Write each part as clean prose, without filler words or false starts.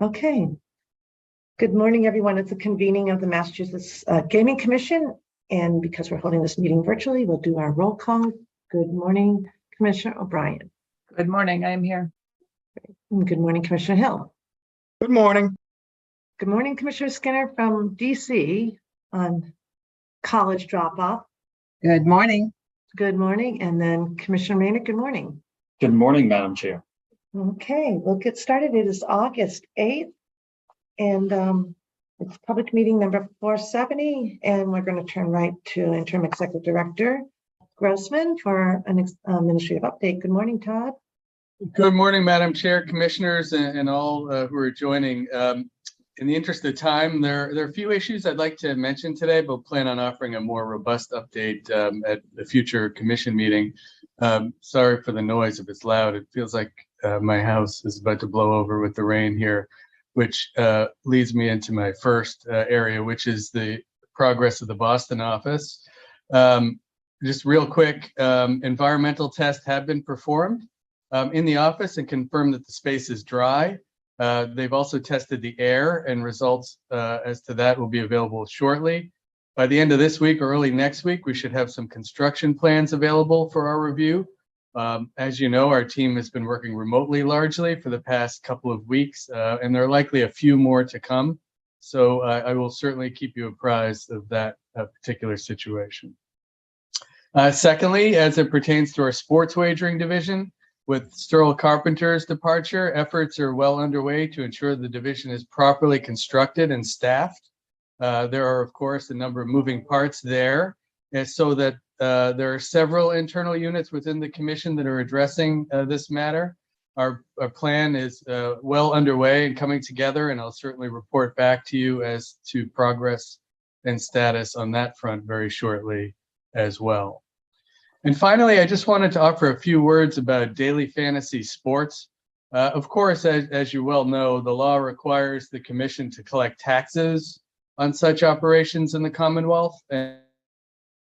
Okay. Good morning, everyone. It's the convening of the Massachusetts Gaming Commission. And because we're holding this meeting virtually, we'll do our roll call. Good morning, Commissioner O'Brien. Good morning. I am here. And good morning, Commissioner Hill. Good morning. Good morning, Commissioner Skinner from DC on college drop-off. Good morning. Good morning. And then Commissioner Maynard, good morning. Good morning, Madam Chair. Okay, we'll get started. It is August 8th, and it's public meeting number 470, and we're going to turn right to Interim Executive Director Grossman for an administrative update. Good morning, Todd. Good morning, Madam Chair, Commissioners, and all who are joining. In the interest of time, there are a few issues I'd like to mention today, but plan on offering a more robust update at a future commission meeting. Sorry for the noise if it's loud. It feels like my house is about to blow over with the rain here, which leads me into my first area, which is the progress of the Boston office. Just real quick, environmental tests have been performed in the office and confirmed that the space is dry. They've also tested the air, and results as to that will be available shortly. By the end of this week or early next week, we should have some construction plans available for our review. As you know, our team has been working remotely largely for the past couple of weeks, and there are likely a few more to come. So I will certainly keep you apprised of that particular situation. Secondly, as it pertains to our sports wagering division, with Sterl Carpenter's departure, efforts are well underway to ensure the division is properly constructed and staffed. There are, of course, a number of moving parts there, and so that there are several internal units within the commission that are addressing this matter. Our plan is well underway and coming together, and I'll certainly report back to you as to progress and status on that front very shortly as well. And finally, I just wanted to offer a few words about daily fantasy sports. Of course, as you well know, the law requires the commission to collect taxes on such operations in the Commonwealth, and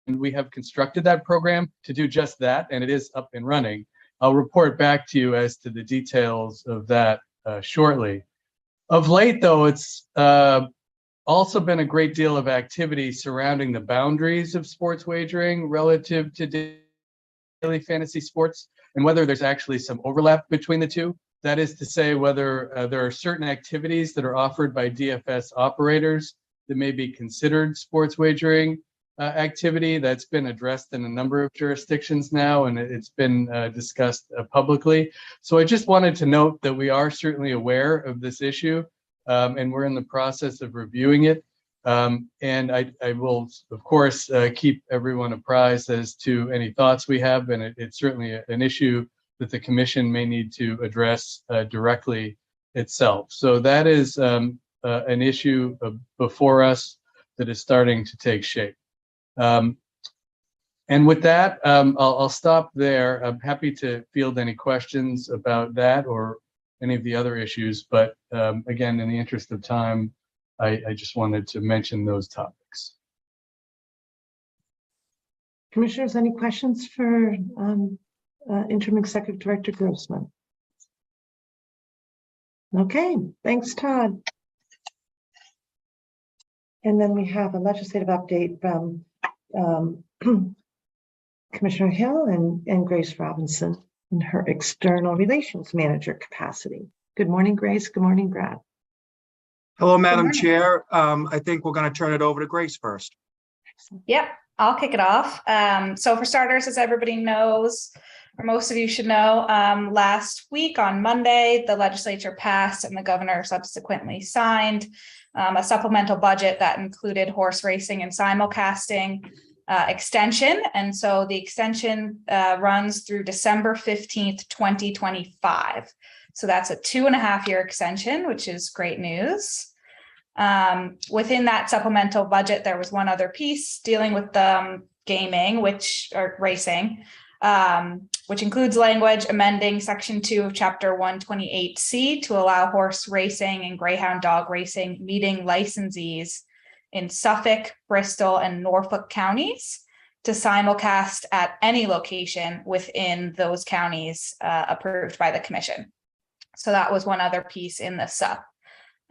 we have constructed that program to do just that, and it is up and running. I'll report back to you as to the details of that shortly. Of late, though, it's also been a great deal of activity surrounding the boundaries of sports wagering relative to daily fantasy sports, and whether there's actually some overlap between the two. That is to say, whether there are certain activities that are offered by DFS operators that may be considered sports wagering activity. That's been addressed in a number of jurisdictions now, and it's been discussed publicly. So I just wanted to note that we are certainly aware of this issue, and we're in the process of reviewing it. And I will, of course, keep everyone apprised as to any thoughts we have, and it's certainly an issue that the commission may need to address directly itself. So that is an issue before us that is starting to take shape. And with that, I'll stop there. I'm happy to field any questions about that or any of the other issues, but again, in the interest of time, I just wanted to mention those topics. Commissioners, any questions for Interim Executive Director Grossman? Okay, thanks, Todd. And then we have a legislative update from Commissioner Hill and Grace Robinson in her External Relations Manager capacity. Good morning, Grace. Good morning, Brad. Hello, Madam Chair. I think we're going to turn it over to Grace first. Yep, I'll kick it off. So for starters, as everybody knows, or most of you should know, last week on Monday, the legislature passed and the governor subsequently signed a supplemental budget that included horse racing and simulcasting extension. And so the extension runs through December 15th, 2025. So that's a 2.5-year extension, which is great news. Within that supplemental budget, there was one other piece dealing with the gaming, racing, which includes language amending Section 2 of Chapter 128C to allow horse racing and greyhound dog racing meeting licensees in Suffolk, Bristol, and Norfolk counties to simulcast at any location within those counties approved by the commission. So that was one other piece in the SUP.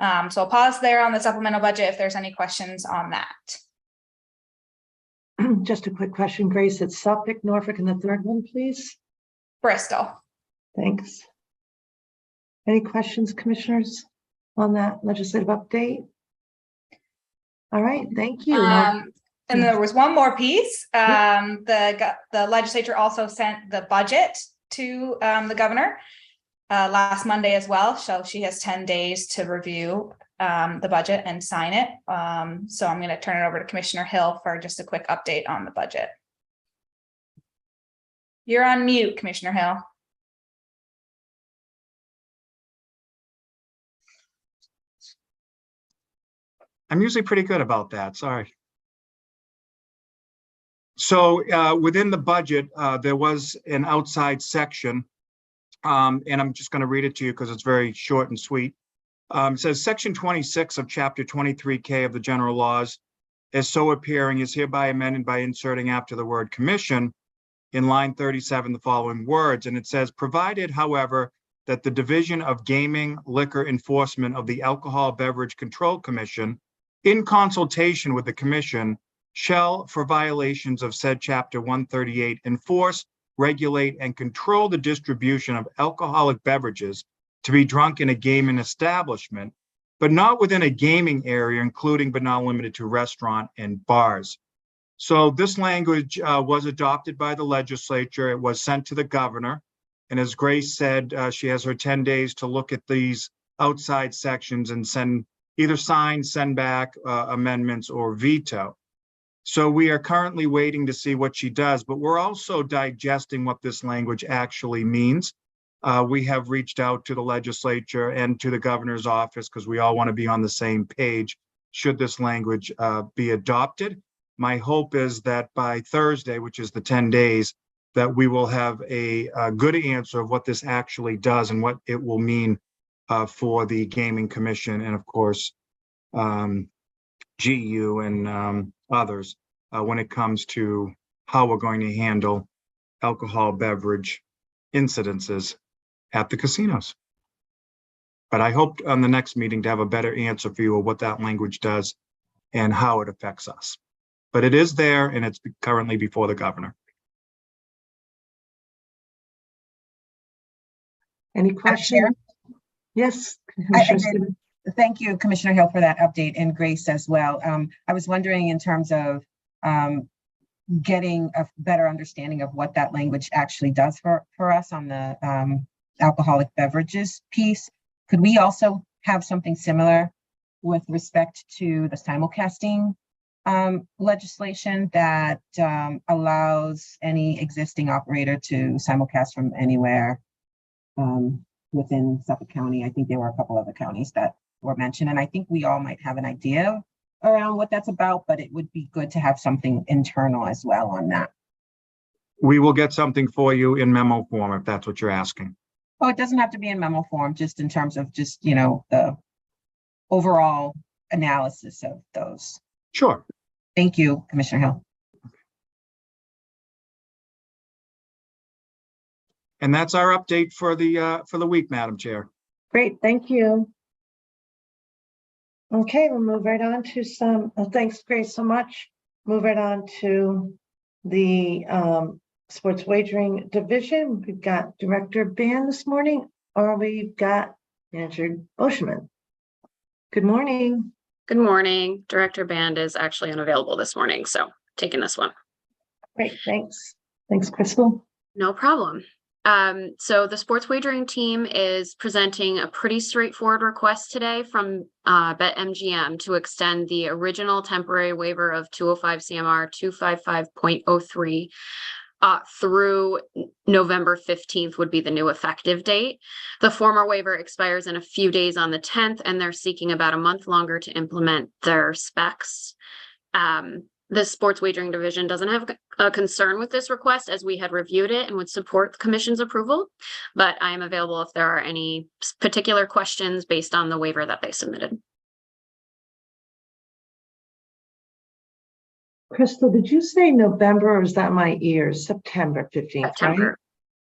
So I'll pause there on the supplemental budget if there's any questions on that. Just a quick question, Grace. It's Suffolk, Norfolk, and the third one, please. Bristol. Thanks. Any questions, commissioners, on that legislative update? All right, thank you. And there was one more piece. The legislature also sent the budget to the governor last Monday as well. So she has 10 days to review the budget and sign it. So I'm going to turn it over to Commissioner Hill for just a quick update on the budget. You're on mute, Commissioner Hill. I'm usually pretty good about that, sorry. So within the budget, there was an outside section, and I'm just going to read it to you because it's very short and sweet. It says section 26 of chapter 23K of the general laws as so appearing is hereby amended by inserting after the word commission in line 37 the following words. And it says, provided, however, that the Division of Gaming, Liquor Enforcement of the Alcohol Beverage Control Commission, in consultation with the commission, shall, for violations of said chapter 138, enforce, regulate, and control the distribution of alcoholic beverages to be drunk in a gaming establishment, but not within a gaming area, including but not limited to restaurant and bars. So this language was adopted by the legislature. It was sent to the governor. And as Grace said, she has her 10 days to look at these outside sections and either sign, send back amendments, or veto. So we are currently waiting to see what she does, but we're also digesting what this language actually means. We have reached out to the legislature and to the governor's office because we all want to be on the same page should this language be adopted. My hope is that by Thursday, which is the 10 days, that we will have a good answer of what this actually does and what it will mean for the Gaming Commission and, of course, GU and others when it comes to how we're going to handle alcohol beverage incidences at the casinos. But I hope on the next meeting to have a better answer for you of what that language does and how it affects us. But it is there and it's currently before the governor. Any questions? Yes. Commissioner Stevens. Thank you, Commissioner Hill, for that update, and Grace as well. I was wondering in terms of getting a better understanding of what that language actually does for us on the alcoholic beverages piece. Could we also have something similar with respect to the simulcasting legislation that allows any existing operator to simulcast from anywhere within Suffolk County? I think there were a couple other counties that were mentioned, and I think we all might have an idea around what that's about, but it would be good to have something internal as well on that. We will get something for you in memo form if that's what you're asking. Oh, it doesn't have to be in memo form, just in terms of just, the overall analysis of those. Sure. Thank you, Commissioner Hill. And that's our update for the week, Madam Chair. Great, thank you. Okay, we'll move right on to some, thanks, Grace, so much. Move right on to the sports wagering division. We've got Director Band this morning, or we've got Manager Oshman. Good morning. Good morning. Director Band is actually unavailable this morning, so taking this one. Great, thanks. Thanks, Crystal. No problem. So the sports wagering team is presenting a pretty straightforward request today from BetMGM to extend the original temporary waiver of 205 CMR 255.03 through November 15th would be the new effective date. The former waiver expires in a few days on the 10th, and they're seeking about a month longer to implement their specs. The sports wagering division doesn't have a concern with this request as we had reviewed it and would support the commission's approval, but I am available if there are any particular questions based on the waiver that they submitted. Crystal, did you say November, or is that my ears? September 15th, September.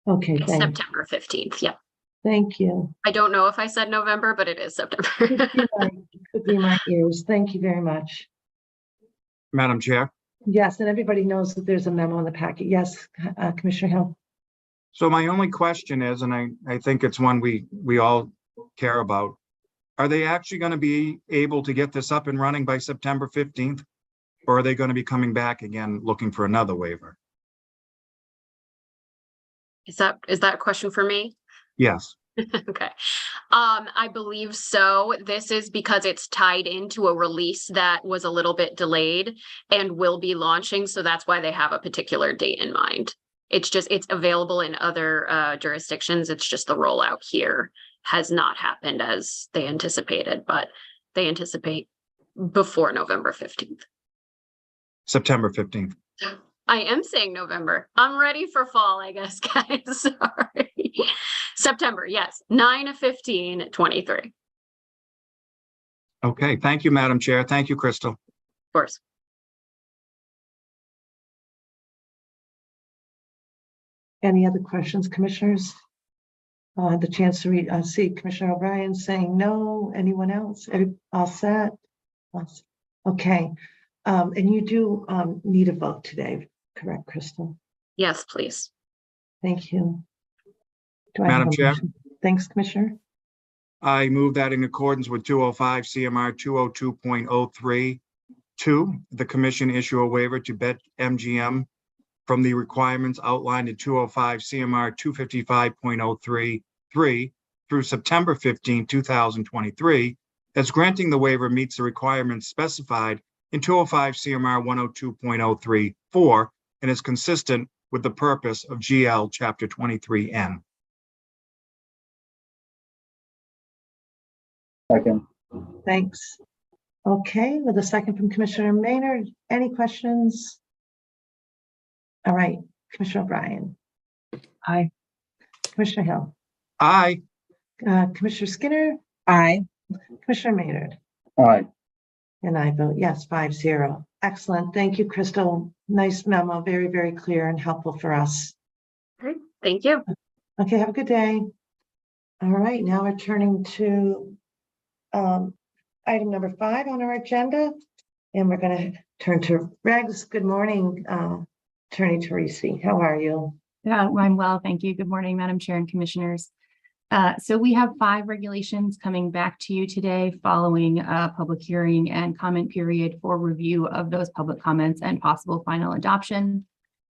right? Okay, thanks. September 15th, yep. Thank you. I don't know if I said November, but it is September. Could be my ears. Thank you very much. Madam Chair. Yes, and everybody knows that there's a memo in the packet. Yes, Commissioner Hill. So my only question is, and I think it's one we all care about, are they actually going to be able to get this up and running by September 15th? Or are they going to be coming back again looking for another waiver? Is that a question for me? Yes. Okay. I believe so. This is because it's tied into a release that was a little bit delayed and will be launching. So that's why they have a particular date in mind. It's available in other jurisdictions. It's just the rollout here has not happened as they anticipated, but they anticipate before November 15th. September 15th. I am saying November. I'm ready for fall, I guess, guys. Sorry. September, yes. 9/15/23. Okay, thank you, Madam Chair. Thank you, Crystal. Of course. Any other questions, commissioners? The chance to see Commissioner O'Brien saying no. Anyone else? All set? Okay. And you do need a vote today, correct, Crystal? Yes, please. Thank you. Do I have Madam a Chair. motion? Thanks, Commissioner. I move that in accordance with 205 CMR 202.03(2), the commission issue a waiver to BetMGM from the requirements outlined in 205 CMR 255.03(3) through September 15, 2023, as granting the waiver meets the requirements specified in 205 CMR 102.034 and is consistent with the purpose of GL Chapter 23N. Second. Thanks. Okay, with a second from Commissioner Maynard. Any questions? All right, Commissioner O'Brien. Aye. Commissioner Hill. Aye. Commissioner Skinner. Aye. Commissioner Maynard. Aye. And I vote yes, 5-0. Excellent. Thank you, Crystal. Nice memo. Very, very clear and helpful for us. Great. Thank you. Okay, have a good day. All right, now we're turning to item number 5 on our agenda, and we're going to turn to regs. Good morning, Attorney Teresi. How are you? Yeah, I'm well, thank you. Good morning, Madam Chair and Commissioners. So we have 5 regulations coming back to you today following a public hearing and comment period for review of those public comments and possible final adoption.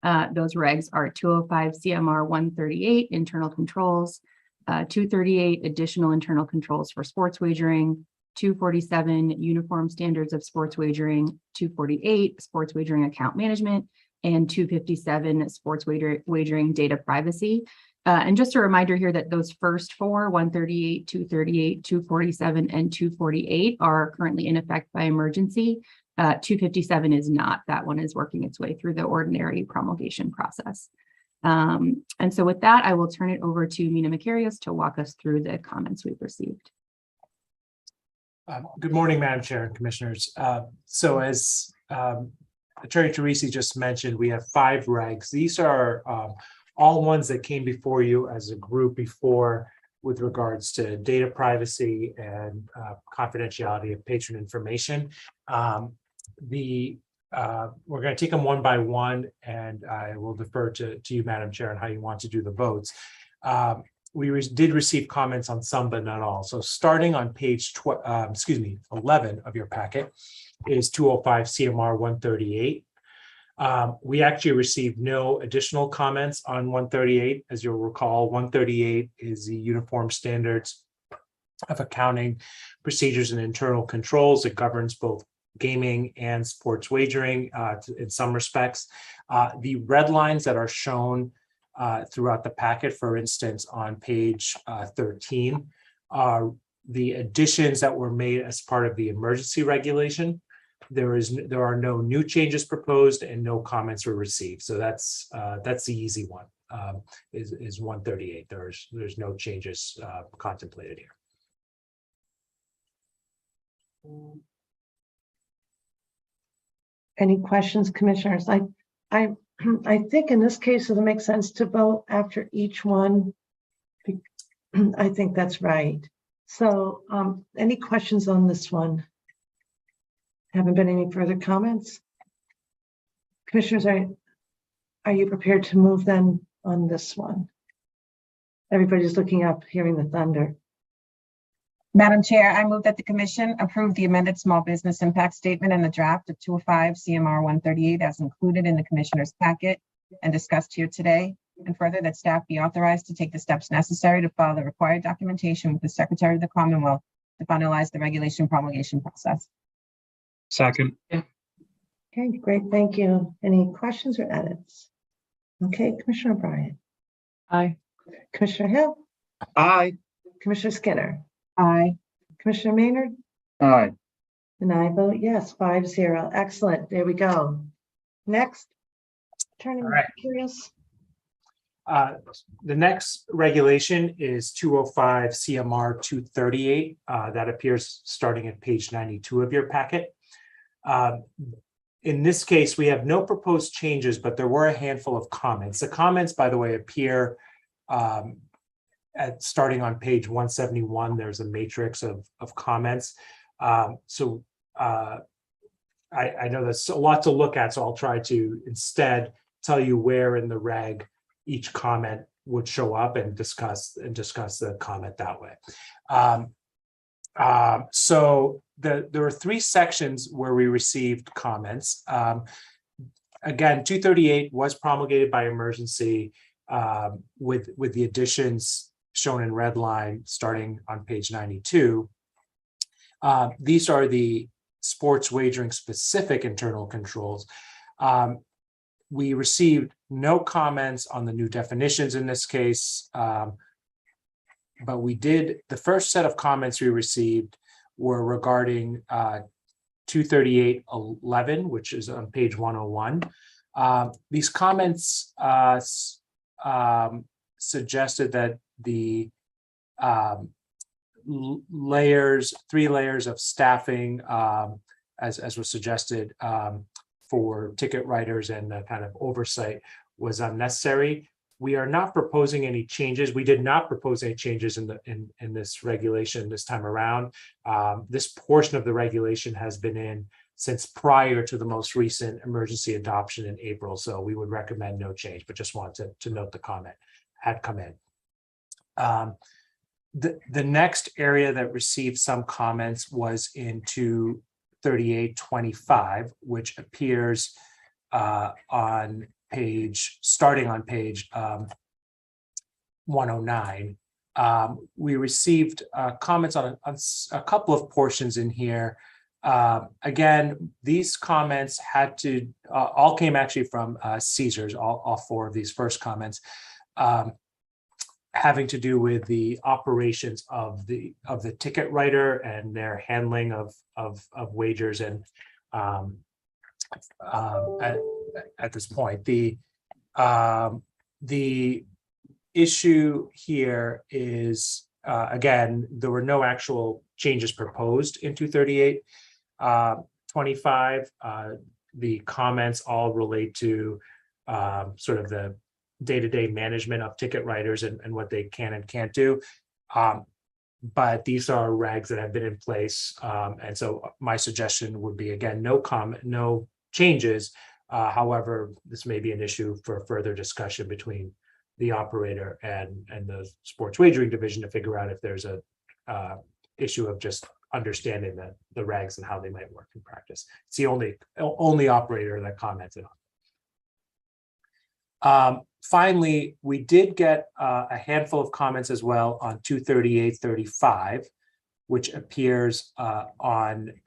Those regs are 205 CMR 138 internal controls, 238 additional internal controls for sports wagering, 247 uniform standards of sports wagering, 248 sports wagering account management, and 257 sports wagering data privacy. And just a reminder here that those first 4, 138, 238, 247, and 248 are currently in effect by emergency. 257 is not. That one is working its way through the ordinary promulgation process. And so with that, I will turn it over to Mina Makarios to walk us through the comments we've received. Good morning, Madam Chair and Commissioners. So as Attorney Teresi just mentioned, we have 5 regs. These are all ones that came before you as a group before with regards to data privacy and confidentiality of patron information. We're going to take them one by one, and I will defer to you, Madam Chair, on how you want to do the votes. We did receive comments on some, but not all. So starting on page 11 of your packet is 205 CMR 138. We actually received no additional comments on 138. As you'll recall, 138 is the Uniform Standards of Accounting Procedures and Internal Controls. It governs both gaming and sports wagering in some respects. The red lines that are shown throughout the packet, for instance, on page 13, are the additions that were made as part of the emergency regulation. There are no new changes proposed and no comments were received. So that's the easy one, is 138. There's no changes contemplated here. Any questions, commissioners? I think in this case, it'll make sense to vote after each one I think that's right. So, any questions on this one? Haven't been any further comments? Commissioners, are you prepared to move then on this one? Everybody's looking up, hearing the thunder. Madam Chair, I move that the commission approve the amended small business impact statement and the draft of 205 CMR 138 as included in the commissioner's packet and discussed here today. And further, that staff be authorized to take the steps necessary to file the required documentation with the Secretary of the Commonwealth to finalize the regulation promulgation process. Second. Okay, great, thank you. Any questions or edits? Okay, Commissioner O'Brien. Aye. Commissioner Hill, Aye. Commissioner Skinner, Aye. Commissioner Maynard, Aye. and I vote yes, 5-0. Excellent, there we go. Next. Attorney All right. Curious. The next regulation is 205 CMR 238. That appears starting at page 92 of your packet. In this case, we have no proposed changes, but there were a handful of comments. The comments, by the way, appear starting on page 171. There's a matrix of comments. I know there's a lot to look at, so I'll try to instead tell you where in the reg each comment would show up and discuss the comment that way. So there are three sections where we received comments. Again, 238 was promulgated by emergency with the additions shown in red line starting on page 92. These are the sports wagering specific internal controls. We received no comments on the new definitions in this case, but the first set of comments we received were regarding 238.11, which is on page 101. These comments suggested that the three layers of staffing, as was suggested, for ticket writers and the kind of oversight was unnecessary. We are not proposing any changes. We did not propose any changes in this regulation this time around. This portion of the regulation has been in since prior to the most recent emergency adoption in April. So we would recommend no change, but just wanted to note the comment had come in. The next area that received some comments was in 238.25, which appears starting on page 109. We received comments on a couple of portions in here. Again, these comments all came actually from Caesars, all four of these first comments, having to do with the operations of the ticket writer and their handling of wagers. And at this point, the issue here is, again, there were no actual changes proposed in 238.25. The comments all relate to sort of the day-to-day management of ticket writers and what they can and can't do. But these are regs that have been in place. And so my suggestion would be, again, no comment, no changes. However, this may be an issue for further discussion between the operator and the sports wagering division to figure out if there's a issue of just understanding the regs and how they might work in practice. It's the only operator that commented on. Finally, we did get a handful of comments as well on 238.35, which appears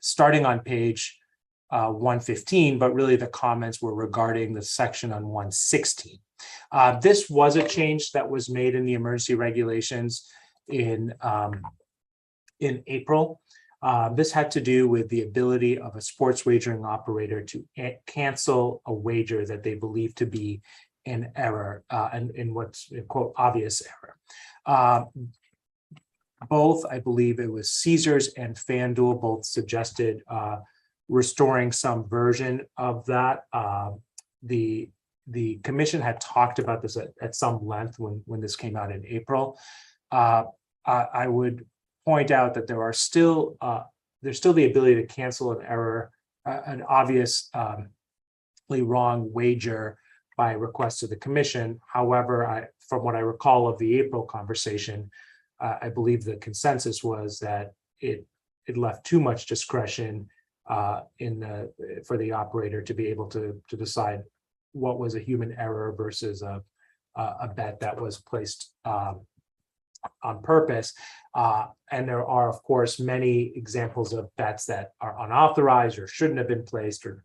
starting on page 115, but really the comments were regarding the section on 116. This was a change that was made in the emergency regulations in April. This had to do with the ability of a sports wagering operator to cancel a wager that they believe to be an error, and in what's quote obvious error. Both, I believe it was Caesars and FanDuel, both suggested restoring some version of that. The commission had talked about this at some length when this came out in April. I would point out that there are still there's still the ability to cancel an error, an obvious wrong wager by request to the commission. However, from what I recall of the April conversation, I believe the consensus was that it left too much discretion for the operator to be able to decide what was a human error versus a bet that was placed on purpose. And there are, of course, many examples of bets that are unauthorized or shouldn't have been placed, or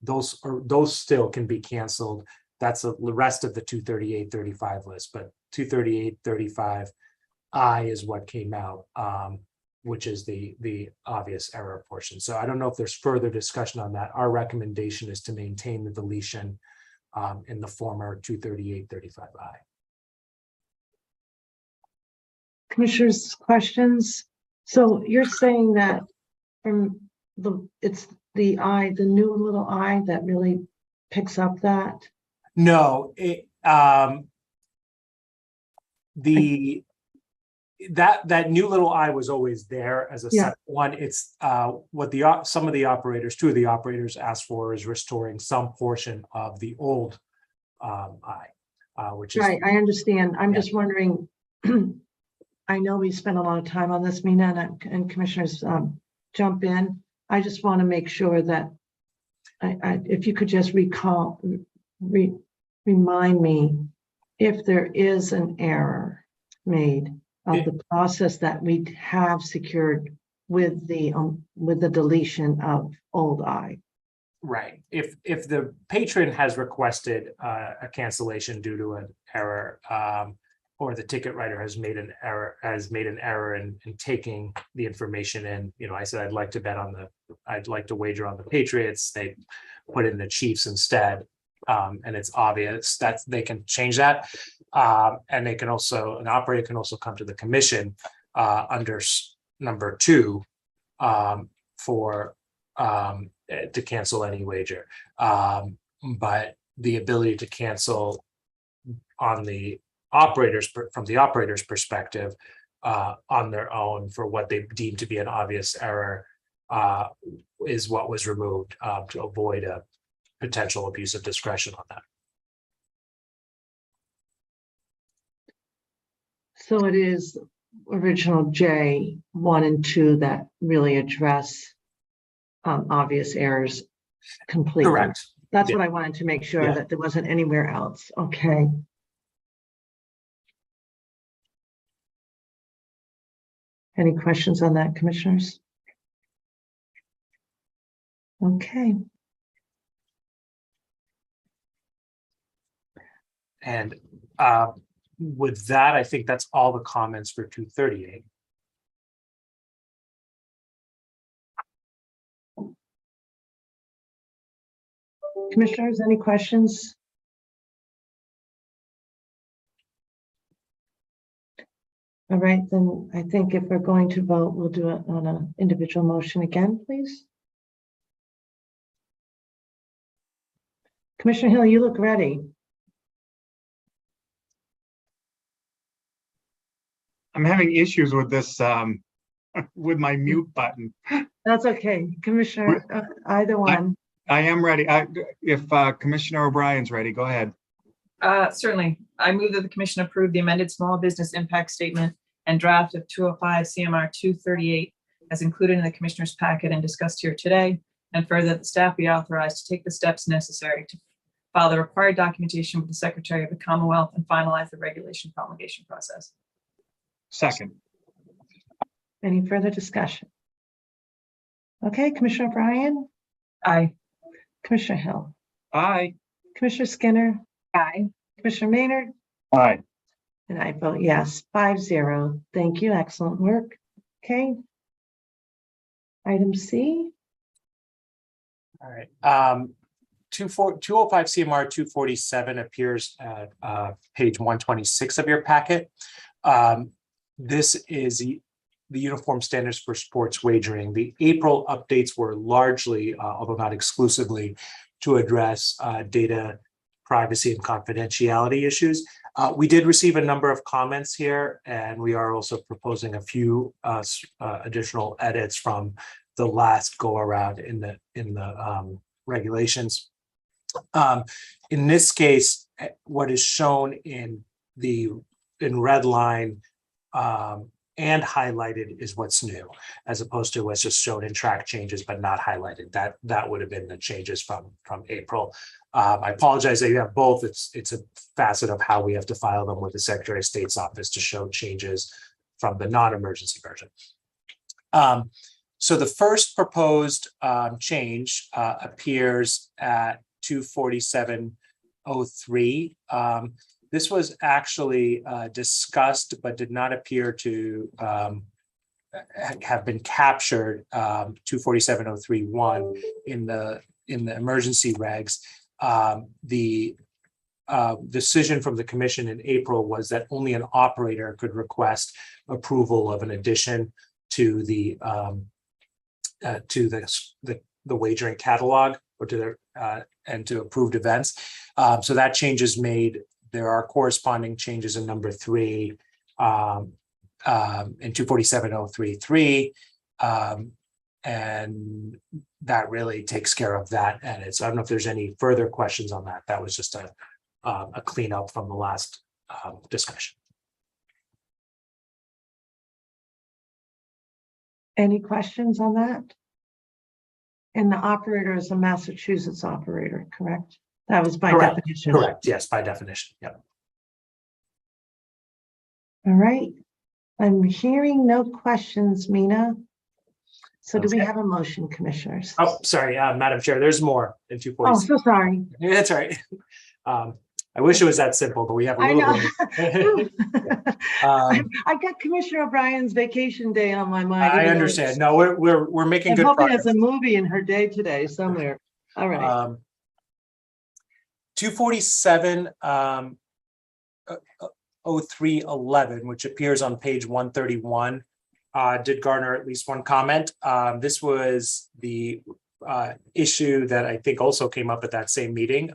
those still can be canceled. That's the rest of the 238.35 list, but 238.35I is what came out, which is the obvious error portion. So I don't know if there's further discussion on that. Our recommendation is to maintain the deletion in the former 238.35I. Commissioners, questions? So you're saying that from it's the new little I that really picks up that? No, that new little I was always there as a separate one. It's what some of the operators, two of the operators asked for is restoring some portion of the old I, which is right. I understand. I'm just wondering. I know we spent a lot of time on this, Mina, and commissioners jump in. I just want to make sure that if you could just remind me if there is an error made of the process that we have secured with the deletion of old I. Right. If the patron has requested a cancellation due to an error, or the ticket writer has made an error in taking the information in, I said I'd like to wager on the Patriots. They put in the Chiefs instead, and it's obvious that they can change that, and an operator can also come to the commission under number 2 for to cancel any wager, but the ability to cancel from the operator's perspective on their own for what they deem to be an obvious error is what was removed to avoid a potential abuse of discretion on that. So it is original J 1 and 2 that really address obvious errors completely. Correct. That's what I wanted to make sure that there wasn't anywhere else. Okay. Any questions on that, commissioners? Okay. And with that, I think that's all the comments for 238. Commissioners, any questions? All right, then I think if we're going to vote, we'll do it on an individual motion again, please. Commissioner Hill, you look ready. I'm having issues with this, with my mute button. That's okay, Commissioner, either one. I am ready. If Commissioner O'Brien's ready, go ahead. Certainly. I move that the commission approve the amended small business impact statement and draft of 205 CMR 238 as included in the commissioner's packet and discussed here today, and further that the staff be authorized to take the steps necessary to file the required documentation with the Secretary of the Commonwealth and finalize the regulation promulgation process. Second. Any further discussion? Okay, Commissioner O'Brien, Aye. Commissioner Hill, Aye. Commissioner Skinner, Aye. Commissioner Maynard, Aye. and I vote yes, 5-0. Thank you, excellent work. Okay. Item C. All right. 205 CMR 247 appears at page 126 of your packet. This is the uniform standards for sports wagering. The April updates were largely, although not exclusively, to address data privacy and confidentiality issues. We did receive a number of comments here, and we are also proposing a few additional edits from the last go around in the regulations. In this case, what is shown in red line and highlighted is what's new, as opposed to what's just shown in track changes but not highlighted. That would have been the changes from April. I apologize that you have both. It's a facet of how we have to file them with the Secretary of State's office to show changes from the non-emergency version. So the first proposed change appears at 247.03. This was actually discussed but did not appear to have been captured 247.03.1 in the emergency regs. The decision from the commission in April was that only an operator could request approval of an addition to the wagering catalog or to their and to approved events. So that change is made. There are corresponding changes in number 3 in 247.03.3. And that really takes care of that. And I don't know if there's any further questions on that. That was just a cleanup from the last discussion. Any questions on that? And the operator is a Massachusetts operator, correct? That was by Correct. definition. Correct. Yes, by definition. Yeah. All right. I'm hearing no questions, Mina. So do we Okay. have a motion, commissioners? Oh, sorry, Madam Chair, there's more in Oh, 247. so sorry. Yeah, that's all right. I wish it was that simple, but we have a I little know. bit. I've got Commissioner O'Brien's vacation day on my mind. I even though understand. No, we're making I'm good hoping progress. there's a movie in her day today somewhere. All right. 247 0311, which appears on page 131, did garner at least one comment. This was the issue that I think also came up at that same meeting.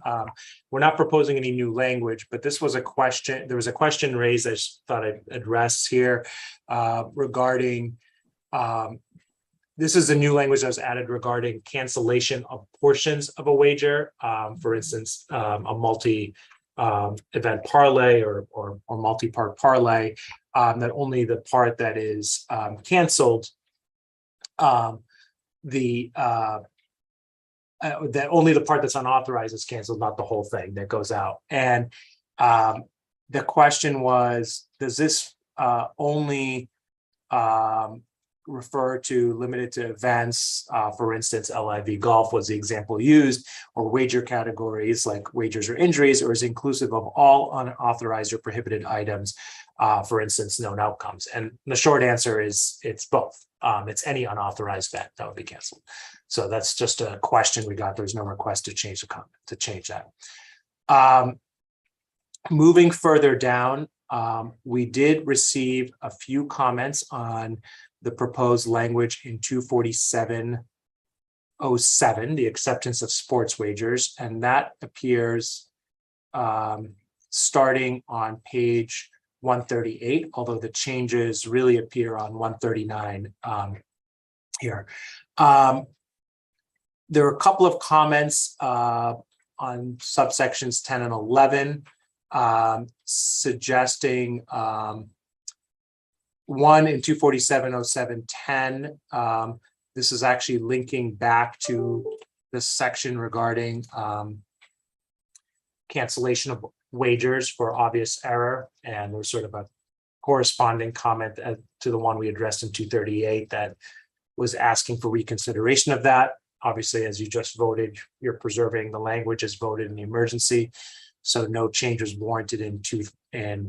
We're not proposing any new language, but this was a question. There was a question raised I just thought I'd address here regarding this is the new language that was added regarding cancellation of portions of a wager. For instance, a multi event parlay or multi-part parlay, that only the part that is canceled, that only the part that's unauthorized is canceled, not the whole thing that goes out. And the question was, does this only refer to limited to events? For instance, LIV golf was the example used, or wager categories like wagers or injuries, or is inclusive of all unauthorized or prohibited items, for instance, known outcomes? And the short answer is it's both. It's any unauthorized bet that would be canceled. So that's just a question we got. There's no request to change the comment to change that. Moving further down, we did receive a few comments on the proposed language in 247.07, the acceptance of sports wagers, and that appears starting on page 138, although the changes really appear on 139 here. There are a couple of comments on subsections 10 and 11 suggesting one in 247.07.10. This is actually linking back to the section regarding cancellation of wagers for obvious error, and there's sort of a corresponding comment to the one we addressed in 238 that was asking for reconsideration of that. Obviously, as you just voted, you're preserving the language as voted in the emergency, so no change was warranted in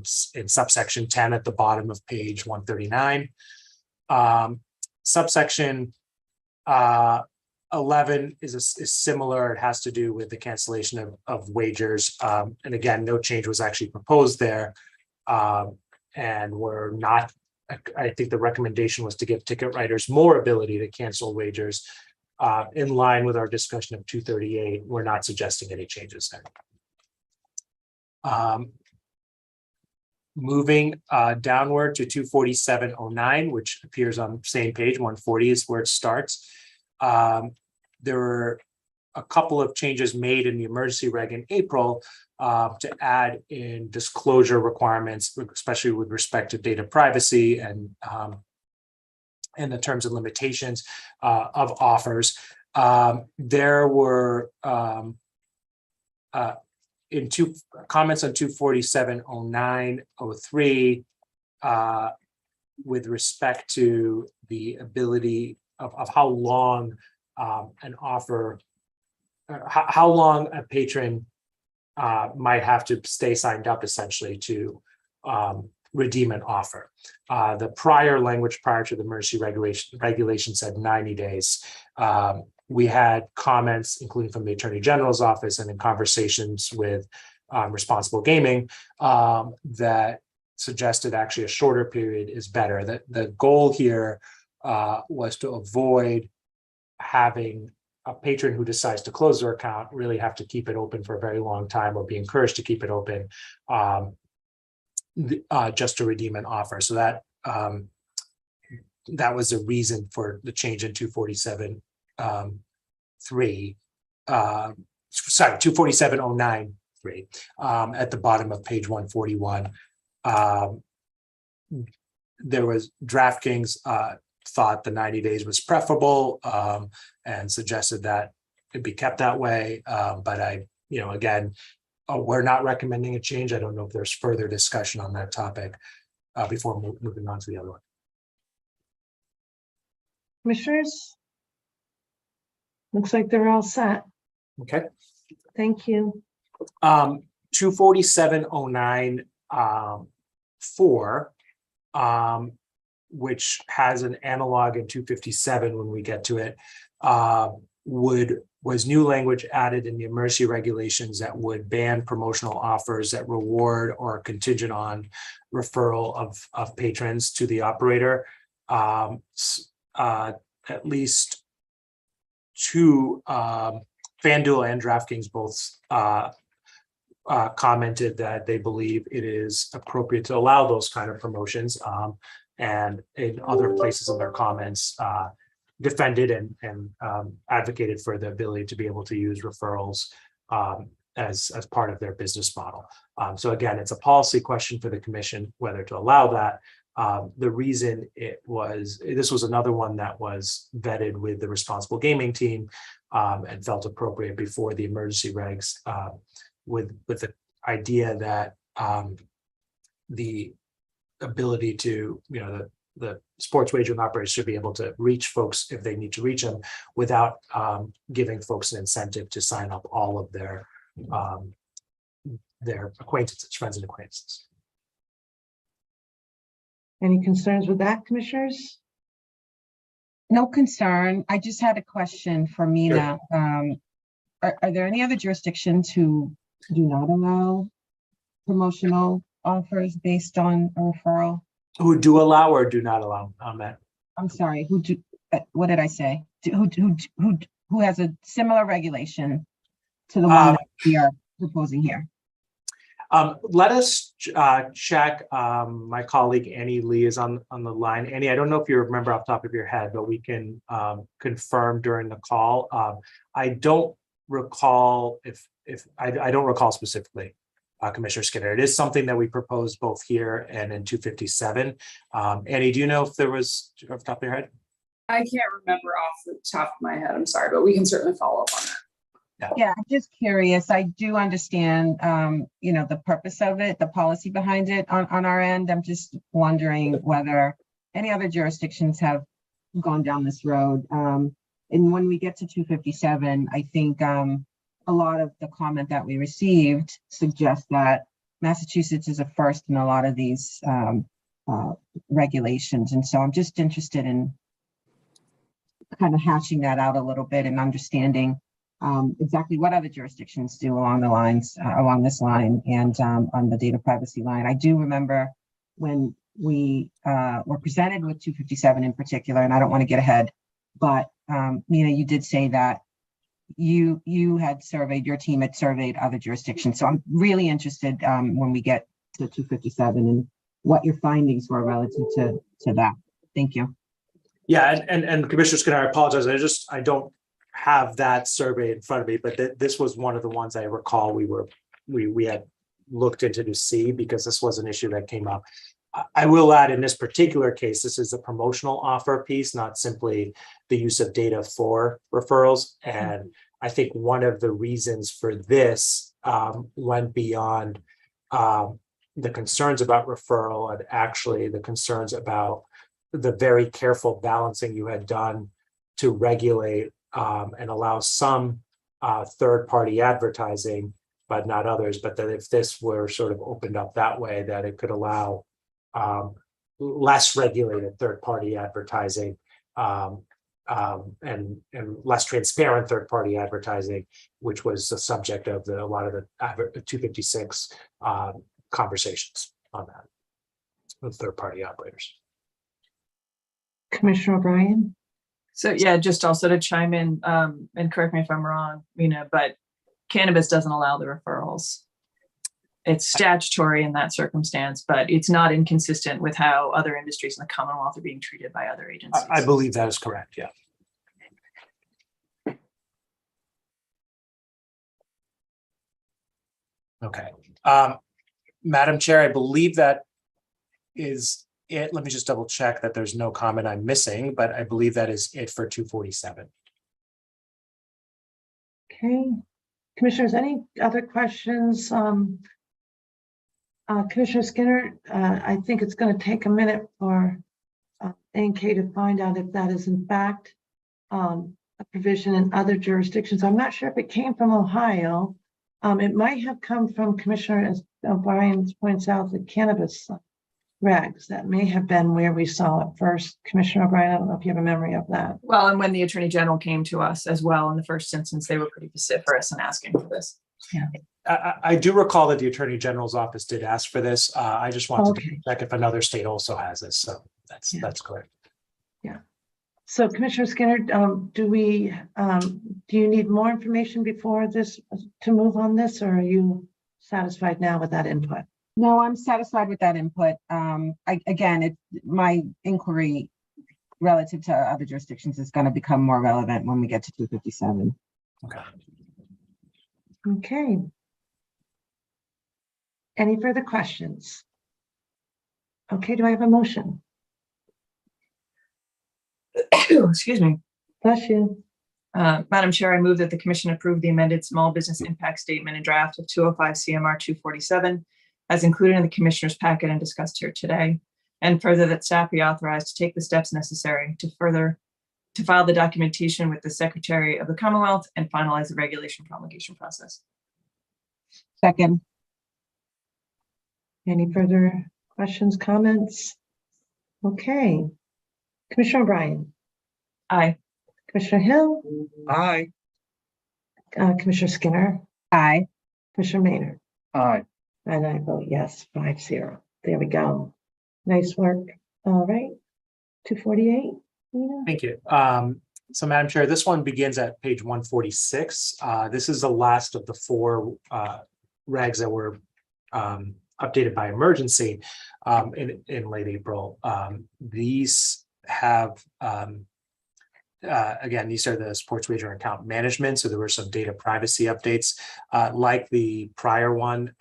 subsection 10 at the bottom of page 139. Subsection 11 is similar. It has to do with the cancellation of wagers, and again, no change was actually proposed there, and we're not. I think the recommendation was to give ticket writers more ability to cancel wagers. In line with our discussion of 238, we're not suggesting any changes there. moving downward to 247.09, which appears on the same page. 140 is where it starts. There were a couple of changes made in the emergency reg in April to add in disclosure requirements, especially with respect to data privacy and the terms and limitations of offers. There were in two comments on 247.09.03 with respect to the ability of how long an offer, how long a patron might have to stay signed up essentially to redeem an offer. The prior language prior to the emergency regulation said 90 days. We had comments, including from the Attorney General's office and in conversations with Responsible Gaming, that suggested actually a shorter period is better. That the goal here was to avoid having a patron who decides to close their account really have to keep it open for a very long time or be encouraged to keep it open just to redeem an offer. So that that was the reason for the change in 247.09.3. At the bottom of page 141. There was DraftKings thought the 90 days was preferable and suggested that it be kept that way. But again, we're not recommending a change. I don't know if there's further discussion on that topic before moving on to the other one. Commissioners? Looks like they're all set. Okay. Thank you. 247.09.4, which has an analog in 257 when we get to it, was new language added in the emergency regulations that would ban promotional offers that reward or are contingent on referral of patrons to the operator. At least two, FanDuel and DraftKings both commented that they believe it is appropriate to allow those kind of promotions, and in other places in their comments defended and advocated for the ability to be able to use referrals as part of their business model. So again, it's a policy question for the commission whether to allow that. The reason this was another one that was vetted with the Responsible Gaming team and felt appropriate before the emergency regs, with the idea that the ability to, the sports wagering operators should be able to reach folks if they need to reach them without giving folks an incentive to sign up all of their acquaintances, friends and acquaintances. Any concerns with that, commissioners? No concern. I just had a question for Mina. Sure. Are there any other jurisdictions who do not allow promotional offers based on a referral? Who do allow or do not allow, Matt? I'm sorry, who do, what did I say? Who has a similar regulation to the one that we are proposing here? Let us check. My colleague Annie Lee is on the line. Annie, I don't know if you remember off the top of your head, but we can confirm during the call. I don't recall I don't recall specifically, Commissioner Skinner. It is something that we proposed both here and in 257. Annie, do you know if there was off the top of your head? I can't remember off the top of my head. I'm sorry, but we can certainly follow up on that. Yeah, I'm just curious. I do understand, the purpose of it, the policy behind it on our end. I'm just wondering whether any other jurisdictions have gone down this road. And when we get to 257, I think a lot of the comment that we received suggests that Massachusetts is a first in a lot of these regulations. And so I'm just interested in kind of hashing that out a little bit and understanding exactly what other jurisdictions do along this line and on the data privacy line. I do remember when we were presented with 257 in particular, and I don't want to get ahead, but Mina, you did say that your team had surveyed other jurisdictions. So I'm really interested when we get to 257 and what your findings were relative to that. Thank you. Yeah, and Commissioner Skinner, I apologize. I don't have that survey in front of me, but this was one of the ones I recall we had looked into to see, because this was an issue that came up. I will add, in this particular case, this is a promotional offer piece, not simply the use of data for referrals. And I think one of the reasons for this went beyond the concerns about referral and actually the concerns about the very careful balancing you had done to regulate and allow some third-party advertising, but not others. But that if this were sort of opened up that way, that it could allow less regulated third-party advertising and less transparent third-party advertising, which was the subject of a lot of the 256 conversations on that with third-party operators. Commissioner O'Brien? So yeah, just also to chime in, and correct me if I'm wrong, but cannabis doesn't allow the referrals. It's statutory in that circumstance, but it's not inconsistent with how other industries in the Commonwealth are being treated by other agencies. I believe that is correct, yeah. Okay. Madam Chair, I believe that is it. Let me just double check that there's no comment I'm missing, but I believe that is it for 247. Okay. Commissioners, any other questions? Commissioner Skinner, I think it's going to take a minute for NK to find out if that is in fact a provision in other jurisdictions. I'm not sure if it came from Ohio. It might have come from Commissioner, as O'Brien points out, the cannabis regs. That may have been where we saw it first. Commissioner O'Brien, I don't know if you have a memory of that. Well, and when the Attorney General came to us as well in the first instance, they were pretty vociferous in asking for this. Yeah. I do recall that the Attorney General's office did ask for this. I just wanted to Okay. check if another state also has this. So that's correct. So Commissioner Skinner, do you need more information before this to move on this, or are you satisfied now with that input? No, I'm satisfied with that input. My inquiry relative to other jurisdictions is going to become more relevant when we get to 257. Okay. Okay. Any further questions? Okay, do I have a motion? Excuse me. Bless you. Madam Chair, I move that the Commission approve the amended small business impact statement and draft of 205 CMR 247 as included in the Commissioner's packet and discussed here today. And further, that staff be authorized to take the steps necessary to file the documentation with the Secretary of the Commonwealth and finalize the regulation promulgation process. Second. Any further questions, comments? Okay. Commissioner O'Brien, Aye. Commissioner Hill, Aye. Commissioner Skinner, Aye. Commissioner Maynard, Aye. and I vote yes, 5-0. There we go. Nice work. All right. 248. Nina? Thank you. So Madam Chair, this one begins at page 146. This is the last of the four regs that were updated by emergency in late April. These have, again, these are the sports wager account management. So there were some data privacy updates. Like the prior one,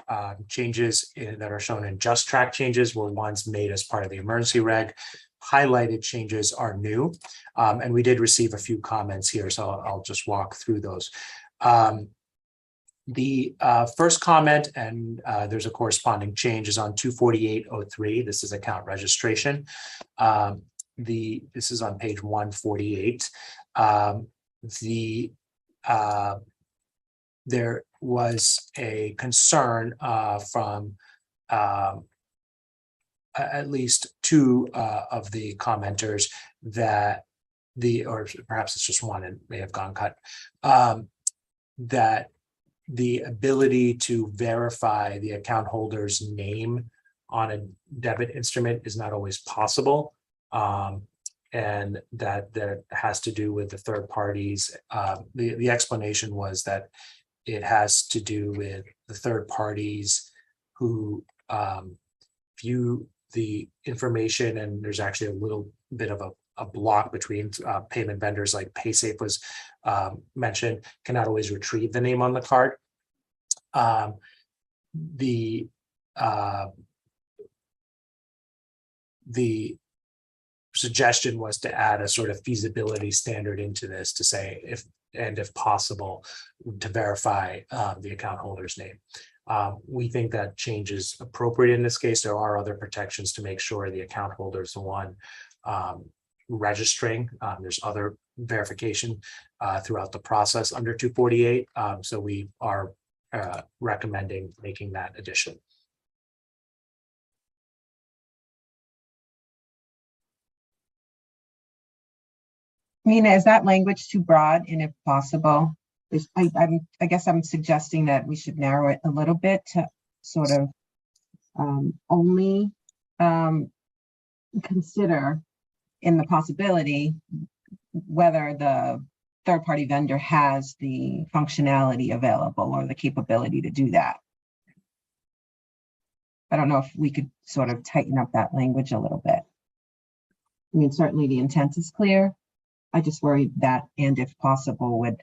changes that are shown in just track changes were ones made as part of the emergency reg. Highlighted changes are new. And we did receive a few comments here, so I'll just walk through those. The first comment, and there's a corresponding change, is on 248.03. This is account registration. This is on page 148. There was a concern from at least two of the commenters that or perhaps it's just one and may have gone cut, that the ability to verify the account holder's name on a debit instrument is not always possible. And that has to do with the third parties. The explanation was that it has to do with the third parties who view the information, and there's actually a little bit of a block between payment vendors, like PaySafe was mentioned, cannot always retrieve the name on the card. The suggestion was to add a sort of feasibility standard into this to say if possible to verify the account holder's name. We think that change is appropriate in this case. There are other protections to make sure the account holder is the one registering. There's other verification throughout the process under 248. So we are recommending making that addition. Nina, is that language too broad? And if possible, I guess I'm suggesting that we should narrow it a little bit to sort of only consider in the possibility whether the third-party vendor has the functionality available or the capability to do that. I don't know if we could sort of tighten up that language a little bit. I mean, certainly the intent is clear. I just worry that, and if possible, would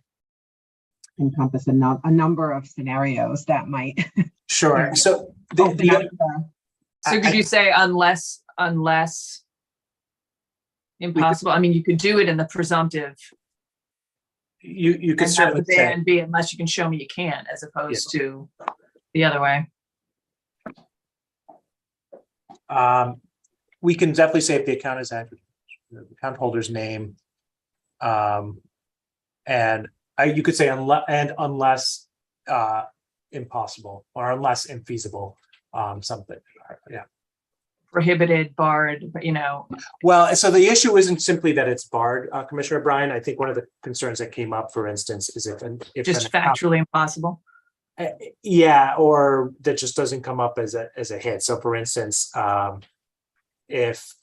encompass a number of scenarios that might. Sure. So So could you say unless impossible? I mean, you could do it in the presumptive. you could And have the certainly say, ban be unless you can show me you can, as opposed to the other way. we can definitely say if the account is active, the account holder's name. And you could say unless impossible or unless infeasible, something, yeah. Prohibited, barred, but you know. Well, so the issue isn't simply that it's barred, Commissioner Bryan. I think one of the concerns that came up, for instance, is if Just factually impossible. Yeah, or that just doesn't come up as a hit. So for instance, if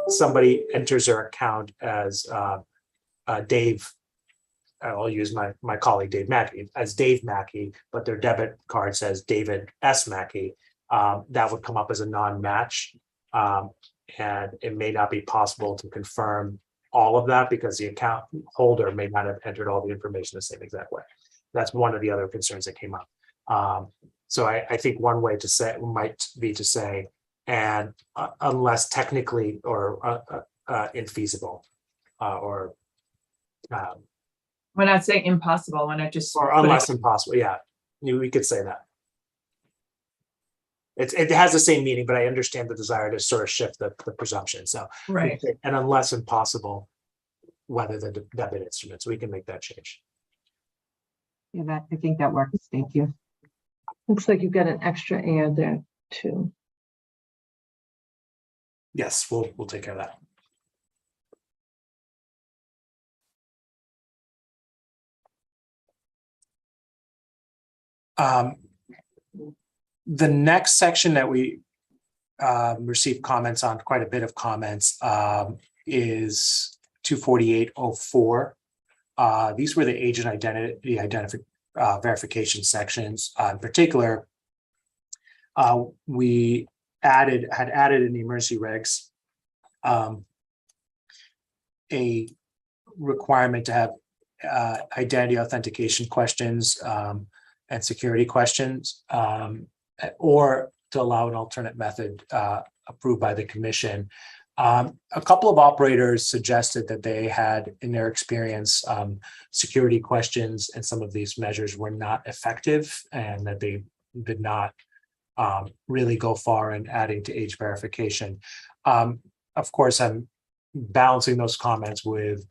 somebody enters their account as Dave, I'll use my colleague Dave Mackey as Dave Mackey, but their debit card says David S. Mackey, that would come up as a non-match. And it may not be possible to confirm all of that because the account holder may not have entered all the information the same exact way. That's one of the other concerns that came up. So I think one way to say might be to say, and unless technically or infeasible, or When I say impossible, when I just or unless impossible, yeah, we could say that. It has the same meaning, but I understand the desire to sort of shift the presumption. So right. and unless impossible, whether the debit instruments, we can make that change. Yeah, I think that works. Thank you. Looks like you've got an extra and there too. Yes, we'll take care of that. The next section that we received comments on, quite a bit of comments, is 248.04. These were the agent identity verification sections. In particular, we had added in the emergency regs a requirement to have identity authentication questions and security questions, or to allow an alternate method approved by the commission. A couple of operators suggested that they had, in their experience, security questions and some of these measures were not effective and that they did not really go far in adding to age verification. Of course, I'm balancing those comments with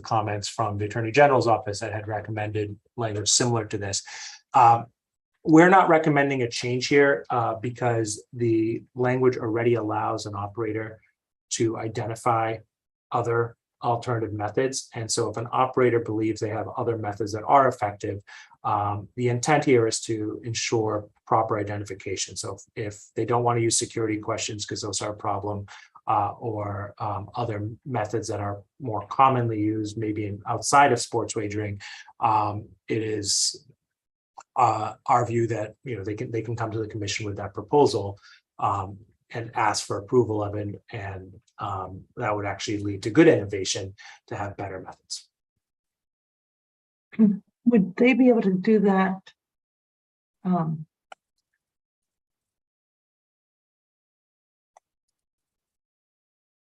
comments from the Attorney General's office that had recommended language similar to this. We're not recommending a change here because the language already allows an operator to identify other alternative methods. And so if an operator believes they have other methods that are effective, the intent here is to ensure proper identification. So if they don't want to use security questions because those are a problem, or other methods that are more commonly used, maybe outside of sports wagering, it is our view that, they can come to the commission with that proposal and ask for approval of it, and that would actually lead to good innovation to have better methods. Would they be able to do that?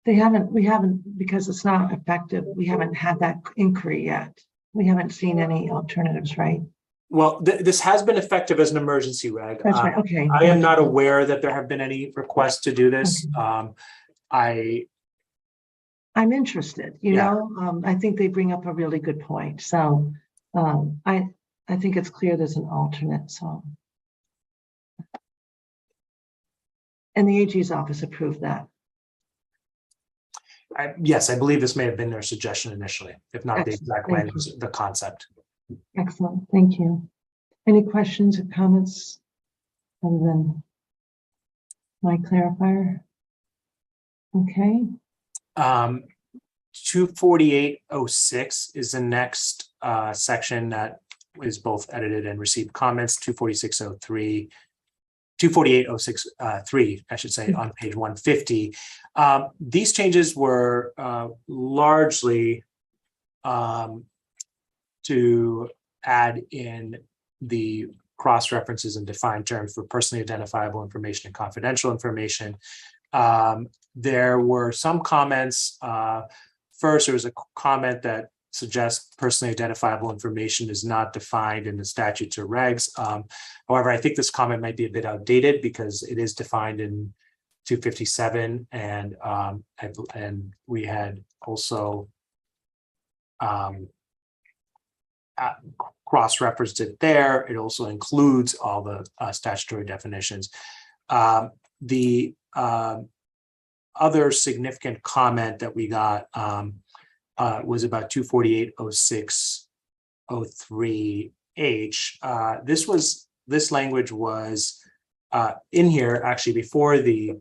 We haven't, because it's not effective, we haven't had that inquiry yet. We haven't seen any alternatives, right? Well, this has been effective as an emergency reg. That's right, okay. I am not aware that there have been any requests to do this. I'm interested, Yeah. I think they bring up a really good point. So I think it's clear there's an alternate, so. And the AG's office approved that. Yes, I believe this may have been their suggestion initially, if not the Excellent. exact Thank language, the concept. Excellent, thank you. Any questions or comments other than my clarifier? Okay. 24806 is the next section that is both edited and received comments. 24603, 24806.3, I should say, on page 150. These changes were largely to add in the cross references and define terms for personally identifiable information and confidential information. There were some comments. First, there was a comment that suggests personally identifiable information is not defined in the statutes or regs. However, I think this comment might be a bit outdated because it is defined in 257, and we had also cross-referenced it there. It also includes all the statutory definitions. The other significant comment that we got was about 24806.03H. This language was in here actually before the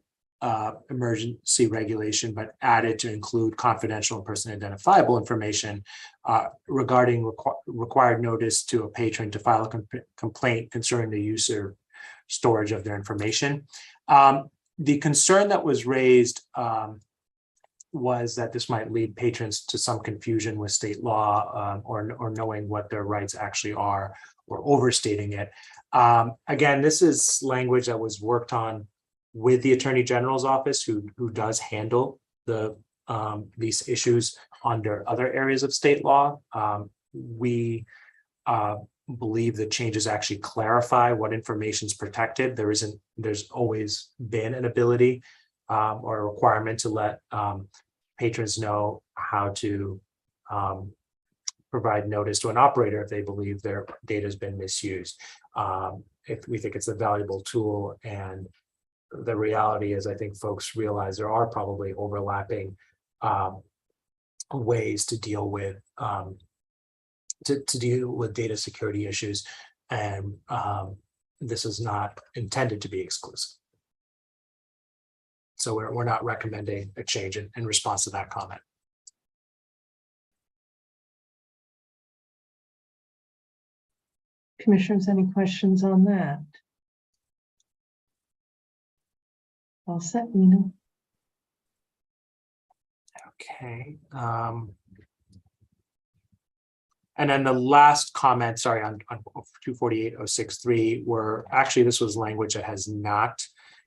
emergency regulation, but added to include confidential and personally identifiable information regarding required notice to a patron to file a complaint concerning the use or storage of their information. The concern that was raised was that this might lead patrons to some confusion with state law or knowing what their rights actually are or overstating it. Again, this is language that was worked on with the Attorney General's office, who does handle these issues under other areas of state law. We believe the changes actually clarify what information is protected. There's always been an ability or a requirement to let patrons know how to provide notice to an operator if they believe their data has been misused. If we think it's a valuable tool, and the reality is, I think folks realize there are probably overlapping ways to deal with data security issues, and this is not intended to be exclusive. So we're not recommending a change in response to that comment. Commissioners, any questions on that? All set, Nina. Okay. And then the last comment, sorry, on 24806.3, were actually, this was language that has not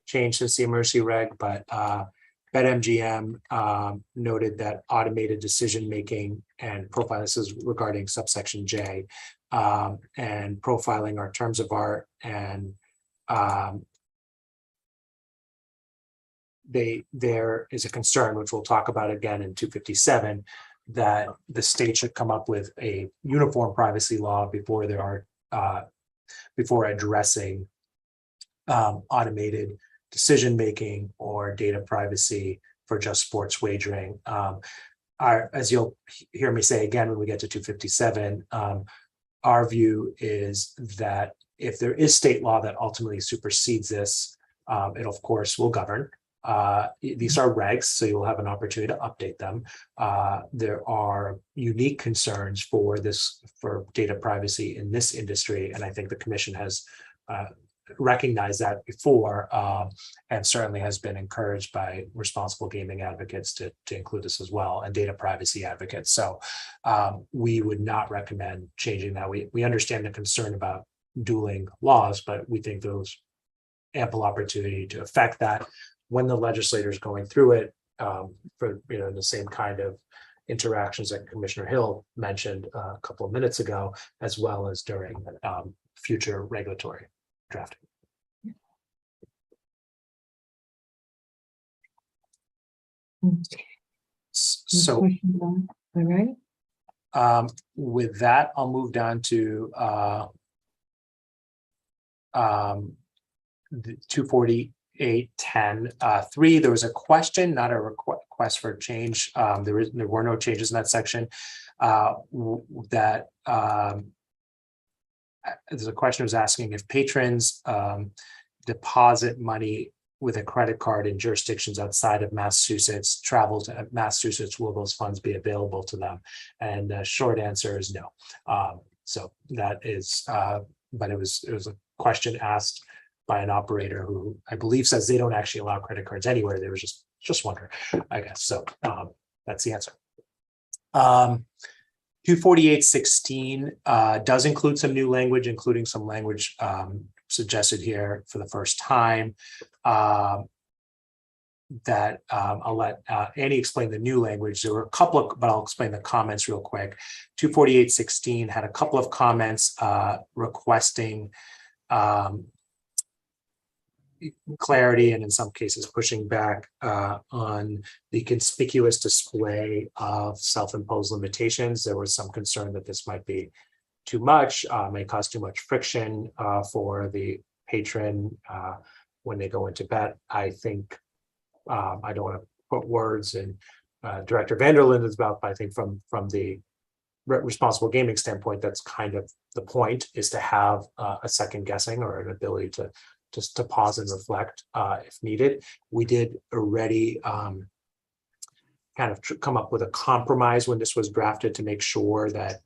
changed since the emergency reg, but BetMGM noted that automated decision-making and profile, this is regarding subsection J, and profiling our terms of art, and there is a concern, which we'll talk about again in 257, that the state should come up with a uniform privacy law before addressing automated decision-making or data privacy for just sports wagering. As you'll hear me say again when we get to 257, our view is that if there is state law that ultimately supersedes this, it of course will govern. these are regs, so you'll have an opportunity to update them. There are unique concerns for data privacy in this industry, and I think the commission has recognized that before, and certainly has been encouraged by responsible gaming advocates to include this as well, and data privacy advocates. So we would not recommend changing that. We understand the concern about dueling laws, but we think there's ample opportunity to affect that when the legislator is going through it, for the same kind of interactions that Commissioner Hill mentioned a couple of minutes ago, as well as during future regulatory drafting. So All right. with that, I'll move down to the 248.10.3. There was a question, not a request for change. There were no changes in that section. There's a question was asking if patrons deposit money with a credit card in jurisdictions outside of Massachusetts, travel to Massachusetts, will those funds be available to them? And the short answer is no. So that is, but it was a question asked by an operator who I believe says they don't actually allow credit cards anywhere. They were just wondering, I guess. So that's the answer. 248.16 does include some new language, including some language suggested here for the first time. That I'll let Annie explain the new language. There were a couple of, but I'll explain the comments real quick. 248.16 had a couple of comments requesting clarity, and in some cases pushing back on the conspicuous display of self-imposed limitations. There was some concern that this might be too much, may cause too much friction for the patron when they go into bet. I think I don't want to put words in Director Vanderlinden's mouth, but I think from the responsible gaming standpoint, that's kind of the point, is to have a second guessing or an ability to just to pause and reflect if needed. We did already kind of come up with a compromise when this was drafted to make sure that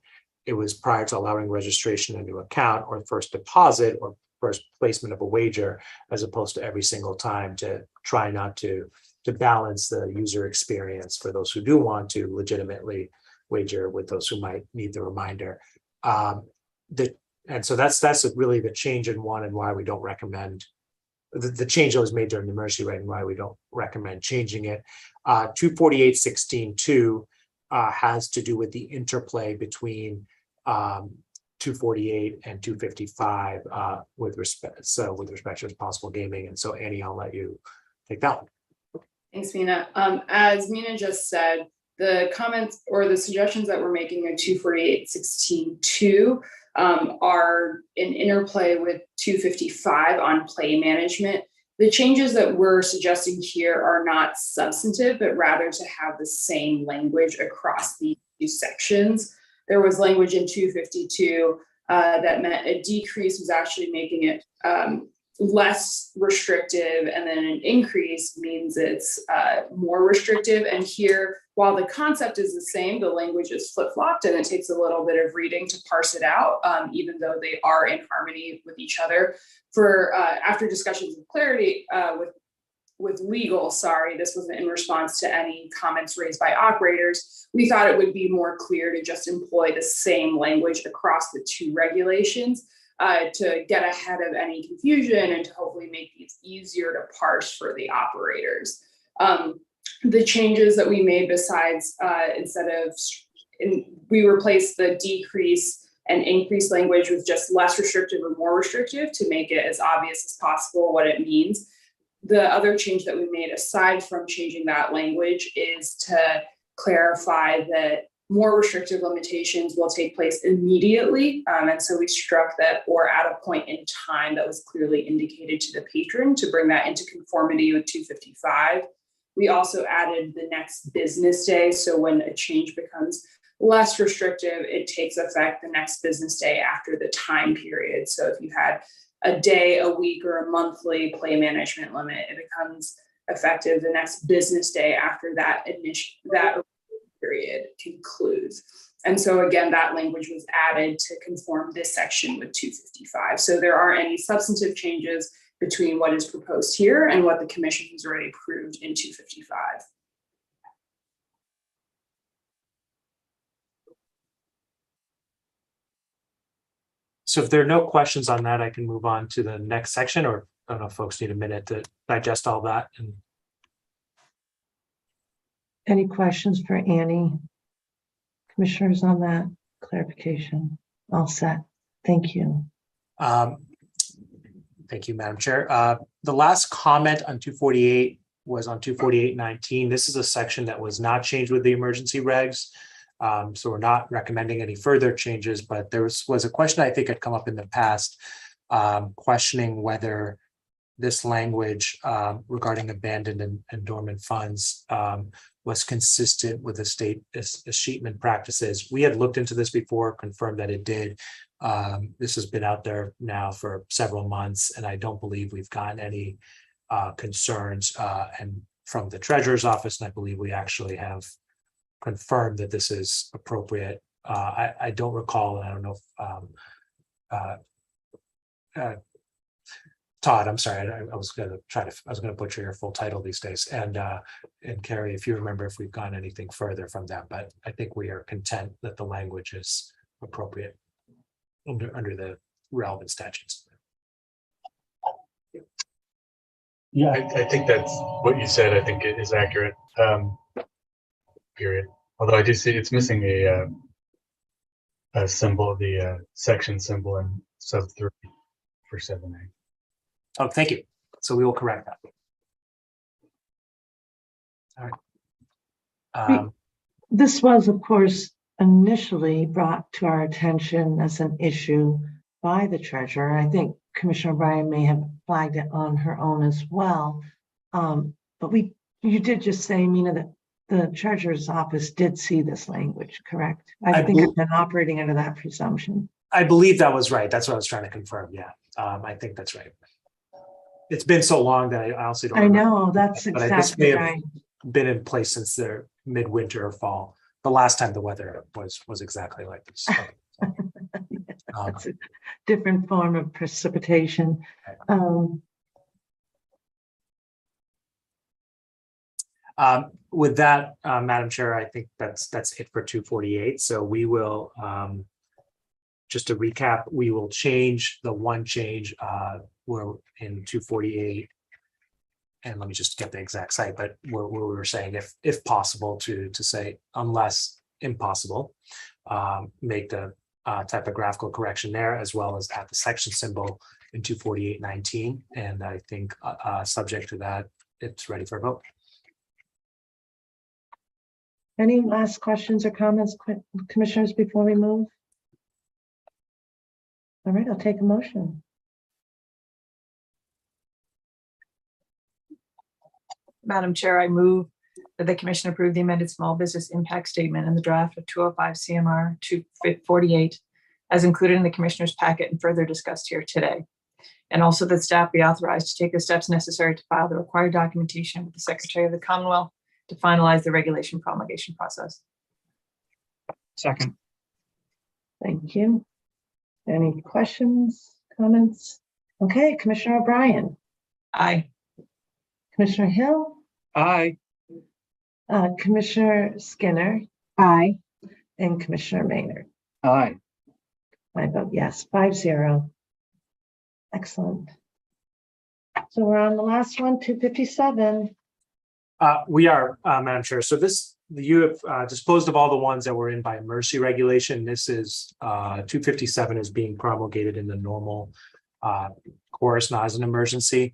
it was prior to allowing registration into account or first deposit or first placement of a wager, as opposed to every single time, to try not to balance the user experience for those who do want to legitimately wager with those who might need the reminder. And so that's really the change in one, and why we don't recommend the change that was made during the emergency rate, and why we don't recommend changing it. 248.16.2 has to do with the interplay between 248 and 255 with respect to responsible gaming. And so Annie, I'll let you take that one. Thanks, Mina. As Mina just said, the comments or the suggestions that we're making in 248.16.2 are in interplay with 255 on play management. The changes that we're suggesting here are not substantive, but rather to have the same language across these two sections. There was language in 252 that meant a decrease was actually making it less restrictive, and then an increase means it's more restrictive. And here, while the concept is the same, the language is flip-flopped, and it takes a little bit of reading to parse it out, even though they are in harmony with each other. For after discussions of clarity with legal, this wasn't in response to any comments raised by operators, we thought it would be more clear to just employ the same language across the two regulations to get ahead of any confusion and to hopefully make these easier to parse for the operators. The changes that we made besides we replaced the decrease and increase language with just less restrictive or more restrictive to make it as obvious as possible what it means. The other change that we made, aside from changing that language, is to clarify that more restrictive limitations will take place immediately. And so we struck that or at a point in time that was clearly indicated to the patron to bring that into conformity with 255. We also added the next business day. So when a change becomes less restrictive, it takes effect the next business day after the time period. So if you had a day, a week, or a monthly play management limit, it becomes effective the next business day after that period concludes. And so again, that language was added to conform this section with 255. So there aren't any substantive changes between what is proposed here and what the commission has already approved in 255. So if there are no questions on that, I can move on to the next section, or I don't know if folks need a minute to digest all that. And Any questions for Annie? Commissioners on that clarification? All set. Thank you. Thank you, Madam Chair. The last comment on 248 was on 248.19. This is a section that was not changed with the emergency regs. So we're not recommending any further changes, but there was a question I think had come up in the past, questioning whether this language regarding abandoned and dormant funds was consistent with the state escheatment practices. We had looked into this before, confirmed that it did. This has been out there now for several months, and I don't believe we've gotten any concerns and from the treasurer's office, and I believe we actually have confirmed that this is appropriate. I don't recall, and I don't know if Todd, I'm sorry, I was gonna butcher your full title these days. And Carrie, if you remember if we've gone anything further from that, but I think we are content that the language is appropriate under the relevant statutes. Yeah, I think that's what you said. I think it is accurate. Period. Although I do see it's missing a symbol, the section symbol in sub 3 for 7A. Oh, thank you. So we will correct that. All right. This was, of course, initially brought to our attention as an issue by the treasurer. I think Commissioner O'Brien may have flagged it on her own as well. But you did just say, Mina, that the treasurer's office did see this language, correct? I think I've been operating under that presumption. I believe that was right. That's what I was trying to confirm. Yeah, I think that's right. It's been so long that I honestly don't remember. I know, that's exactly right. Been in place since the midwinter or fall. The last time the weather was exactly like this. It's a different form of precipitation. With that, Madam Chair, I think that's it for 248. So we will, just to recap, we will change the one change we're in 248. And let me just get the exact site, but where we were saying if possible to say unless impossible, make the typographical correction there, as well as add the section symbol in 248.19. And I think subject to that, it's ready for a vote. Any last questions or comments, commissioners, before we move? All right, I'll take a motion. Madam Chair, I move that the commission approve the amended small business impact statement in the draft of 205 CMR 248 as included in the commissioner's packet and further discussed here today. And also that staff be authorized to take the steps necessary to file the required documentation with the Secretary of the Commonwealth to finalize the regulation promulgation process. Second. Thank you. Any questions, comments? Okay, Commissioner O'Brien. Aye. Commissioner Hill. Aye. Commissioner Skinner. Aye. And Commissioner Maynard. Aye. I vote yes, 5-0. Excellent. So we're on the last one, 257. We are, Madam Chair. So you have disposed of all the ones that were in by emergency regulation. This is 257 is being promulgated in the normal course, not as an emergency.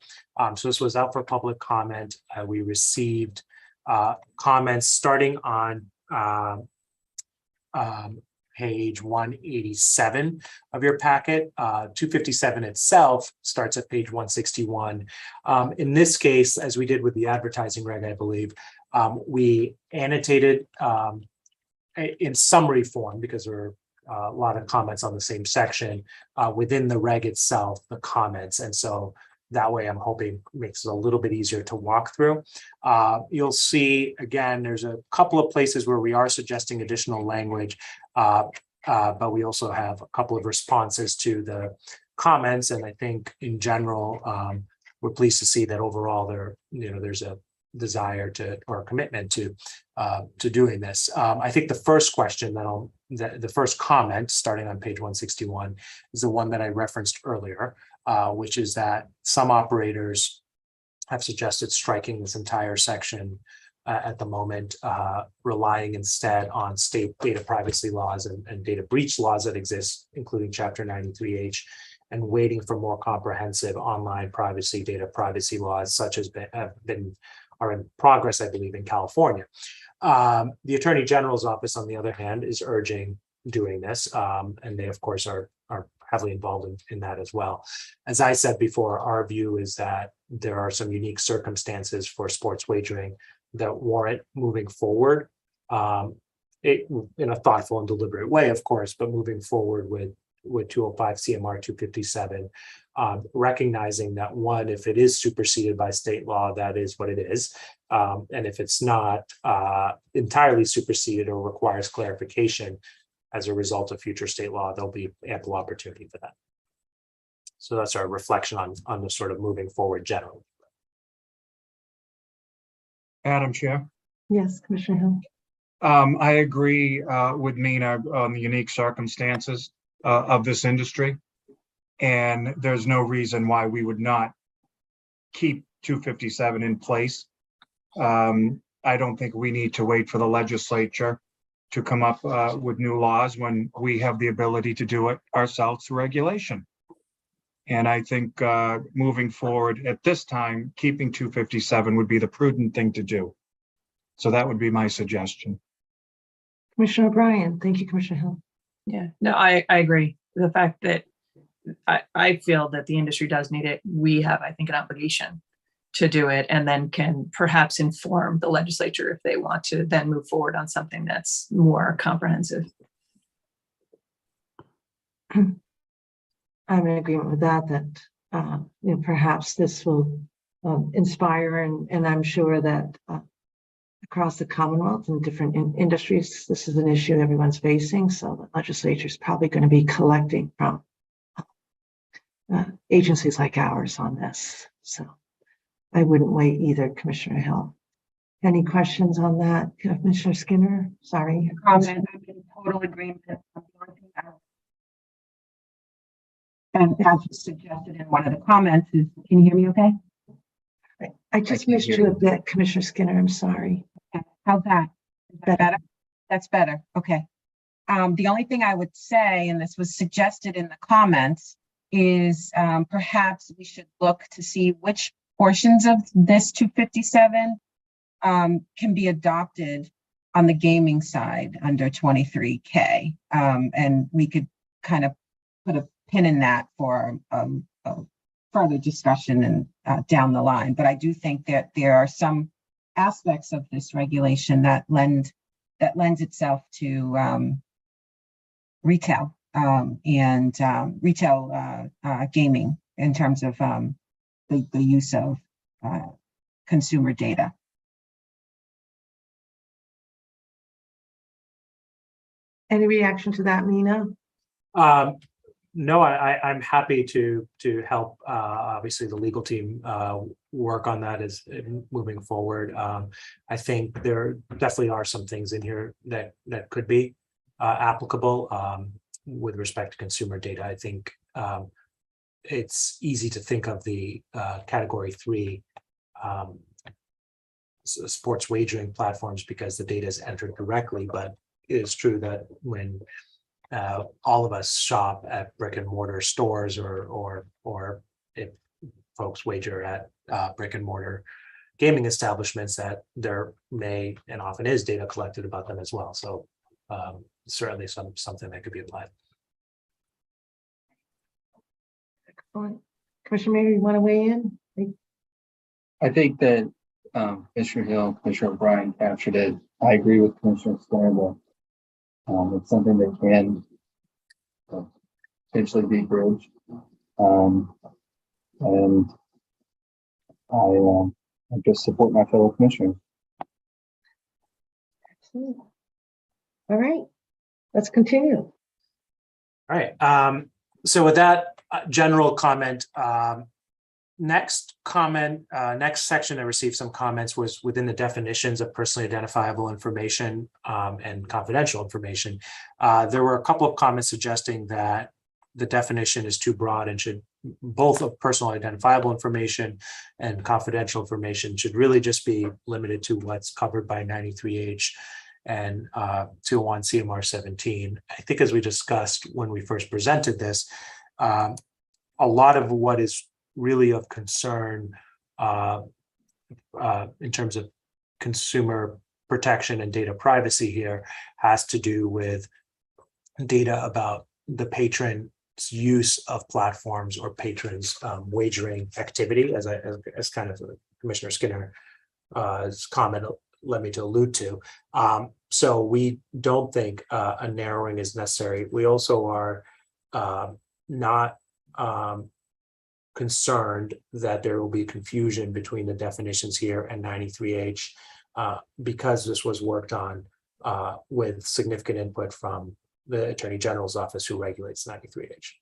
So this was out for public comment. We received comments starting on page 187 of your packet. 257 itself starts at page 161. In this case, as we did with the advertising reg, I believe, we annotated in summary form, because there were a lot of comments on the same section within the reg itself, the comments. And so that way, I'm hoping makes it a little bit easier to walk through. You'll see, again, there's a couple of places where we are suggesting additional language, but we also have a couple of responses to the comments. And I think in general, we're pleased to see that overall there's a desire to, or a commitment to doing this. I think the first question the first comment starting on page 161 is the one that I referenced earlier, which is that some operators have suggested striking this entire section at the moment, relying instead on state data privacy laws and data breach laws that exist, including Chapter 93H, and waiting for more comprehensive online data privacy laws, such as are in progress, I believe, in California. The Attorney General's office, on the other hand, is urging doing this, and they, of course, are heavily involved in that as well. As I said before, our view is that there are some unique circumstances for sports wagering that warrant moving forward in a thoughtful and deliberate way, of course, but moving forward with 205 CMR 257, recognizing that one, if it is superseded by state law, that is what it is. And if it's not entirely superseded or requires clarification as a result of future state law, there'll be ample opportunity for that. So that's our reflection on the sort of moving forward generally. Madam Chair. Yes, Commissioner Hill. I agree with Mina on the unique circumstances of this industry. And there's no reason why we would not keep 257 in place. I don't think we need to wait for the legislature to come up with new laws when we have the ability to do it ourselves through regulation. And I think moving forward at this time, keeping 257 would be the prudent thing to do. So that would be my suggestion. Commissioner O'Brien. Thank you, Commissioner Hill. Yeah, no, I agree. The fact that I feel that the industry does need it. We have, I think, an obligation to do it, and then can perhaps inform the legislature if they want to then move forward on something that's more comprehensive. I'm in agreement with that, perhaps this will inspire, and I'm sure that across the Commonwealth and different industries, this is an issue everyone's facing. So the legislature is probably going to be collecting from agencies like ours on this. So I wouldn't wait either, Commissioner Hill. Any questions on that, Commissioner Skinner? Sorry. Comment. I'm in total agreement. And as was suggested in one of the comments, can you hear me okay? I just missed you a bit, Commissioner Skinner. I'm sorry. Okay. How's that? Is that better? That's better. Okay. The only thing I would say, and this was suggested in the comments, is perhaps we should look to see which portions of this 257 can be adopted on the gaming side under 23K. And we could kind of put a pin in that for further discussion and down the line. But I do think that there are some aspects of this regulation that lends itself to retail and retail gaming in terms of the use of consumer data. Any reaction to that, Mina? No, I'm happy to help. Obviously, the legal team work on that as moving forward. I think there definitely are some things in here that could be applicable with respect to consumer data. I think it's easy to think of the category 3 sports wagering platforms because the data is entered directly, but it is true that when all of us shop at brick and mortar stores or if folks wager at brick and mortar gaming establishments, that there may and often is data collected about them as well. So certainly something that could be applied. Excellent. Commissioner Mayor, you want to weigh in? I think that Commissioner Hill, Commissioner O'Brien captured it. I agree with Commissioner Skinner that it's something that can potentially be bridged. And I just support my fellow commissioners. Excellent. All right, let's continue. All right. So with that general comment, next section that received some comments was within the definitions of personally identifiable information and confidential information. There were a couple of comments suggesting that the definition is too broad and should both of personal identifiable information and confidential information should really just be limited to what's covered by 93H and 201 CMR 17. I think as we discussed when we first presented this, a lot of what is really of concern in terms of consumer protection and data privacy here has to do with data about the patron's use of platforms or patrons wagering activity, as kind of Commissioner Skinner's comment led me to allude to. So we don't think a narrowing is necessary. We also are not concerned that there will be confusion between the definitions here and 93H because this was worked on with significant input from the Attorney General's office who regulates 93H.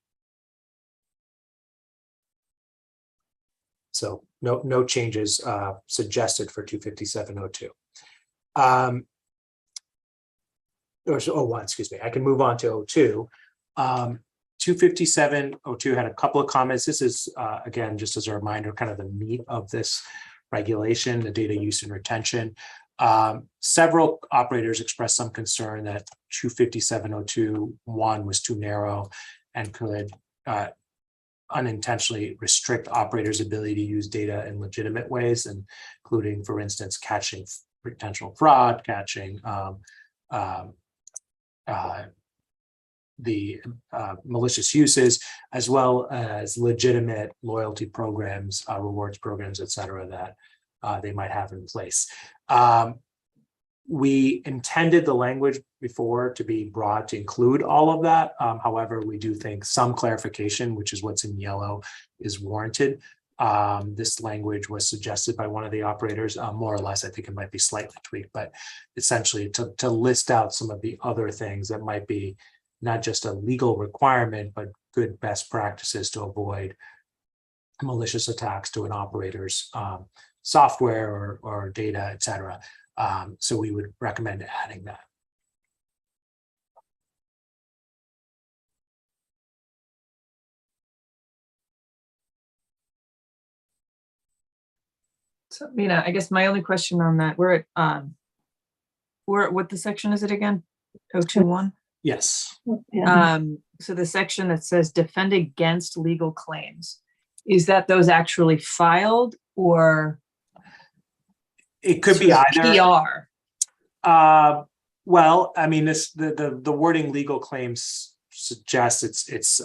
So no changes suggested for 25702. Or 01, excuse me. I can move on to 02. 25702 had a couple of comments. This is, again, just as a reminder, kind of the meat of this regulation, the data use and retention. Several operators expressed some concern that 25702(1) was too narrow and could unintentionally restrict operators' ability to use data in legitimate ways, including, for instance, catching potential fraud, catching the malicious uses, as well as legitimate loyalty programs, rewards programs, et cetera, that they might have in place. We intended the language before to be broad to include all of that. However, we do think some clarification, which is what's in yellow, is warranted. This language was suggested by one of the operators, more or less. I think it might be slightly tweaked, but essentially to list out some of the other things that might be not just a legal requirement, but good best practices to avoid malicious attacks to an operator's software or data, et cetera. So we would recommend adding that. So, Mina, I guess my only question on that, we're at what the section is it again? 021? Yes. So the section that says defend against legal claims, is that those actually filed or? It could be either. PR. Well, I mean, the wording legal claims suggests it's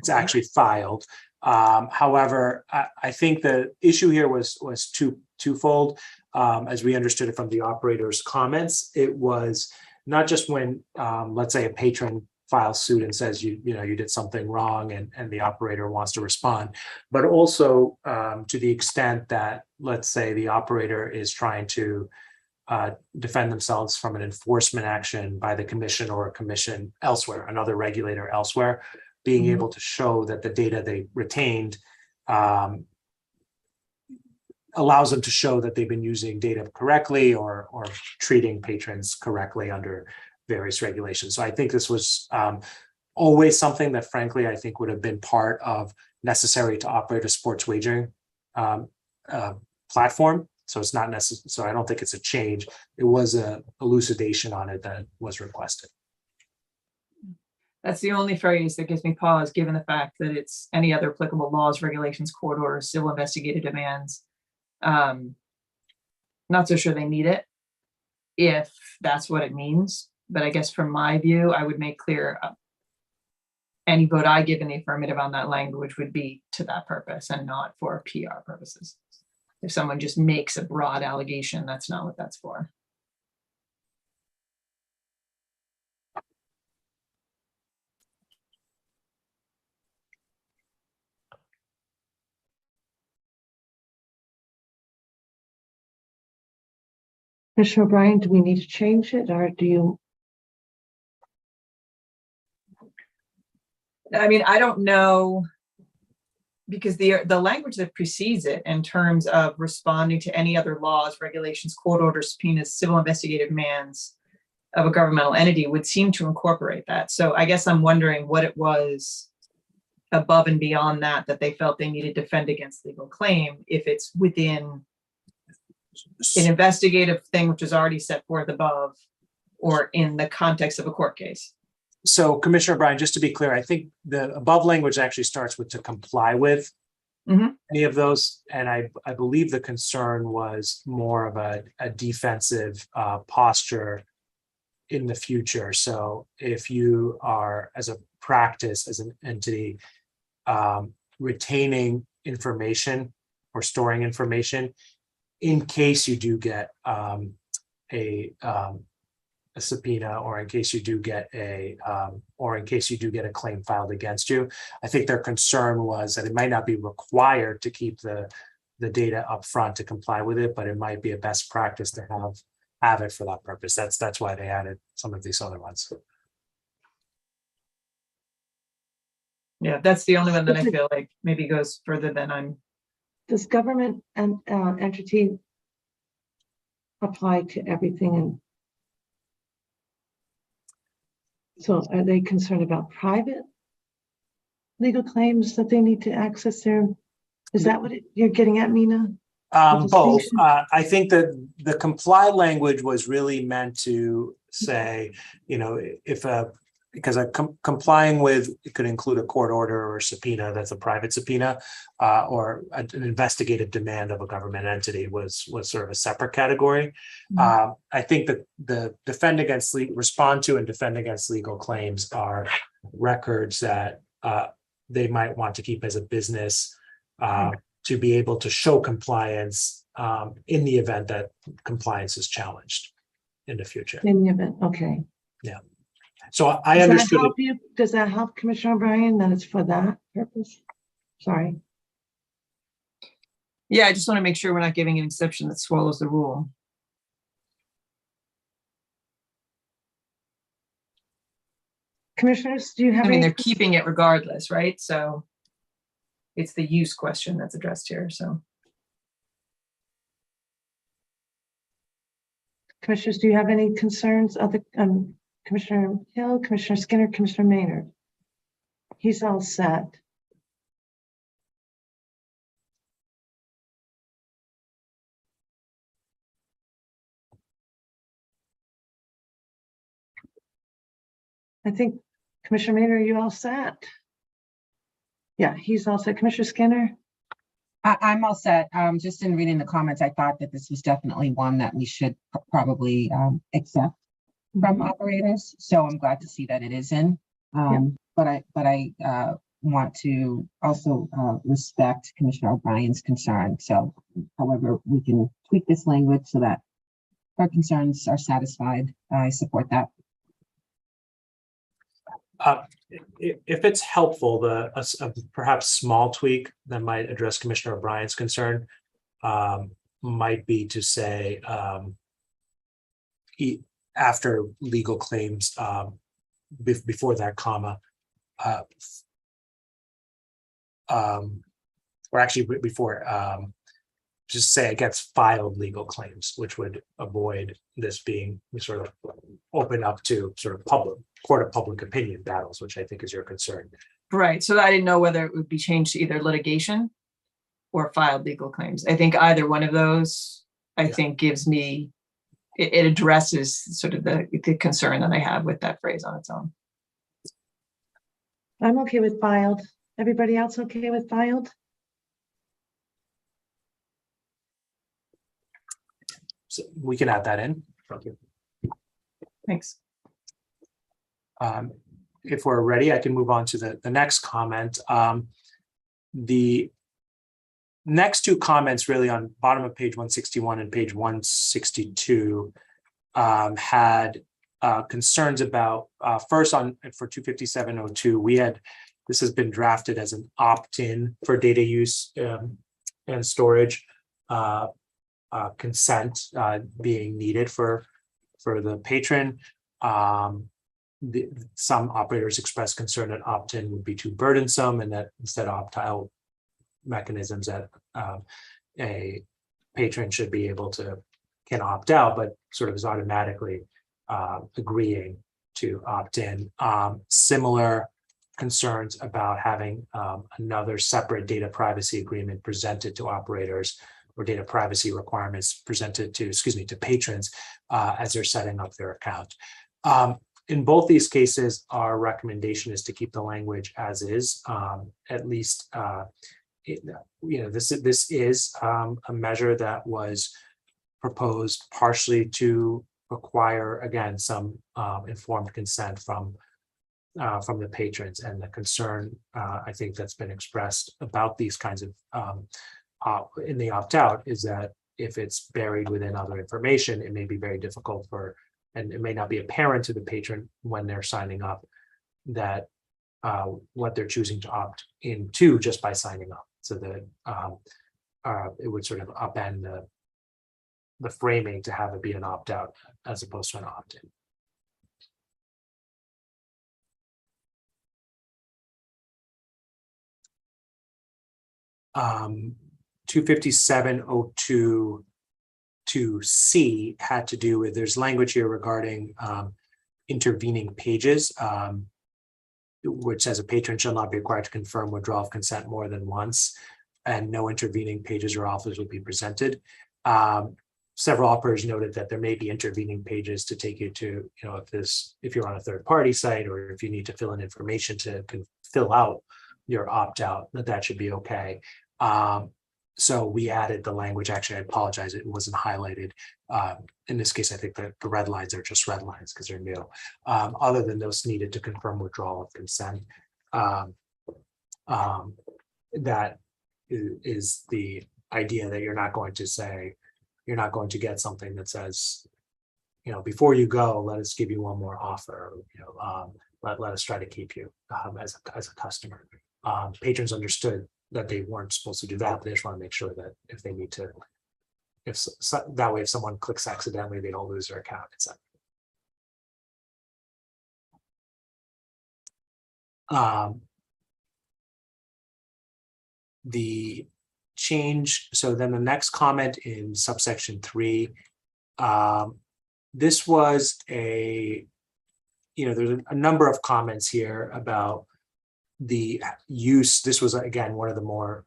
actually filed. However, I think the issue here was twofold. As we understood it from the operator's comments, it was not just when, let's say, a patron files suit and says you did something wrong and the operator wants to respond, but also to the extent that, let's say, the operator is trying to defend themselves from an enforcement action by the commission or a commission elsewhere, another regulator elsewhere, being able to show that the data they retained allows them to show that they've been using data correctly or treating patrons correctly under various regulations. So I think this was always something that, frankly, I think would have been part of necessary to operate a sports wagering platform. So it's not necessary. So I don't think it's a change. It was a elucidation on it that was requested. That's the only phrase that gives me pause, given the fact that it's any other applicable laws, regulations, court orders, civil investigative demands. Not so sure they need it if that's what it means. But I guess from my view, I would make clear any vote I give in the affirmative on that language would be to that purpose and not for PR purposes. If someone just makes a broad allegation, that's not what that's for. Commissioner O'Brien, do we need to change it or do you? I mean, I don't know, because the language that precedes it in terms of responding to any other laws, regulations, court orders, subpoenas, civil investigative demands of a governmental entity would seem to incorporate that. So I guess I'm wondering what it was above and beyond that they felt they needed to defend against legal claim, if it's within an investigative thing which is already set forth above, or in the context of a court case. So Commissioner O'Brien, just to be clear, I think the above language actually starts with to comply with any of those. And I believe the concern was more of a defensive posture in the future. So if you are, as a practice, as an entity, retaining information or storing information, in case you do get a subpoena, or in case you do get a claim filed against you. I think their concern was that it might not be required to keep the data up front to comply with it, but it might be a best practice to have it for that purpose. That's why they added some of these other ones. Yeah, that's the only one that I feel like maybe goes further than I'm. Does government and entity apply to everything? And so are they concerned about private legal claims that they need to access their, is that what you're getting at, Mina? Both. I think that the comply language was really meant to say, if because complying with, it could include a court order or a subpoena that's a private subpoena, or an investigative demand of a government entity was sort of a separate category. I think that the respond to and defend against legal claims are records that they might want to keep as a business, to be able to show compliance in the event that compliance is challenged in the future. In the event, okay. Yeah. So I understood it. Does that help, Commissioner O'Brien, that it's for that purpose? Sorry. Yeah, I just want to make sure we're not giving an exception that swallows the rule. Commissioners, do you have I mean, any? they're keeping it regardless, right? So it's the use question that's addressed here, so. Commissioners, do you have any concerns? Other Commissioner Hill, Commissioner Skinner, Commissioner Maynard? He's all set. I think, Commissioner Maynard, are you all set? Yeah, he's all set. Commissioner Skinner? I'm all set. Just in reading the comments, I thought that this was definitely one that we should probably accept from operators. So I'm glad to see that it is in. But I want to also respect Commissioner O'Brien's concern. So however we can tweak this language so that our concerns are satisfied, I support that. If it's helpful, perhaps small tweak that might address Commissioner O'Brien's concern might be to say after legal claims, before that comma, or actually before, just say against filed legal claims, which would avoid this being sort of open up to sort of court of public opinion battles, which I think is your concern. Right. So I didn't know whether it would be changed to either litigation or filed legal claims. I think either one of those, I think gives me, it addresses sort of the concern that I have with that phrase on its own. I'm okay with filed. Everybody else okay with filed? So we can add that in. Thank you. Thanks. If we're ready, I can move on to the next comment. The next two comments really on bottom of page 161 and page 162 had concerns about first for 257.02, this has been drafted as an opt-in for data use and storage. consent being needed for the patron. Some operators express concern that opt-in would be too burdensome and that instead opt-out mechanisms that a patron should be able to can opt out, but sort of is automatically agreeing to opt in. Similar concerns about having another separate data privacy agreement presented to operators or data privacy requirements presented to, to patrons as they're setting up their account. In both these cases, our recommendation is to keep the language as is, at least, this is a measure that was proposed partially to require, again, some informed consent from the patrons, and the concern I think that's been expressed about these kinds of in the opt-out is that if it's buried within other information, it may be very difficult for, and it may not be apparent to the patron when they're signing up that what they're choosing to opt into just by signing up. So that it would sort of upend the framing to have it be an opt-out as opposed to an opt-in. Um, 257.02.2C had to do with, there's language here regarding intervening pages, which says a patron shall not be required to confirm withdrawal of consent more than once, and no intervening pages or offers will be presented. Several operators noted that there may be intervening pages to take you to, if you're on a third-party site, or if you need to fill in information to fill out your opt-out, that should be okay. So we added the language. Actually, I apologize, it wasn't highlighted. In this case, I think that the red lines are just red lines because they're new. Other than those needed to confirm withdrawal of consent. That is the idea that you're not going to say, you're not going to get something that says, before you go, let us give you one more offer. Let us try to keep you as a customer. Patrons understood that they weren't supposed to do that, but they just want to make sure that if they need to, that way, if someone clicks accidentally, they don't lose their account, etc. The change, so then the next comment in subsection 3, this was there's a number of comments here about the use. This was, again, one of the more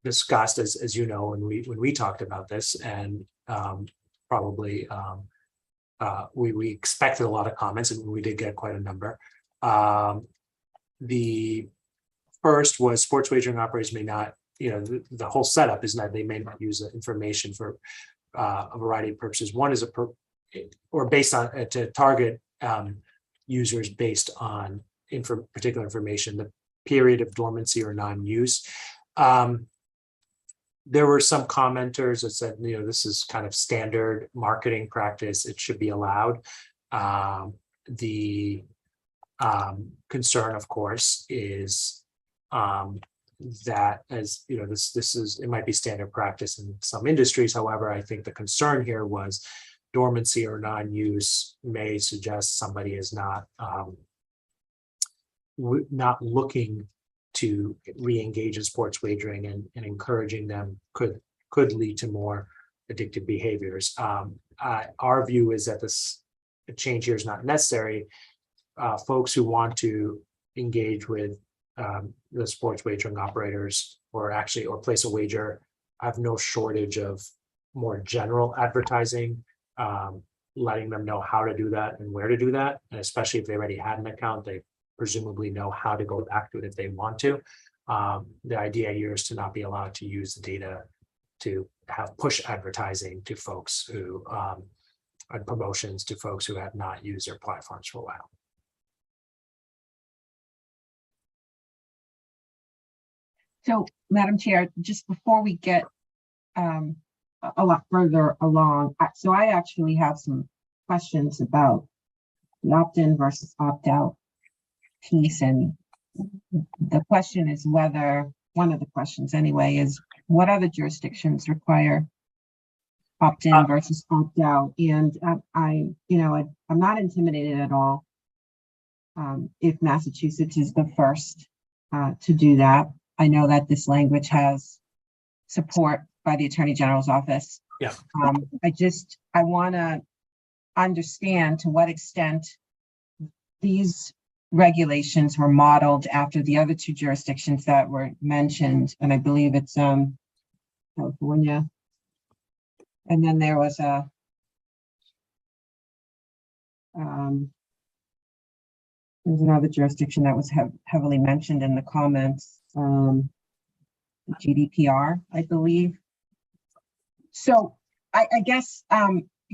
discussed, as you know, when we talked about this, and probably we expected a lot of comments, and we did get quite a number. The first was sports wagering operators may not, the whole setup is that they may not use the information for a variety of purposes. One is based on to target users based on particular information, the period of dormancy or non-use. There were some commenters that said, this is kind of standard marketing practice, it should be allowed. The concern, of course, is that, as it might be standard practice in some industries. However, I think the concern here was dormancy or non-use may suggest somebody is not looking to re-engage in sports wagering, and encouraging them could lead to more addictive behaviors. Our view is that this change here is not necessary. Folks who want to engage with the sports wagering operators or place a wager have no shortage of more general advertising, letting them know how to do that and where to do that. And especially if they already had an account, they presumably know how to go back to it if they want to. The idea here is to not be allowed to use the data to have push advertising to folks who and promotions to folks who have not used their platforms for a while. So, Madam Chair, just before we get a lot further along, so I actually have some questions about the opt-in versus opt-out piece. And the question is whether, one of the questions anyway, is what other jurisdictions require opt-in versus opt-out. And I'm not intimidated at all if Massachusetts is the first to do that. I know that this language has support by the Attorney General's office. Yeah. I want to understand to what extent these regulations were modeled after the other two jurisdictions that were mentioned, and I believe it's California. And then there was there's another jurisdiction that was heavily mentioned in the comments, GDPR, I believe. So I guess,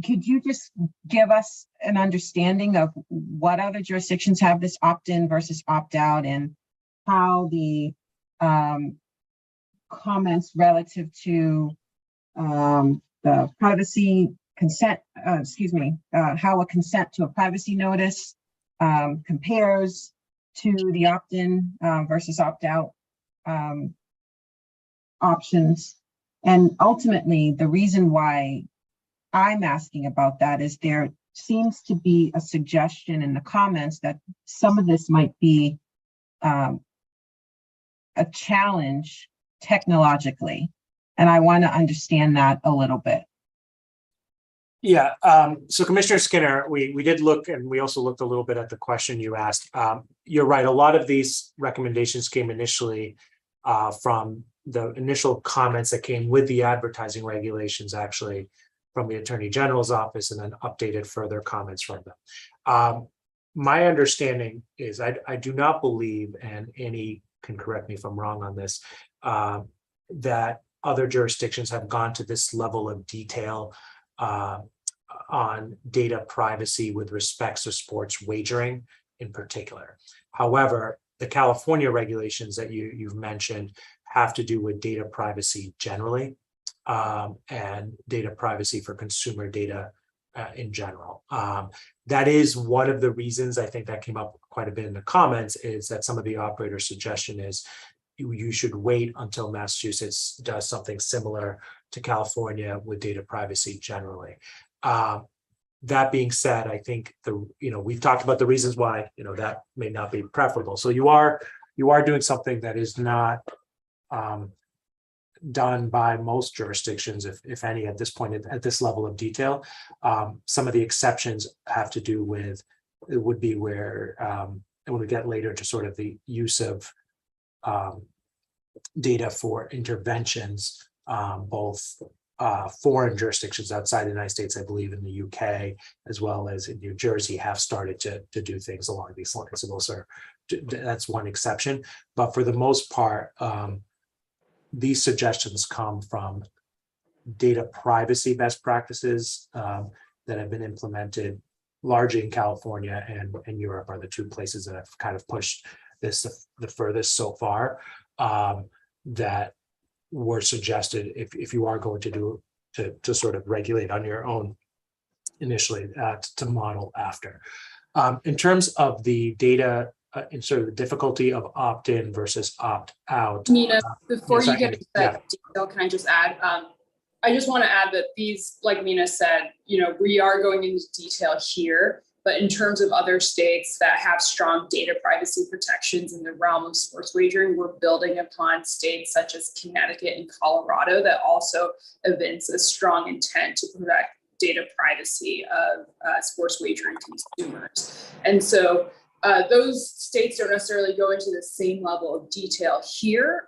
could you just give us an understanding of what other jurisdictions have this opt-in versus opt-out, and how the comments relative to the privacy consent, how a consent to a privacy notice compares to the opt-in versus opt-out options? And ultimately, the reason why I'm asking about that is there seems to be a suggestion in the comments that some of this might be a challenge technologically. And I want to understand that a little bit. Yeah, so Commissioner Skinner, we did look, and we also looked a little bit at the question you asked. You're right, a lot of these recommendations came initially from the initial comments that came with the advertising regulations, actually from the Attorney General's office, and then updated further comments from them. My understanding is I do not believe, and Annie can correct me if I'm wrong on this, that other jurisdictions have gone to this level of detail on data privacy with respects to sports wagering in particular. However, the California regulations that you've mentioned have to do with data privacy generally, and data privacy for consumer data in general. That is one of the reasons I think that came up quite a bit in the comments, is that some of the operators' suggestion is you should wait until Massachusetts does something similar to California with data privacy generally. That being said, I think we've talked about the reasons why that may not be preferable. So you are doing something that is not done by most jurisdictions, if any, at this point at this level of detail. Some of the exceptions have to do with, it would be where, and when we get later to sort of the use of data for interventions, both foreign jurisdictions outside the United States, I believe in the UK, as well as in New Jersey, have started to do things along these lines. So those are, that's one exception. But for the most part, these suggestions come from data privacy best practices that have been implemented largely in California and Europe are the two places that have kind of pushed this the furthest so far, that were suggested if you are going to do to sort of regulate on your own initially, to model after. In terms of the data and sort of the difficulty of opt-in versus opt-out. Nina, before yes, you I get can- to that detail, can I just add? I just want to add that these, like Nina said, we are going into detail here, but in terms of other states that have strong data privacy protections in the realm of sports wagering, we're building upon states such as Connecticut and Colorado that also evince a strong intent to protect data privacy of sports wagering consumers. And so those states don't necessarily go into the same level of detail here,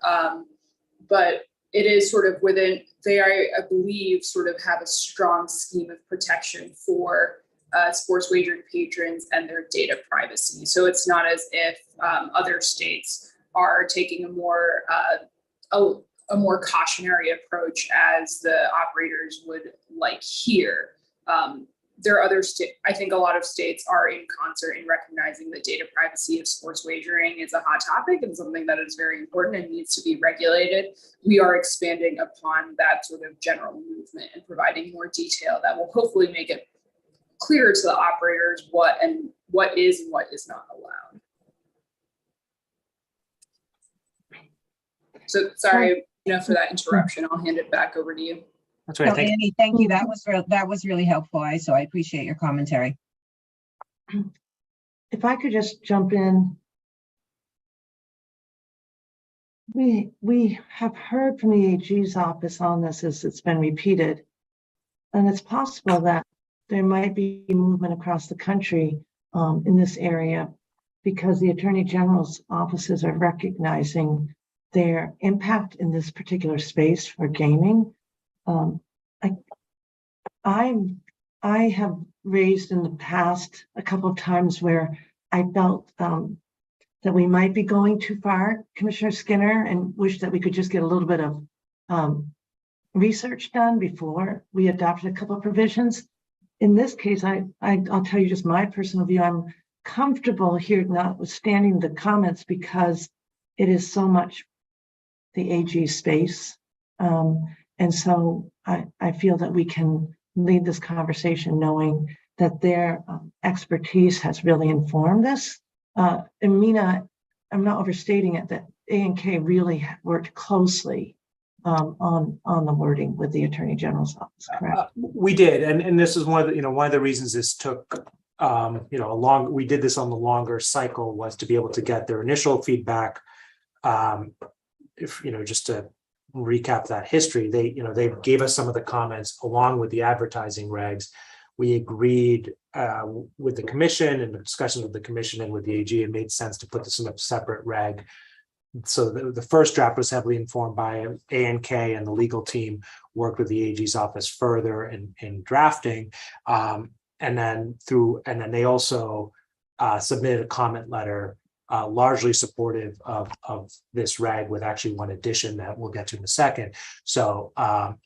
but it is sort of within, they are, I believe, sort of have a strong scheme of protection for sports wagering patrons and their data privacy. So it's not as if other states are taking a more cautionary approach as the operators would like here. There are other states, I think a lot of states are in concert in recognizing that data privacy of sports wagering is a hot topic and something that is very important and needs to be regulated. We are expanding upon that sort of general movement and providing more detail that will hopefully make it clear to the operators what is and what is not allowed. So sorry, for that interruption. I'll hand it back over to you. That's right. No, Thank you. Annie, thank you. That was really helpful. So I appreciate your commentary. If I could just jump in. We have heard from the AG's office on this as it's been repeated. And it's possible that there might be movement across the country in this area because the Attorney General's offices are recognizing their impact in this particular space for gaming. I have raised in the past a couple of times where I felt that we might be going too far, Commissioner Skinner, and wish that we could just get a little bit of research done before we adopted a couple of provisions. In this case, I'll tell you just my personal view. I'm comfortable here, notwithstanding the comments, because it is so much the AG space. And so I feel that we can lead this conversation knowing that their expertise has really informed this. And Mina, I'm not overstating it, that A&K really worked closely on the wording with the Attorney General's office, correct? We did, and this is one of the reasons this took we did this on the longer cycle, was to be able to get their initial feedback. Just to recap that history, they gave us some of the comments along with the advertising regs. We agreed with the commission, and the discussions with the commission and with the AG, it made sense to put this in a separate reg. So the first draft was heavily informed by A&K, and the legal team worked with the AG's office further in drafting. And then they also submitted a comment letter largely supportive of this reg, with actually one addition that we'll get to in a second. So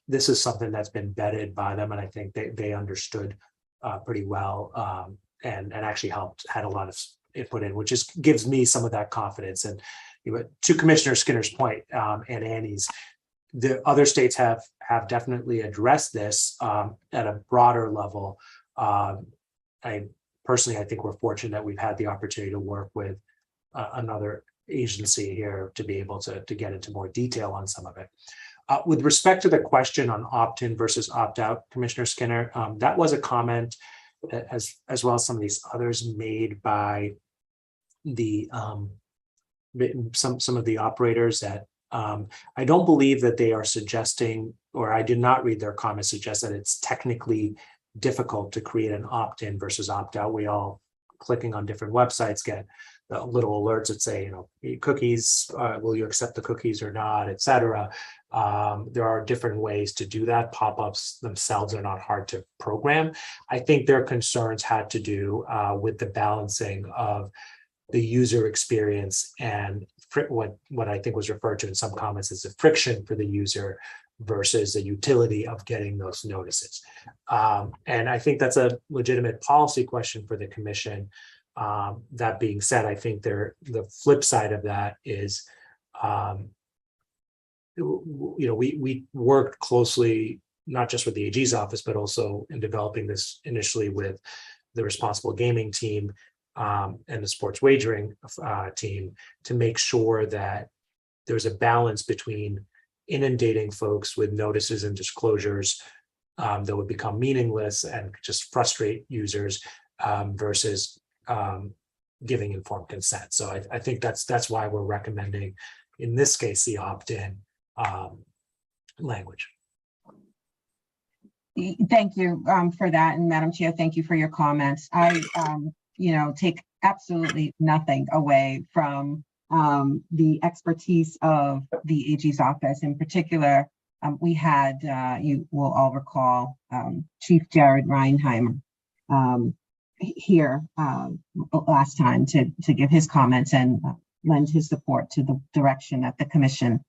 this is something that's been vetted by them, and I think they understood pretty well, and actually had a lot of input in, which gives me some of that confidence. And to Commissioner Skinner's point, and Annie's, the other states have definitely addressed this at a broader level. I think we're fortunate that we've had the opportunity to work with another agency here to be able to get into more detail on some of it. With respect to the question on opt-in versus opt-out, Commissioner Skinner, that was a comment, as well as some of these others, made by the some of the operators, that I don't believe that they are suggesting, or I did not read their comments suggest that it's technically difficult to create an opt-in versus opt-out. We all, clicking on different websites, get little alerts that say, cookies, will you accept the cookies or not, etc. There are different ways to do that. Pop-ups themselves are not hard to program. I think their concerns had to do with the balancing of the user experience and what I think was referred to in some comments as the friction for the user versus the utility of getting those notices. And I think that's a legitimate policy question for the commission. That being said, I think the flip side of that is, we worked closely, not just with the AG's office, but also in developing this initially with the responsible gaming team and the sports wagering team, to make sure that there's a balance between inundating folks with notices and disclosures that would become meaningless and just frustrate users versus giving informed consent. So I think that's why we're recommending, in this case, the opt-in language. Thank you for that, and Madam Chair, thank you for your comments. I take absolutely nothing away from the expertise of the AG's office. In particular, we had, you will all recall, Chief Jared Reinheimer here last time to give his comments and lend his support to the direction that the commission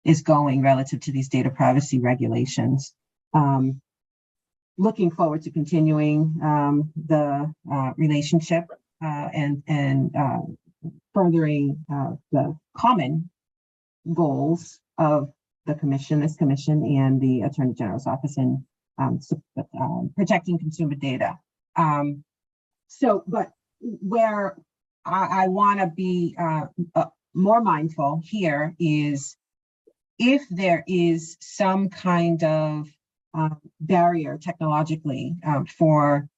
is going relative to these data privacy regulations. Looking forward to continuing the relationship and furthering the common goals of the commission, this commission, and the Attorney General's office in protecting consumer data. But where I want to be more mindful here is, if there is some kind of barrier technologically for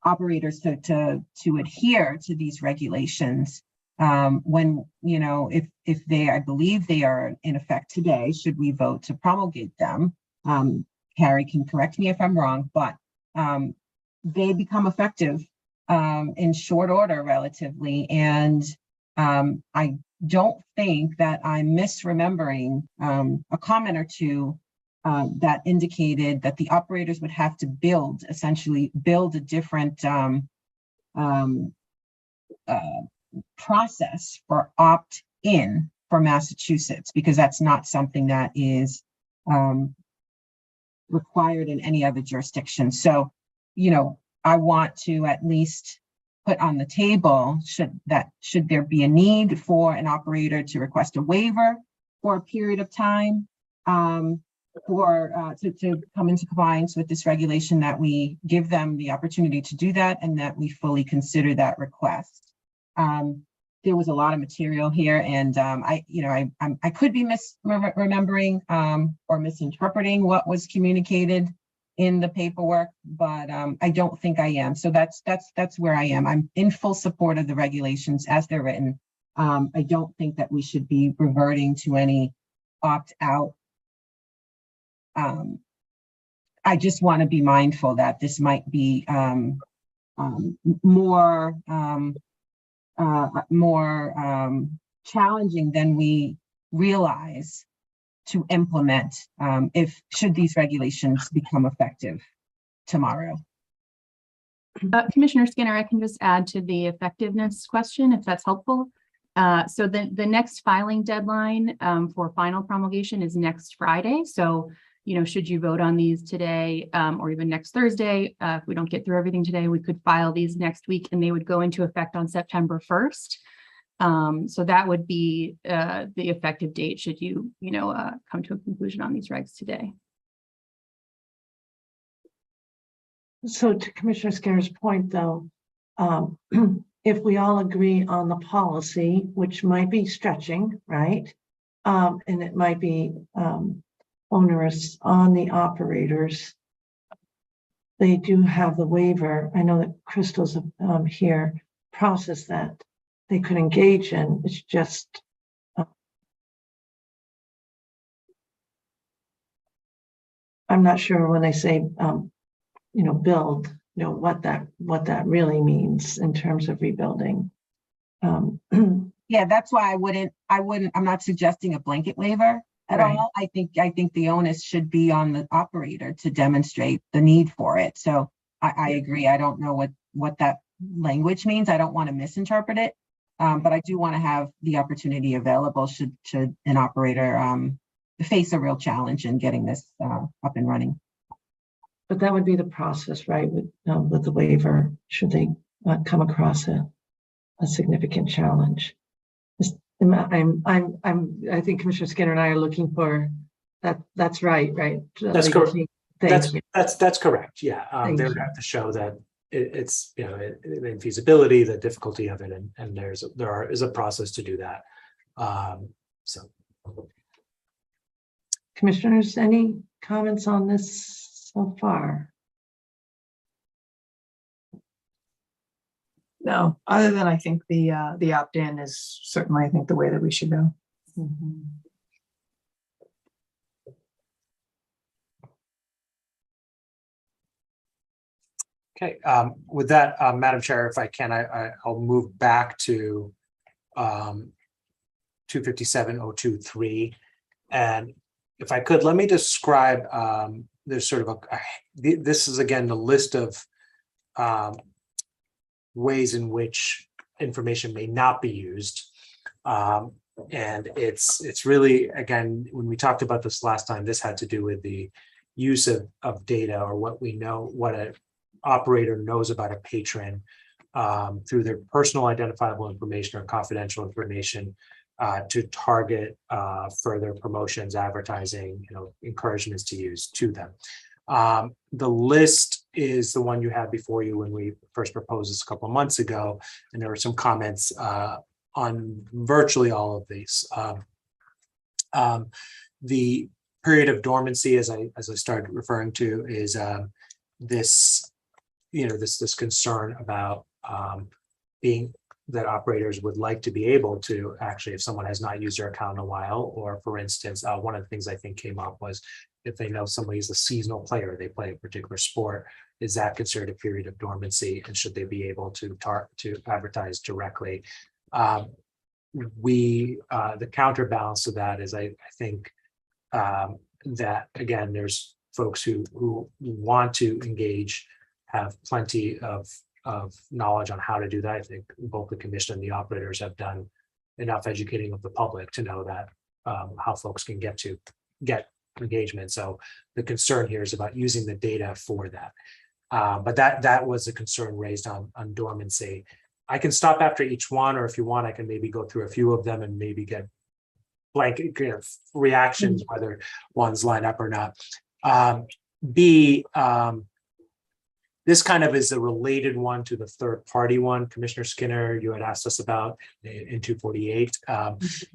operators to adhere to these regulations. When, if they, I believe they are in effect today, should we vote to promulgate them, Carrie can correct me if I'm wrong, but they become effective in short order relatively. And I don't think that I'm misremembering a comment or two that indicated that the operators would have to essentially build a different process for opt-in for Massachusetts, because that's not something that is required in any other jurisdiction. So, I want to at least put on the table, should there be a need for an operator to request a waiver for a period of time, to come into compliance with this regulation, that we give them the opportunity to do that, and that we fully consider that request. There was a lot of material here, and I could be remembering or misinterpreting what was communicated in the paperwork, but I don't think I am. So that's where I am. I'm in full support of the regulations as they're written. I don't think that we should be reverting to any opt-out. I just want to be mindful that this might be more challenging than we realize to implement should these regulations become effective tomorrow. Commissioner Skinner, I can just add to the effectiveness question, if that's helpful. So the next filing deadline for final promulgation is next Friday. So, should you vote on these today or even next Thursday, if we don't get through everything today, we could file these next week and they would go into effect on September 1st. So that would be the effective date should you, come to a conclusion on these regs today. So to Commissioner Skinner's point, though, if we all agree on the policy, which might be stretching, right? And it might be onerous on the operators. They do have the waiver. I know that Crystal's here process that they could engage in. It's just I'm not sure when they say build, what that really means in terms of rebuilding. Yeah, that's why I'm not suggesting a blanket waiver at Right. all. I think the onus should be on the operator to demonstrate the need for it. So I agree. I don't know what that language means. I don't want to misinterpret it. But I do want to have the opportunity available should an operator face a real challenge in getting this up and running. But that would be the process, right? With the waiver, should they come across a significant challenge. I think Commissioner Skinner and I are looking for that. That's right. That's correct. Thank you. That's correct. Yeah, they would have to show that it's the infeasibility, the difficulty of it, and there is a process to do that. So, Commissioners, any comments on this so far? No, other than I think the opt-in is certainly, I think, the way that we should go. Mm-hmm. okay. With that, Madam Chair, if I can, I'll move back to 257.023, and if I could, let me describe. There's sort of this is again the list of ways in which information may not be used. And it's really, again, when we talked about this last time, this had to do with the use of data, or what we know, what an operator knows about a patron through their personal identifiable information or confidential information to target further promotions, advertising, encouragements to use to them. The list is the one you had before you when we first proposed this a couple of months ago, and there were some comments on virtually all of these. The period of dormancy, as I started referring to, is this, this concern about being that operators would like to be able to actually, if someone has not used their account in a while, or for instance, one of the things I think came up was if they know somebody's a seasonal player, they play a particular sport, is that considered a period of dormancy, and should they be able to advertise directly? The counterbalance to that is I think that again, there's folks who want to engage, have plenty of knowledge on how to do that. I think both the commission and the operators have done enough educating of the public to know that how folks can get engagement. So the concern here is about using the data for that. But that was a concern raised on dormancy. I can stop after each one, or if you want, I can maybe go through a few of them and maybe get blanket reactions, whether ones line up or not. This kind of is a related one to the third party one. Commissioner Skinner, you had asked us about in 248,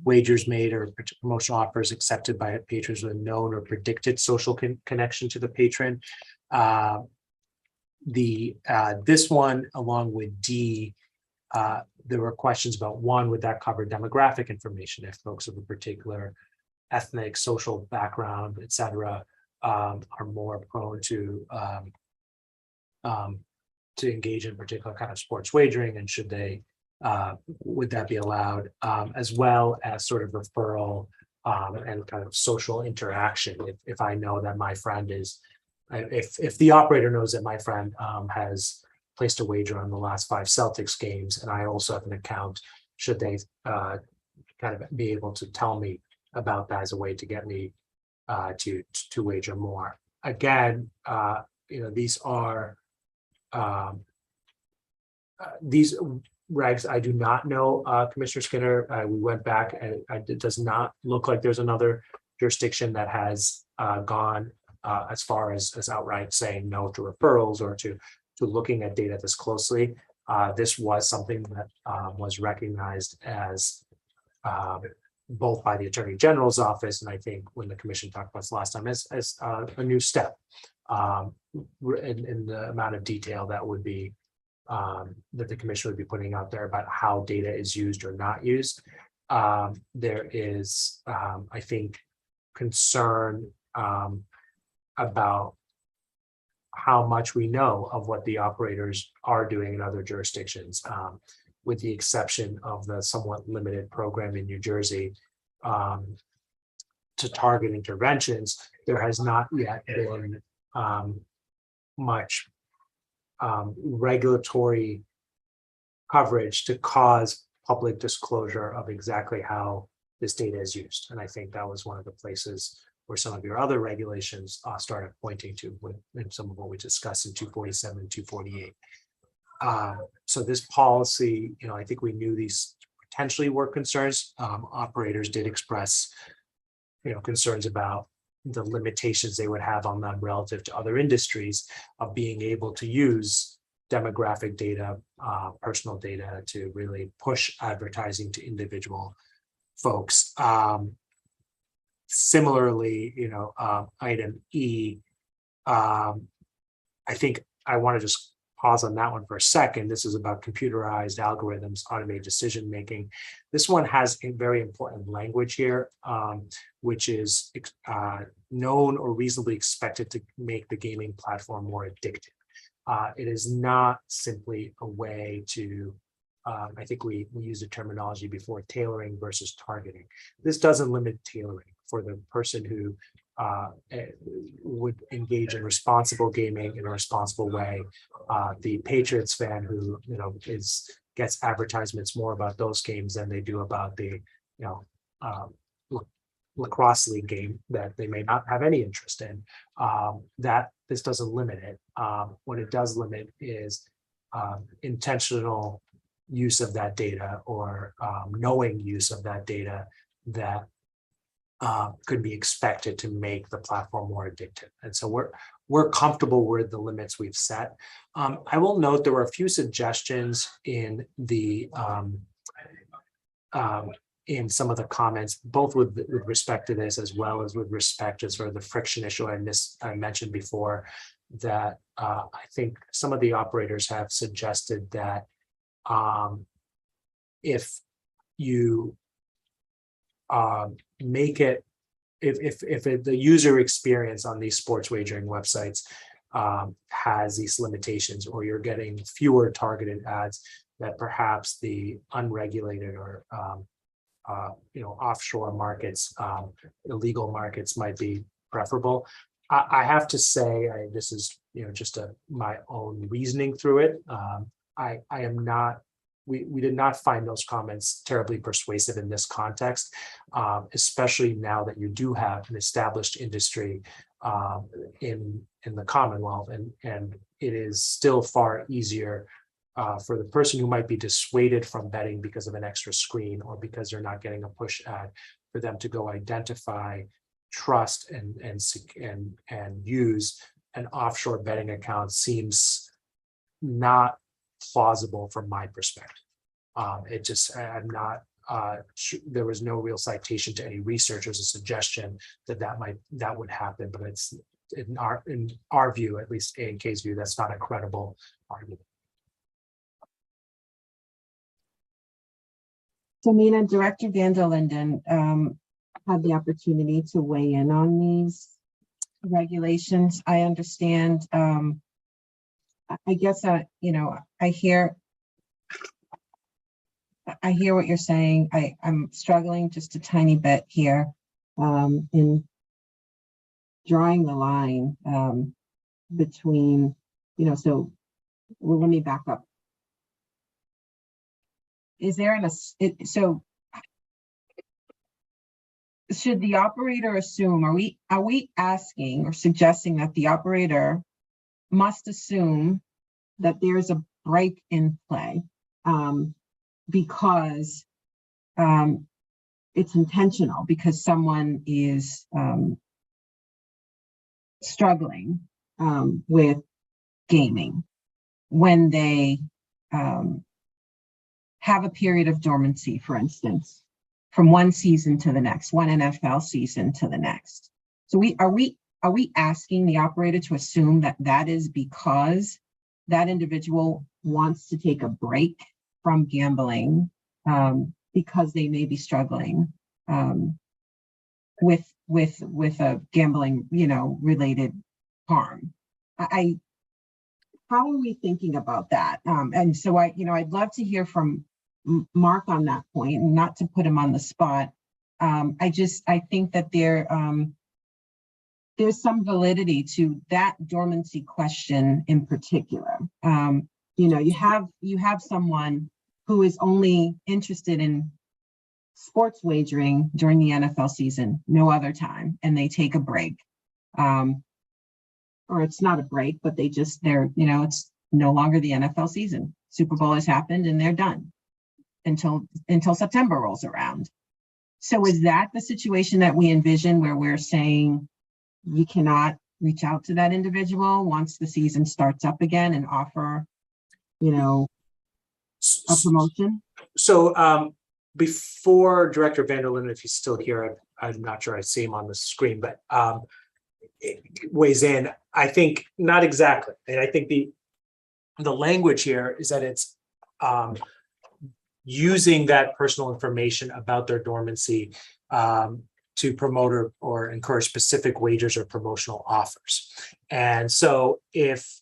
wagers made or promotional offers accepted by patrons with a known or predicted social connection to the patron. This one, along with D, there were questions about one, would that cover demographic information if folks of a particular ethnic, social background, et cetera, are more prone to engage in particular kind of sports wagering, and should they, would that be allowed, as well as sort of referral and kind of social interaction. If I know that my friend is, if the operator knows that my friend has placed a wager on the last 5 Celtics games, and I also have an account, should they kind of be able to tell me about that as a way to get me to wager more? Again, these are these regs I do not know, Commissioner Skinner. We went back and it does not look like there's another jurisdiction that has gone as far as outright saying no to referrals or to looking at data this closely. This was something that was recognized as both by the Attorney General's office, and I think when the commission talked about this last time, as a new step in the amount of detail that would be that the commission would be putting out there about how data is used or not used. There is, I think, concern about how much we know of what the operators are doing in other jurisdictions, with the exception of the somewhat limited program in New Jersey to target interventions. There has not yet been much regulatory coverage to cause public disclosure of exactly how this data is used. And I think that was one of the places where some of your other regulations started pointing to in some of what we discussed in 247 and 248. So this policy, I think we knew these potentially were concerns. Operators did express, concerns about the limitations they would have on them relative to other industries of being able to use demographic data, personal data to really push advertising to individual folks. Similarly, item E, I think I want to just pause on that one for a second. This is about computerized algorithms, automated decision making. This one has a very important language here, which is known or reasonably expected to make the gaming platform more addictive. It is not simply a way to, I think we used the terminology before, tailoring versus targeting. This doesn't limit tailoring for the person who would engage in responsible gaming in a responsible way. The Patriots fan who gets advertisements more about those games than they do about the lacrosse league game that they may not have any interest in. That this doesn't limit it. What it does limit is intentional use of that data or knowing use of that data that could be expected to make the platform more addictive. And so we're comfortable with the limits we've set. I will note there were a few suggestions in the in some of the comments, both with respect to this as well as with respect to sort of the friction issue I mentioned before, that I think some of the operators have suggested that if you make it, the user experience on these sports wagering websites has these limitations, or you're getting fewer targeted ads, that perhaps the unregulated or offshore markets, illegal markets might be preferable. I have to say, this is just my own reasoning through it. I am not. We did not find those comments terribly persuasive in this context, especially now that you do have an established industry in the Commonwealth, and it is still far easier for the person who might be dissuaded from betting because of an extra screen or because they're not getting a push ad, for them to go identify, trust, and use an offshore betting account seems not plausible from my perspective. I'm not there was no real citation to any research as a suggestion that would happen, but it's in our view, at least A&K's view, that's not a credible argument. So Mina, Director Van der Linden had the opportunity to weigh in on these regulations. I understand. I guess I hear what you're saying. I'm struggling just a tiny bit here in drawing the line between, so let me back up. Is there so should the operator assume, are we asking or suggesting that the operator must assume that there's a break in play because it's intentional, because someone is struggling with gaming when they have a period of dormancy, for instance, from one season to the next, one NFL season to the next? So are we asking the operator to assume that that is because that individual wants to take a break from gambling because they may be struggling with a gambling, related harm? How are we thinking about that? And so I'd love to hear from Mark on that point, and not to put him on the spot. I think that there's some validity to that dormancy question in particular. You have someone who is only interested in sports wagering during the NFL season, no other time, and they take a break. Or it's not a break, but it's no longer the NFL season. Super Bowl has happened and they're done until September rolls around. So is that the situation that we envision, where we're saying you cannot reach out to that individual once the season starts up again and offer, a promotion? So before Director Van der Linden, if he's still here, I'm not sure I see him on the screen, but it weighs in. I think not exactly. And I think the language here is that it's using that personal information about their dormancy to promote or encourage specific wagers or promotional offers. And so if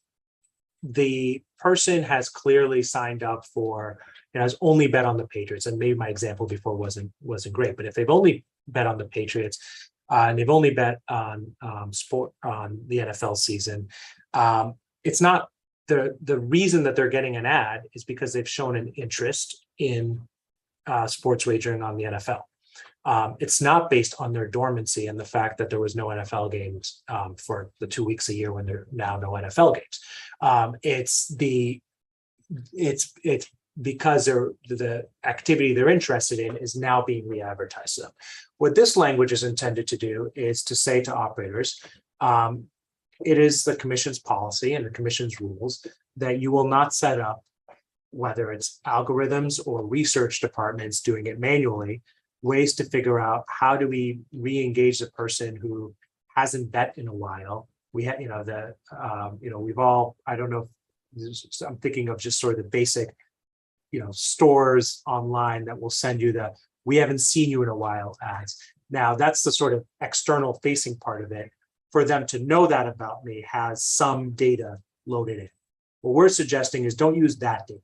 the person has clearly signed up for, has only bet on the Patriots, and maybe my example before wasn't great, but if they've only bet on the Patriots and they've only bet on the NFL season, it's not the reason that they're getting an ad is because they've shown an interest in sports wagering on the NFL. It's not based on their dormancy and the fact that there was no NFL games for the 2 weeks a year when there are now no NFL games. It's because the activity they're interested in is now being re-advertised to them. What this language is intended to do is to say to operators, it is the commission's policy and the commission's rules that you will not set up, whether it's algorithms or research departments doing it manually, ways to figure out how do we re-engage the person who hasn't bet in a while. We had, we've all, I don't know, I'm thinking of just sort of the basic, stores online that will send you the, we haven't seen you in a while ads. Now that's the sort of external facing part of it. For them to know that about me has some data loaded in. What we're suggesting is don't use that data.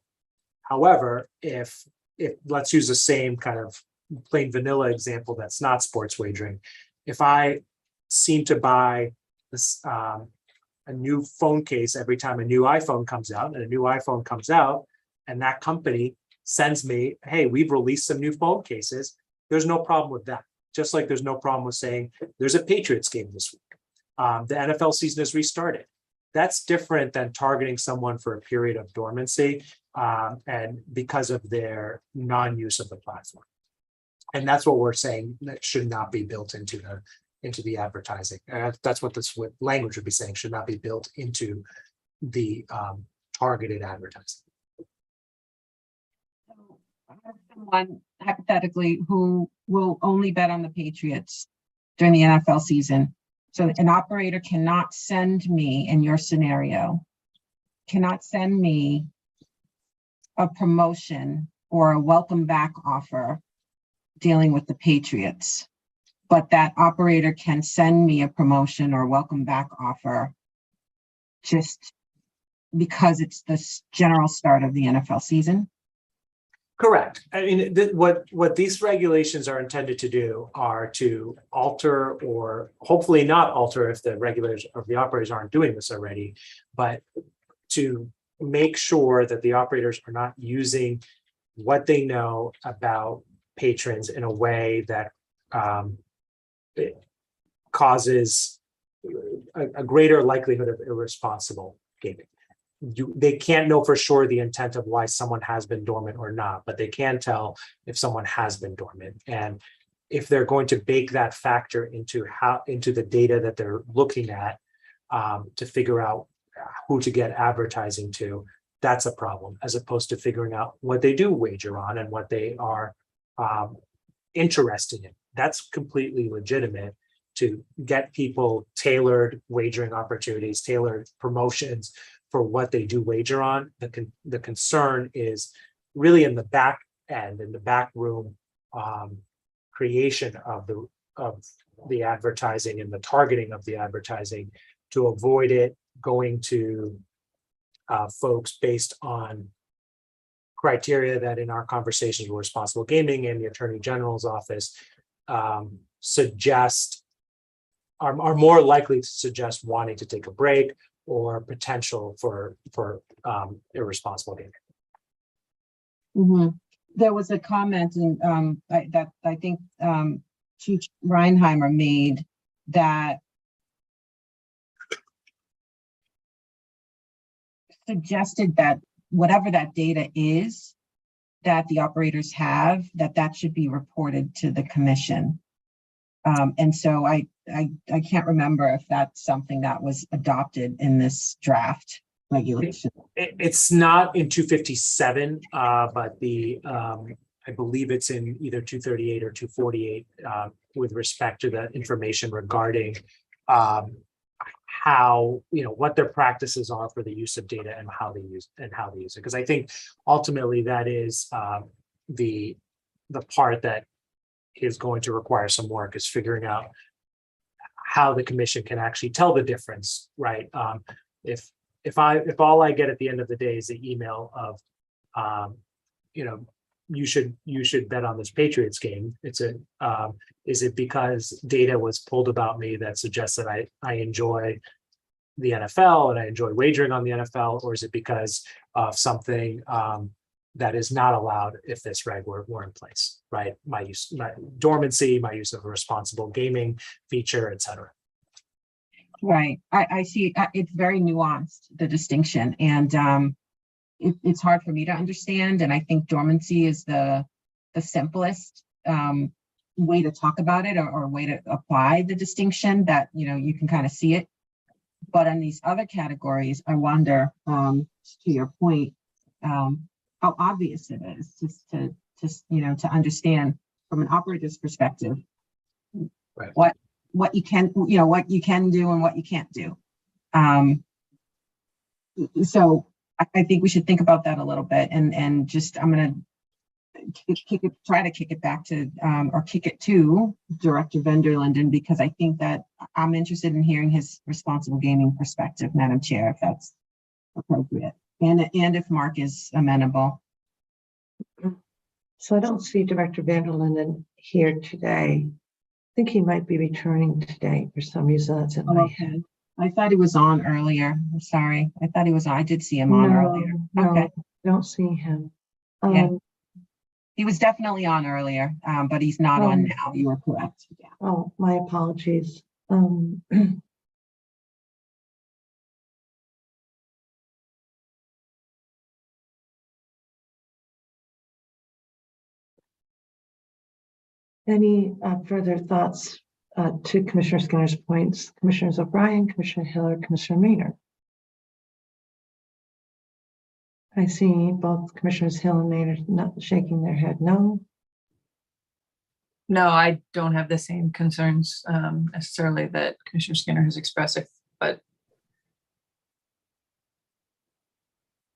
However, if let's use the same kind of plain vanilla example that's not sports wagering. If I seem to buy this a new phone case every time a new iPhone comes out, and a new iPhone comes out, and that company sends me, hey, we've released some new phone cases, there's no problem with that. Just like there's no problem with saying there's a Patriots game this week. The NFL season has restarted. That's different than targeting someone for a period of dormancy and because of their non-use of the platform. And that's what we're saying that should not be built into the advertising. That's what this language would be saying, should not be built into the targeted advertising. Someone hypothetically who will only bet on the Patriots during the NFL season. So an operator cannot send me, in your scenario, cannot send me a promotion or a welcome back offer dealing with the Patriots, but that operator can send me a promotion or welcome back offer just because it's the general start of the NFL season. Correct. I mean, what these regulations are intended to do are to alter, or hopefully not alter if the regulators or the operators aren't doing this already, but to make sure that the operators are not using what they know about patrons in a way that it causes a greater likelihood of irresponsible gaming. They can't know for sure the intent of why someone has been dormant or not, but they can tell if someone has been dormant. And if they're going to bake that factor into the data that they're looking at to figure out who to get advertising to, that's a problem, as opposed to figuring out what they do wager on and what they are interested in. That's completely legitimate to get people tailored wagering opportunities, tailored promotions for what they do wager on. The concern is really in the back end, in the back room creation of the advertising and the targeting of the advertising to avoid it going to folks based on criteria that in our conversations with responsible gaming and the Attorney General's office suggest are more likely to suggest wanting to take a break or potential for irresponsible gaming. Mm-hmm. There was a comment that I think Chief Reinheimer made that suggested that whatever that data is that the operators have, that should be reported to the commission. And so I can't remember if that's something that was adopted in this draft regulation. It's not in 257, but I believe it's in either 238 or 248 with respect to the information regarding how, what their practices are for the use of data and how they use it. Because I think ultimately that is the part that is going to require some work, is figuring out how the commission can actually tell the difference, right? If all I get at the end of the day is the email of, you should bet on this Patriots game. Is it because data was pulled about me that suggests that I enjoy the NFL and I enjoy wagering on the NFL, or is it because of something that is not allowed if this reg were in place, right? My dormancy, my use of a responsible gaming feature, et cetera. Right. I see. It's very nuanced, the distinction, and it's hard for me to understand. And I think dormancy is the simplest way to talk about it, or way to apply the distinction that, you can kind of see it. But in these other categories, I wonder, to your point, how obvious it is to understand from an operator's perspective, Right. what you can, what you can do and what you can't do. So I think we should think about that a little bit, and just, I'm going to try to kick it back to, or kick it to Director Vanderlinden, because I think that I'm interested in hearing his responsible gaming perspective, Madam Chair, if that's appropriate, and if Mark is amenable. So I don't see Director Vanderlinden here today. I think he might be returning today for some reason. That's in my head. I thought he was on earlier. I'm sorry. I thought he was on. I did see him on earlier. No, Okay. don't see him. Yeah. He was definitely on earlier, but he's not on now. You are correct. Yeah. Oh, my apologies. Any further thoughts to Commissioner Skinner's points? Commissioners O'Brien, Commissioner Hill, or Commissioner Maynard? I see both Commissioners Hill and Maynard not shaking their head no. No, I don't have the same concerns necessarily that Commissioner Skinner has expressed, but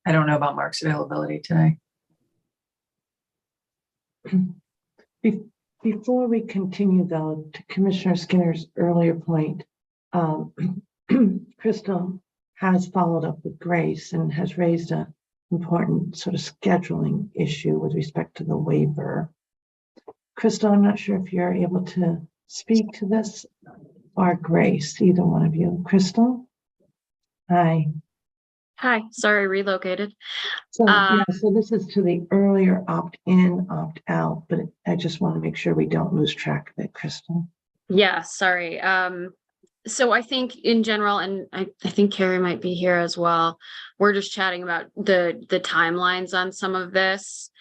I don't know about Mark's availability today. Before we continue, though, to Commissioner Skinner's earlier point, Crystal has followed up with Grace and has raised an important sort of scheduling issue with respect to the waiver. Crystal, I'm not sure if you're able to speak to this, or Grace, either one of you. Crystal? Hi. Hi, sorry, relocated. So, so this is to the earlier opt-in, opt-out, but I just want to make sure we don't lose track of it, Crystal. Yeah, sorry. So I think in general, and I think Carrie might be here as well, we're just chatting about the timelines on some of this.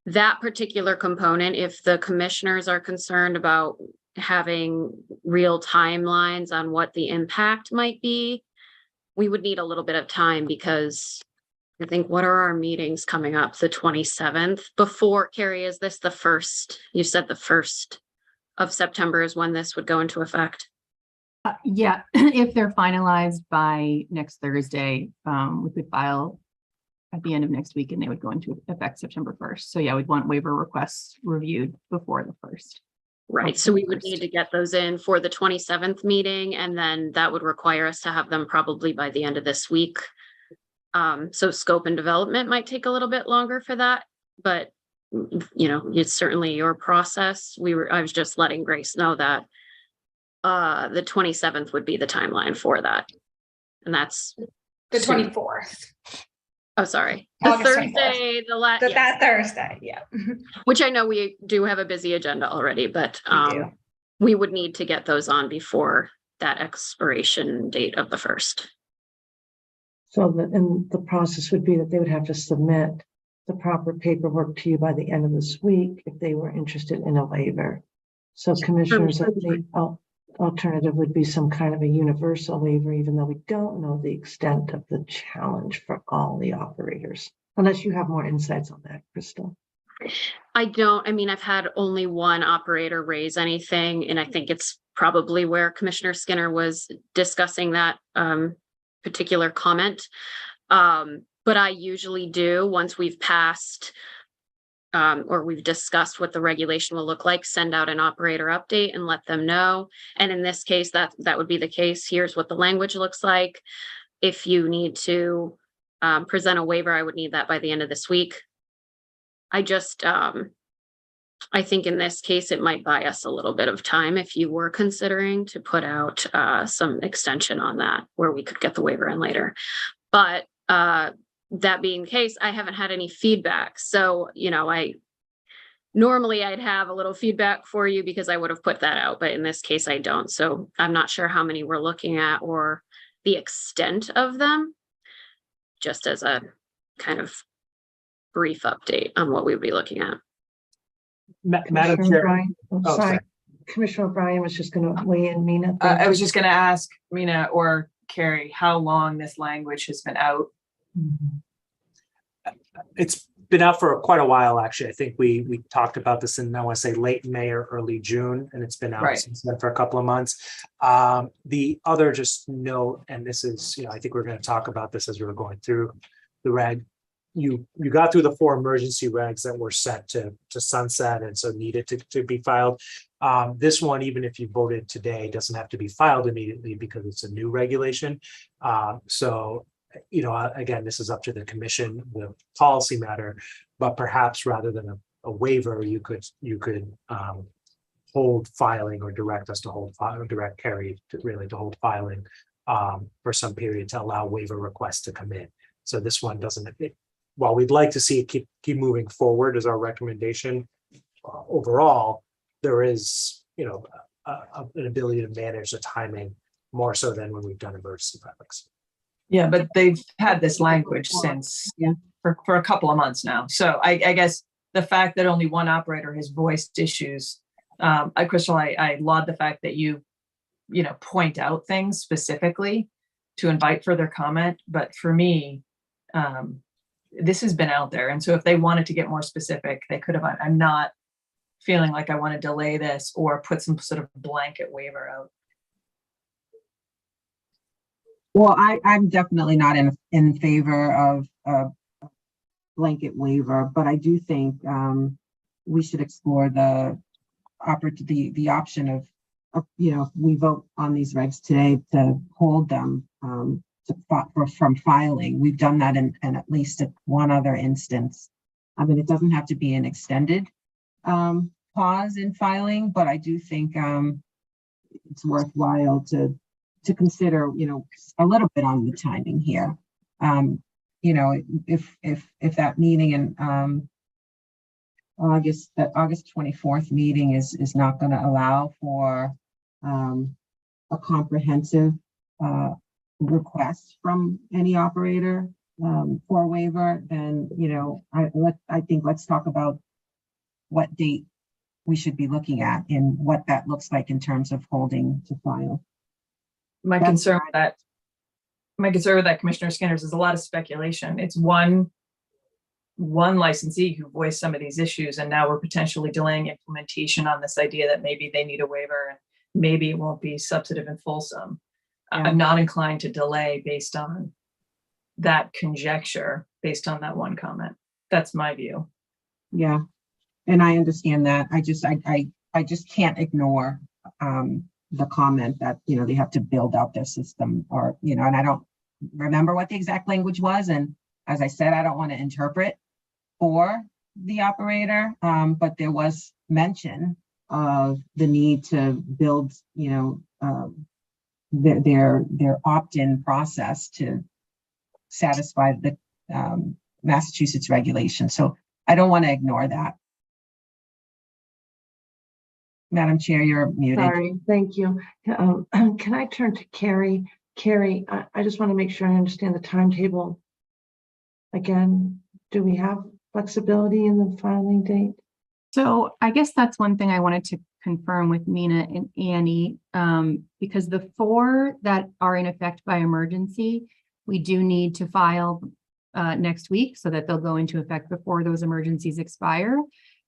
That particular component, if the commissioners are concerned about having real timelines on what the impact might be, we would need a little bit of time, because I think, what are our meetings coming up? The 27th before, Carrie, is this the first? You said the 1st of September is when this would go into effect. Yeah, if they're finalized by next Thursday, we could file at the end of next week and they would go into effect September 1st. So yeah, we'd want waiver requests reviewed before the 1st. Right, so we would need to get those in for the 27th meeting, and then that would require us to have them probably by the end of this week. So scope and development might take a little bit longer for that, but it's certainly your process. I was just letting Grace know that the 27th would be the timeline for that. And that's The 24th. Oh, sorry. The August Thursday, That Thursday, yeah. which I know we do have a busy agenda already, but We do. we would need to get those on before that expiration date of the 1st. So the process would be that they would have to submit the proper paperwork to you by the end of this week if they were interested in a waiver. So commissioners, the alternative would be some kind of a universal waiver, even though we don't know the extent of the challenge for all the operators, unless you have more insights on that, Crystal. I've had only one operator raise anything, and I think it's probably where Commissioner Skinner was discussing that particular comment. But I usually do, once we've passed or we've discussed what the regulation will look like, send out an operator update and let them know. And in this case, that would be the case. Here's what the language looks like. If you need to present a waiver, I would need that by the end of this week. I think in this case, it might buy us a little bit of time if you were considering to put out some extension on that, where we could get the waiver in later. But that being the case, I haven't had any feedback. So, normally I'd have a little feedback for you because I would have put that out, but in this case I don't. So I'm not sure how many we're looking at or the extent of them, just as a kind of brief update on what we would be looking at. Madam Commissioner Chair. O'Brien, Oh, sorry. sorry. Commissioner O'Brien was just going to weigh in, Mina. I was just going to ask Mina or Carrie how long this language has been out. It's been out for quite a while, actually. I think we talked about this in, I want to say, late May or early June, and it's been out Right. since then for a couple of months. The other just note, and this is, I think we're going to talk about this as we were going through the reg. You got through the 4 emergency regs that were set to sunset and so needed to be filed. This one, even if you voted today, doesn't have to be filed immediately because it's a new regulation. So, again, this is up to the commission, the policy matter, but perhaps rather than a waiver, you could hold filing or direct us to hold file, direct Carrie to hold filing for some period to allow waiver requests to come in. So this one doesn't, while we'd like to see it keep moving forward as our recommendation, overall, there is, an ability to manage the timing more so than when we've done emergency filings. Yeah, but they've had this language since for a couple of months now. So I guess the fact that only one operator has voiced issues, Crystal, I laud the fact that you point out things specifically to invite further comment. But for me, this has been out there. And so if they wanted to get more specific, they could have. I'm not feeling like I want to delay this or put some sort of blanket waiver out. Well, I'm definitely not in favor of a blanket waiver, but I do think we should explore the option of we vote on these regs today to hold them from filing. We've done that in at least one other instance. I mean, it doesn't have to be an extended pause in filing, but I do think it's worthwhile to consider, a little bit on the timing here. If that meeting in August 24th meeting is not going to allow for a comprehensive request from any operator for a waiver, then I think let's talk about what date we should be looking at and what that looks like in terms of holding to file. My concern with that, Commissioner Skinner, is a lot of speculation. It's one licensee who voiced some of these issues, and now we're potentially delaying implementation on this idea that maybe they need a waiver and maybe it won't be substantive and fulsome. Yeah. I'm not inclined to delay based on that conjecture, based on that one comment. That's my view. Yeah, and I understand that. I just can't ignore the comment that they have to build out their system, or and I don't remember what the exact language was, and as I said, I don't want to interpret for the operator, but there was mention of the need to build their opt-in process to satisfy the Massachusetts regulation. So I don't want to ignore that. Madam Chair, you're muted. Sorry, thank you. Can I turn to Carrie? Carrie, I just want to make sure I understand the timetable. Again, do we have flexibility in the filing date? So I guess that's one thing I wanted to confirm with Mina and Annie, because the 4 that are in effect by emergency, we do need to file next week so that they'll go into effect before those emergencies expire.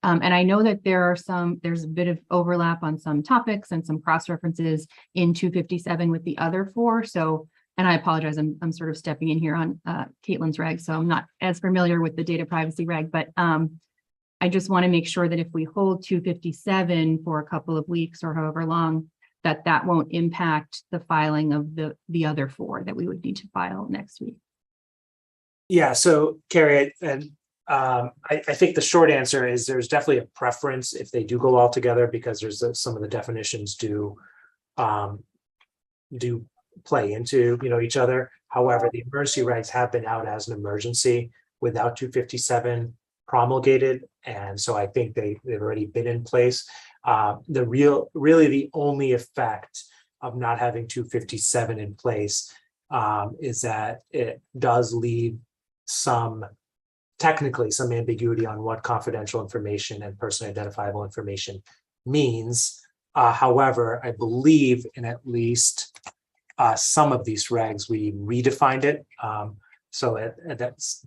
And I know that there's a bit of overlap on some topics and some cross references in 257 with the other 4. So, and I apologize, I'm sort of stepping in here on Caitlin's reg, so I'm not as familiar with the data privacy reg, but I just want to make sure that if we hold 257 for a couple of weeks or however long, that won't impact the filing of the other 4 that we would need to file next week. Yeah, so Carrie, and I think the short answer is there's definitely a preference if they do go all together, because there's some of the definitions do play into each other. However, the emergency regs have been out as an emergency without 257 promulgated, and so I think they've already been in place. Really the only effect of not having 257 in place is that it does leave technically some ambiguity on what confidential information and personally identifiable information means. However, I believe in at least some of these regs we redefined it, so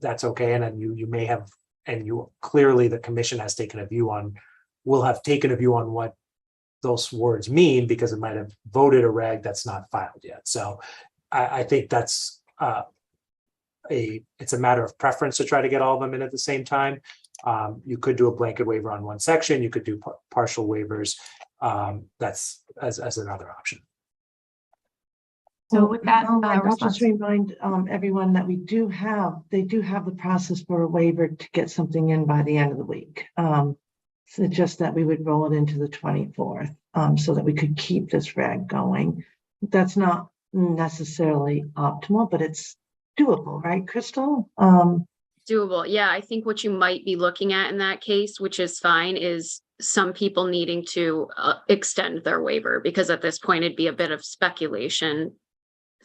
that's okay. And then you may have and you clearly, the commission has taken a view on, will have taken a view on what those words mean, because it might have voted a reg that's not filed yet. So I think that's it's a matter of preference to try to get all of them in at the same time. You could do a blanket waiver on one section. You could do partial waivers. That's as another option. So with that, I'll just response, remind everyone that they do have the process for a waiver to get something in by the end of the week. So just that we would roll it into the 24th, so that we could keep this reg going. That's not necessarily optimal, but it's doable, right, Crystal? Doable. Yeah, I think what you might be looking at in that case, which is fine, is some people needing to extend their waiver, because at this point it'd be a bit of speculation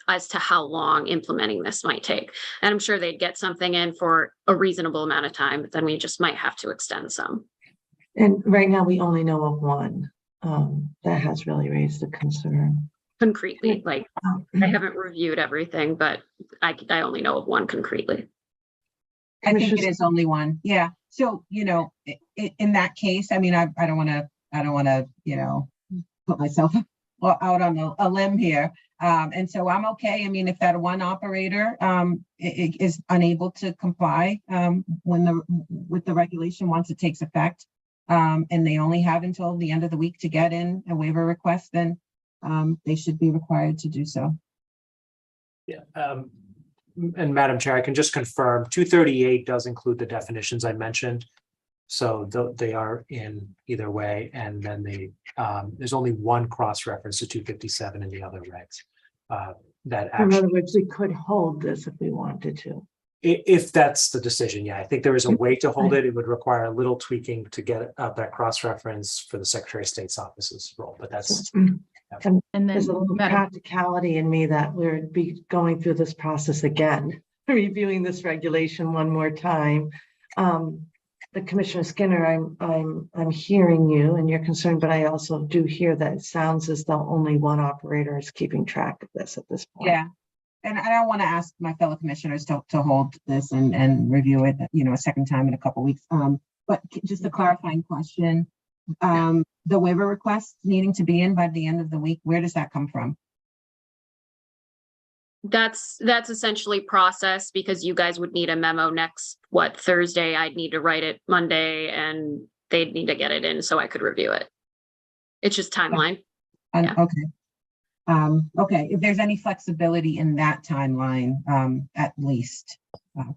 as to how long implementing this might take. And I'm sure they'd get something in for a reasonable amount of time, but then we just might have to extend some. And right now we only know of one that has really raised a concern. Concretely, like I haven't reviewed everything, but I only know of one concretely. I think it Commissioner- is only one. Yeah. So, in that case, I mean, I don't want to, put myself out on a limb here. And so I'm okay. I mean, if that one operator is unable to comply with the regulation once it takes effect, and they only have until the end of the week to get in a waiver request, then they should be required to do so. Yeah. And Madam Chair, I can just confirm 238 does include the definitions I mentioned. So they are in either way. And then there's only one cross-reference to 257 in the other regs. That In actually, other words, we could hold this if we wanted to. if that's the decision, yeah, I think there is a way to hold it. It would require a little tweaking to get that cross-reference for the Secretary of State's office's role, but that's. and then There's a little Madam, practicality in me that we'd be going through this process again, reviewing this regulation one more time. But Commissioner Skinner, I'm hearing you and you're concerned, but I also do hear that it sounds as though only one operator is keeping track of this at this point. Yeah. And I don't want to ask my fellow commissioners to hold this and review it, a second time in a couple weeks. But just a clarifying question. The waiver request needing to be in by the end of the week, where does that come from? That's essentially process, because you guys would need a memo next, Thursday. I'd need to write it Monday and they'd need to get it in so I could review it. It's just timeline. Yeah. Okay. Okay. If there's any flexibility in that timeline, at least,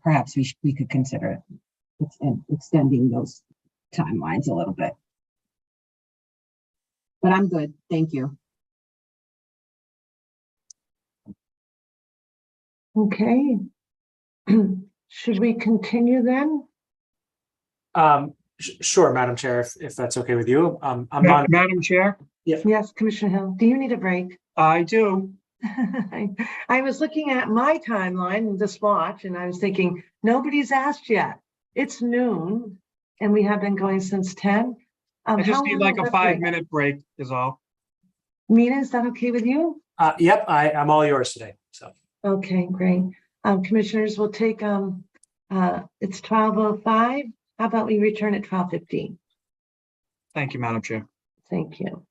perhaps we could consider it extending those timelines a little bit. But I'm good. Thank you. Okay. Should we continue then? Sure, Madam Chair, if that's okay with you. I'm on. Madam Chair, Yes, Commissioner Hill, do you need a break? I do. I was looking at my timeline and this watch, and I was thinking, nobody's asked yet. It's noon, and we have been going since 10. I just how need long like will a that take? 5-minute break is all. Mina, is that okay with you? Yep, I'm all yours today. So. Okay, great. Commissioners, we'll take, it's 12:05. How about we return at 12:15? Thank you, Madam Chair. Thank you.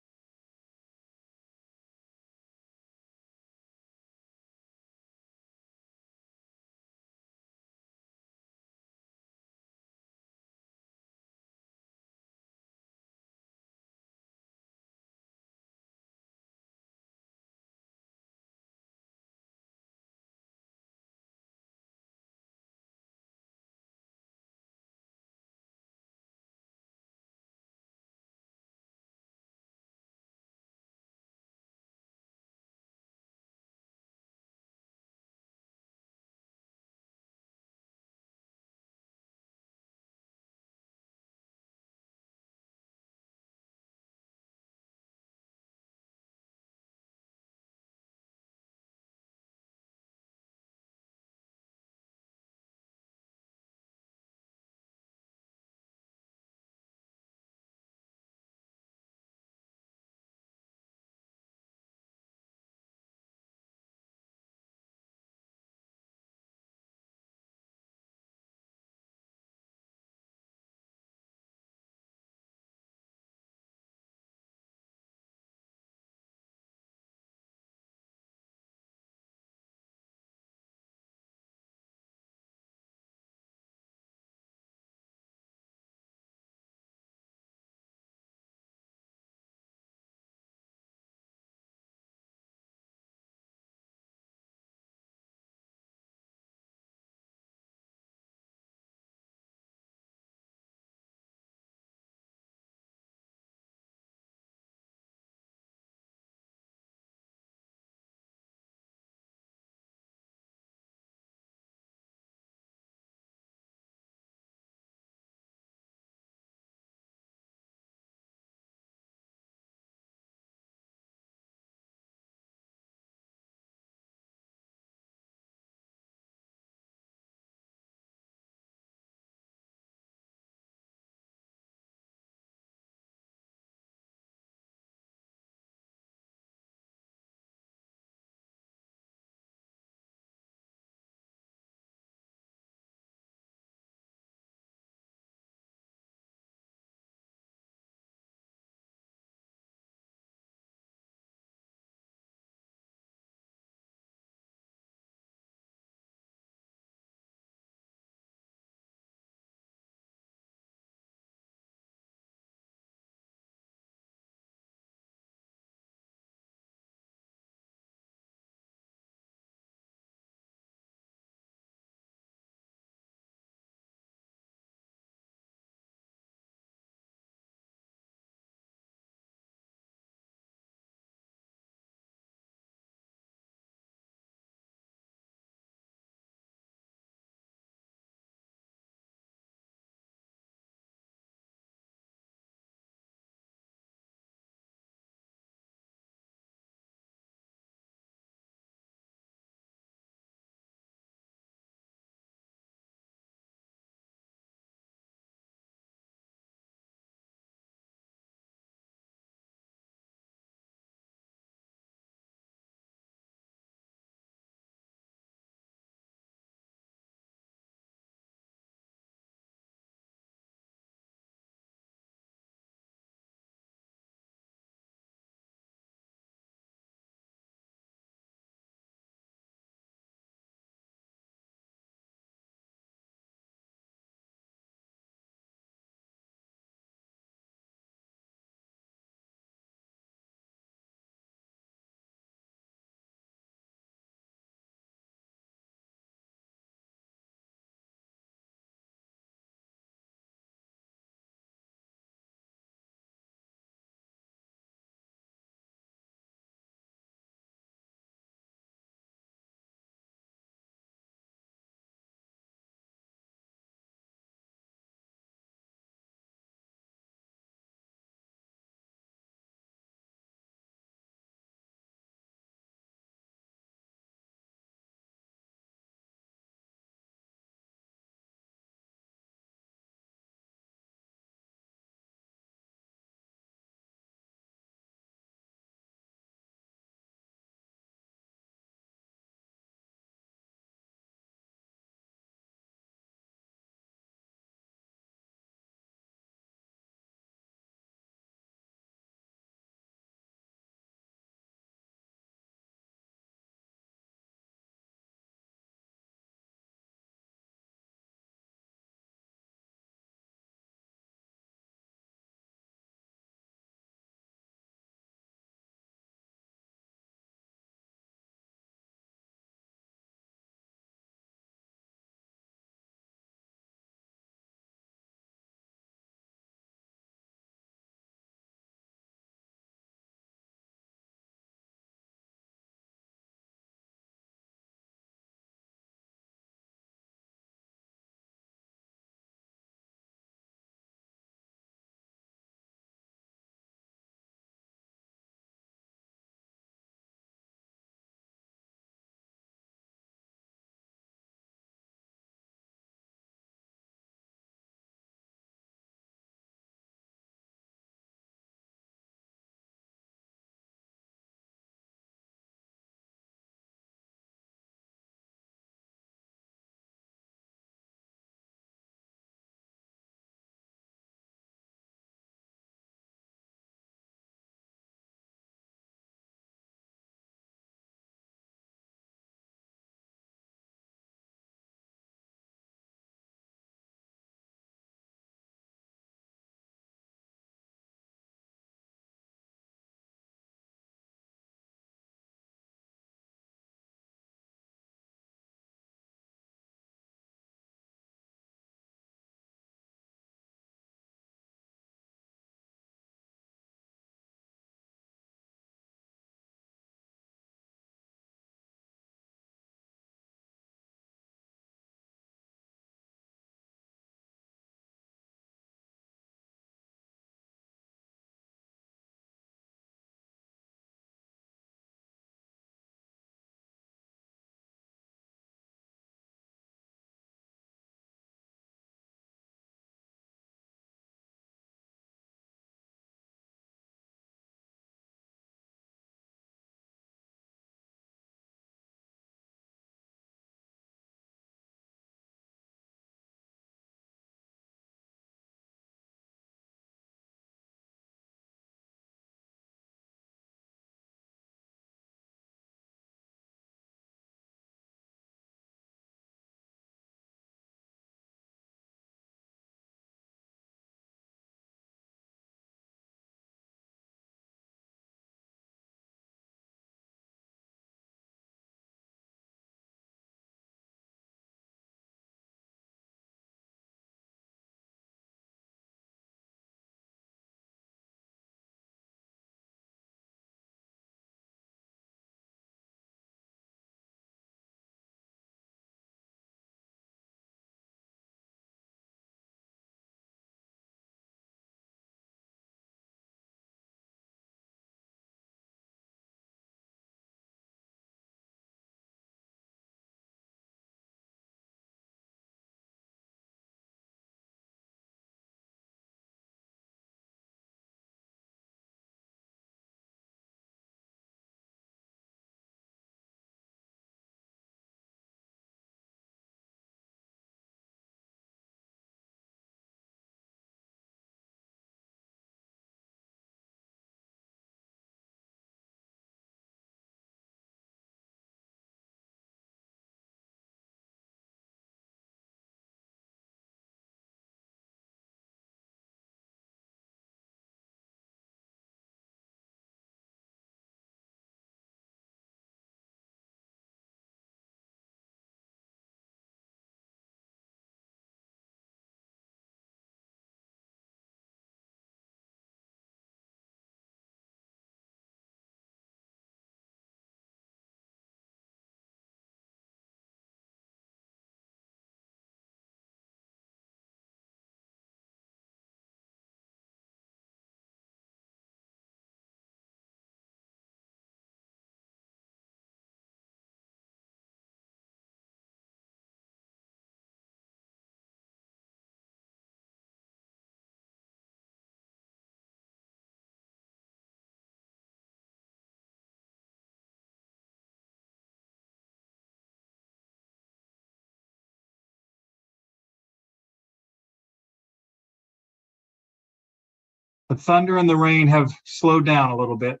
The thunder and the rain have slowed down a little bit.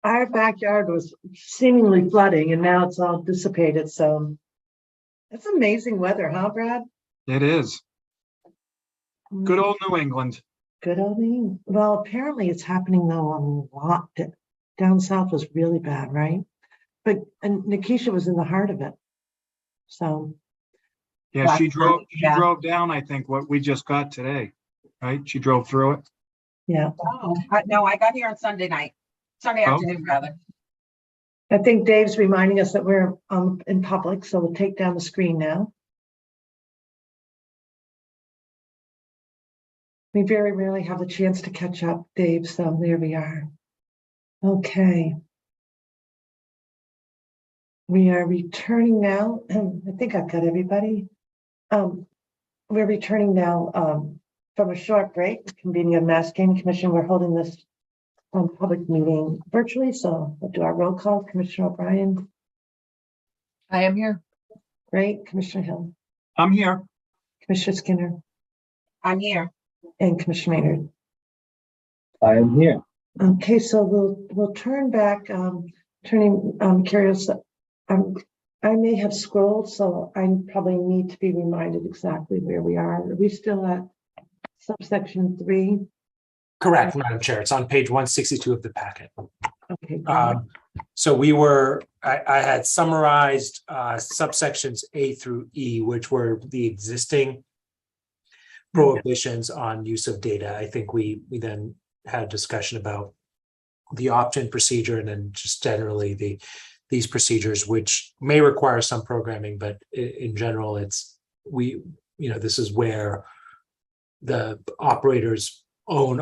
Our backyard was seemingly flooding and now it's all dissipated, so it's amazing weather, huh, Brad? It is. Good old New England. Good old me. Well, apparently it's happening though a lot. Down south was really bad, right? But and Nikisha was in the heart of it. So Yeah, Last she drove, month, yeah. down, I think, what we just got today, right? She drove through it. yeah, Oh, no, I got here on Sunday night, Sunday Oh. afternoon, rather. I think Dave's reminding us that we're in public, so we'll take down the screen now. We very rarely have the chance to catch up, Dave, so there we are. Okay. We are returning now, and I think I've got everybody. We're returning now from a short break, convening of Mass Gaming Commission. We're holding this public meeting virtually, so we'll do our roll call. Commissioner O'Brien. I am here. Great. Commissioner Hill. I'm here. Commissioner Skinner. I'm here. And Commissioner Maynard. I am here. Okay, so we'll turn back, curious. I may have scrolled, so I probably need to be reminded exactly where we are. Are we still at subsection 3? Correct, Madam Chair. It's on page 162 of the packet. Okay. So I had summarized subsections A through E, which were the existing prohibitions on use of data. I think we then had a discussion about the opt-in procedure and then just generally these procedures, which may require some programming, but in general, this is where the operators' own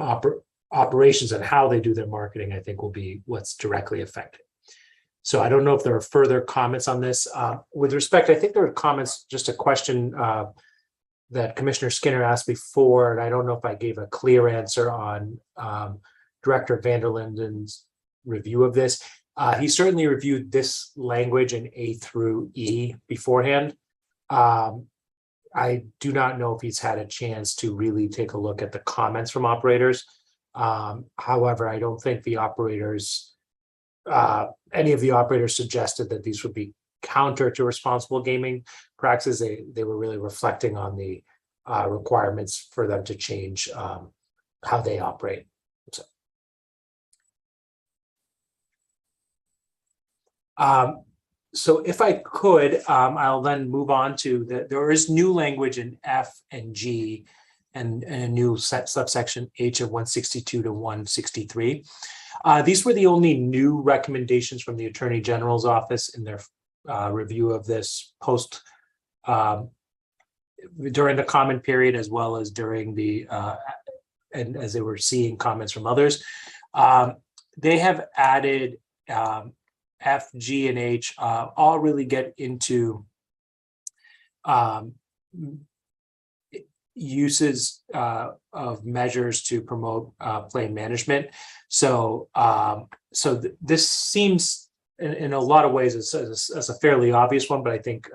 operations and how they do their marketing, I think, will be what's directly affected. So I don't know if there are further comments on this. With respect, I think there are comments, just a question that Commissioner Skinner asked before, and I don't know if I gave a clear answer on Director Vanderlinden's review of this. He certainly reviewed this language in A through E beforehand. I do not know if he's had a chance to really take a look at the comments from operators. However, I don't think the operators, any of the operators suggested that these would be counter to responsible gaming practices. They were really reflecting on the requirements for them to change how they operate. So if I could, I'll then move on to there is new language in F and G and a new subsection H of 162 to 163. These were the only new recommendations from the Attorney General's office in their review of this post during the comment period, as well as during the and as they were seeing comments from others. They have added F, G, and H all really get into uses of measures to promote play management. So, this seems in a lot of ways as a fairly obvious one, but I think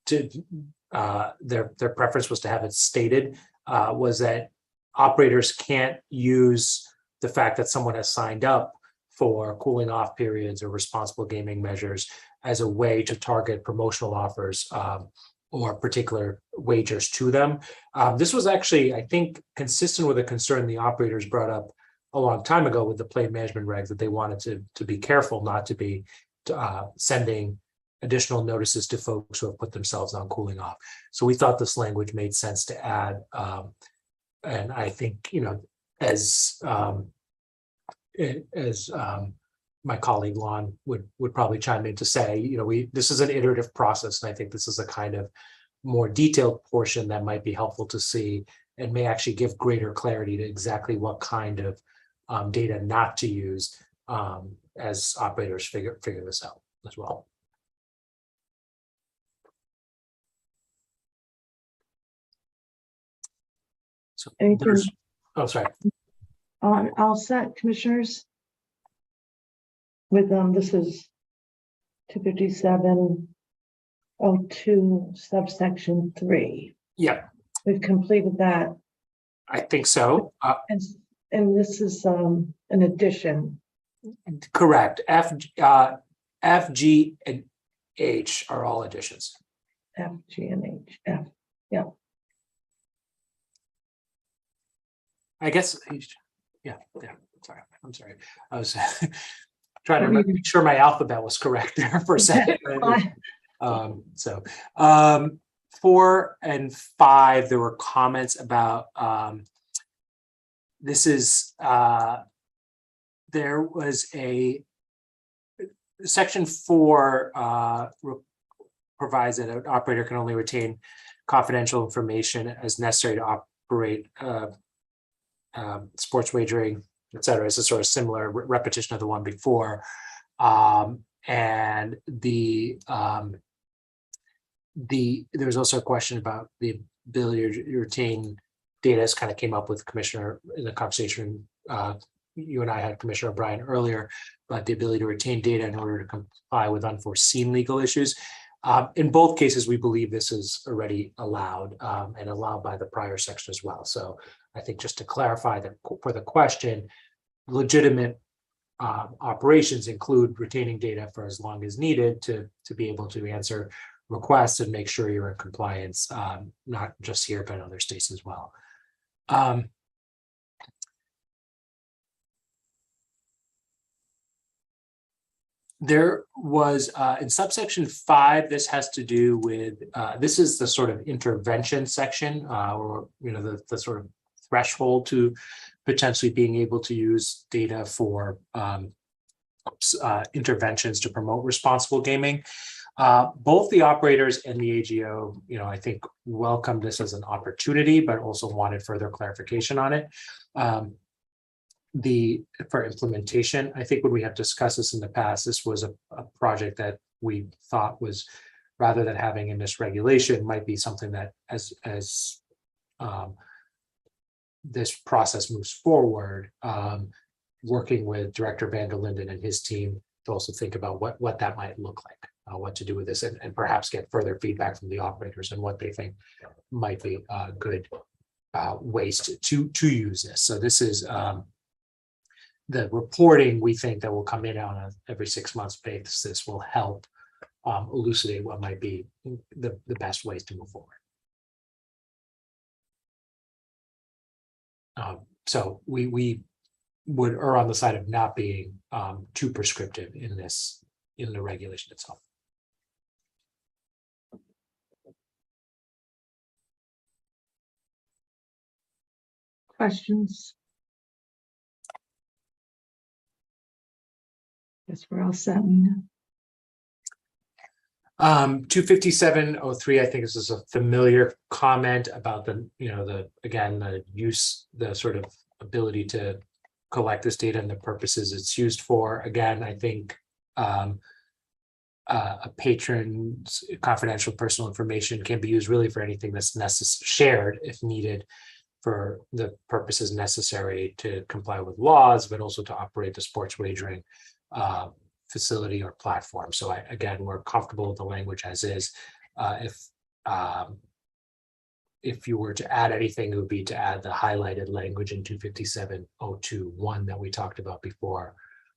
their preference was to have it stated was that operators can't use the fact that someone has signed up for cooling off periods or responsible gaming measures as a way to target promotional offers or particular wagers to them. This was actually, I think, consistent with a concern the operators brought up a long time ago with the play management regs, that they wanted to be careful not to be sending additional notices to folks who have put themselves on cooling off. So we thought this language made sense to add. And I think, as my colleague Lon would probably chime in to say, this is an iterative process, and I think this is a kind of more detailed portion that might be helpful to see and may actually give greater clarity to exactly what kind of data not to use as operators figure this out as well. So there's, oh, sorry. All set, commissioners. With this is 257.02 subsection 3. Yeah. We've completed that. I think so. And this is an addition. Correct. F, G, and H are all additions. F, G, and H, F, yeah. I guess, yeah, sorry, I'm sorry. I was trying to make sure my alphabet was correct there for a second. So 4 and 5, there were comments about, this is, there was a, section 4 provides that an operator can only retain confidential information as necessary to operate sports wagering, et cetera. It's a sort of similar repetition of the one before. And there's also a question about the ability to retain data, as kind of came up with Commissioner in the conversation you and I had, Commissioner O'Brien, earlier, about the ability to retain data in order to comply with unforeseen legal issues. In both cases, we believe this is already allowed and allowed by the prior section as well. So I think just to clarify that for the question, legitimate operations include retaining data for as long as needed to be able to answer requests and make sure you're in compliance, not just here, but in other states as well. There was in subsection 5, this has to do with, this is the sort of intervention section, or, you know, the sort of threshold to potentially being able to use data for interventions to promote responsible gaming. Both the operators and the AGO, you know, I think welcomed this as an opportunity, but also wanted further clarification on it. For implementation, I think when we have discussed this in the past, this was a project that we thought was, rather than having in this regulation, might be something that as this process moves forward, working with Director Van der Linden and his team to also think about what that might look like, what to do with this, and perhaps get further feedback from the operators and what they think might be good ways to use this. So this is the reporting, we think, that will come in on a every 6 months basis will help elucidate what might be the best ways to move forward. So we would err on the side of not being too prescriptive in the regulation itself. Questions? Guess we're all set, Nina. 257.03, I think this is a familiar comment about the, you know, the use, the sort of ability to collect this data and the purposes it's used for. Again, I think a patron's confidential personal information can be used really for anything that's shared if needed for the purposes necessary to comply with laws, but also to operate the sports wagering facility or platform. So again, we're comfortable with the language as is. If you were to add anything, it would be to add the highlighted language in 257.02.1 that we talked about before.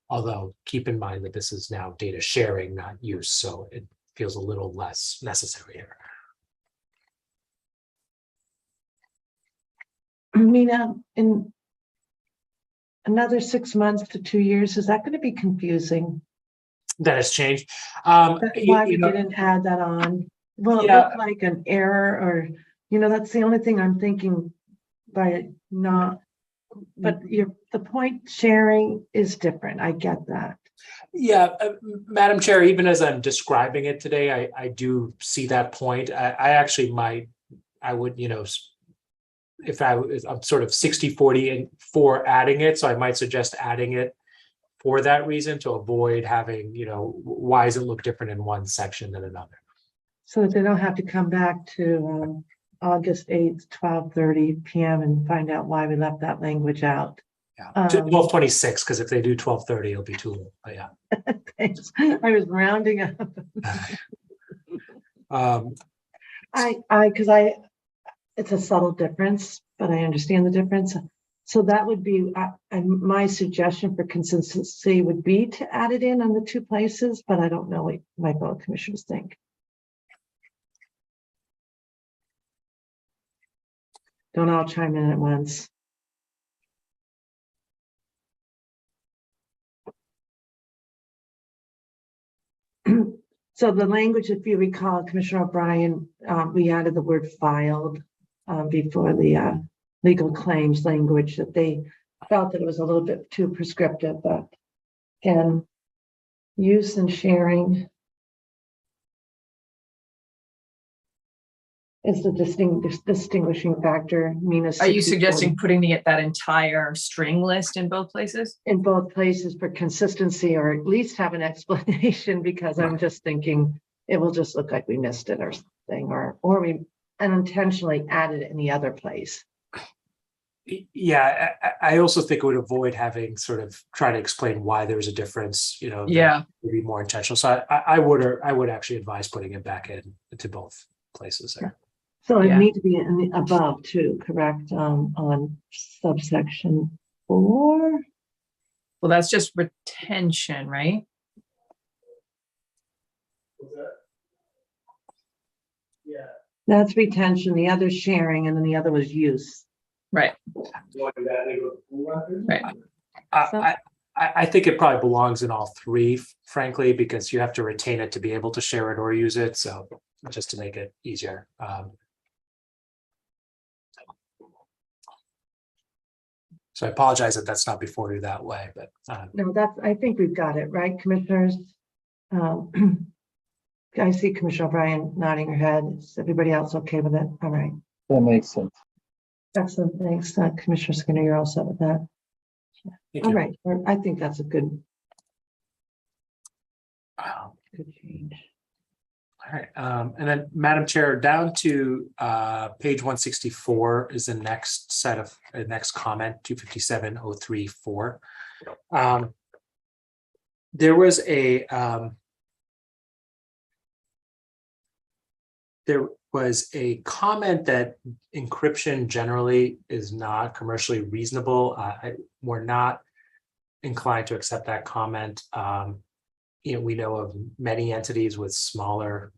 Although keep in mind that this is now data sharing, not use, so it feels a little less necessary here. Nina, in another 6 months to 2 years, is that going to be confusing? That has changed. That's why we didn't add that on. Well, it looked like an error, or, you know, that's the only thing I'm thinking by not, but the point sharing is different. I get that. Yeah, Madam Chair, even as I'm describing it today, I do see that point. I actually I would, you know, if I'm sort of 60-40 for adding it, so I might suggest adding it for that reason, to avoid having, you know, why does it look different in one section than another? So that they don't have to come back to August 8th, 12:30 p.m. and find out why we left that language out. Yeah, 12:26, because if they do 12:30, it'll be too late, but yeah. Thanks. I was rounding up. It's a subtle difference, but I understand the difference. So that would be, and my suggestion for consistency would be to add it in on the two places, but I don't know what my fellow commissioners think. Don't all chime in at once. So the language, if you recall, Commissioner O'Brien, we added the word filed before the legal claims language, that they felt that it was a little bit too prescriptive, but again, use and sharing is the distinguishing factor. Mina's Are you 60/40 suggesting putting that entire string list in both places? in both places for consistency, or at least have an explanation? Because I'm just thinking it will just look like we missed it or something, or we unintentionally added it in the other place. Yeah, I also think it would avoid having sort of try to explain why there's a difference, you know. Yeah. Would be more intentional. So I would actually advise putting it back in to both places there. So it Yeah. need to be in the above too, correct? On subsection 4. Well, that's just retention, right? That's retention, the other sharing, and then the other was use. Right. I think it probably belongs in all three, frankly, because you have to retain it to be able to share it or use it. So just to make it easier. So I apologize that that's not before you that way, but No, I think we've got it, right, commissioners? I see Commissioner O'Brien nodding her head. Is everybody else okay with it? All right. That makes sense. Excellent, thanks. Commissioner Skinner, you're all set with that? thank All you. right, I think that's a good change. All right, and then Madam Chair, down to page 164 is the next set of next comment, 257.034. There was a comment that encryption generally is not commercially reasonable. We're not inclined to accept that comment. We know of many entities with smaller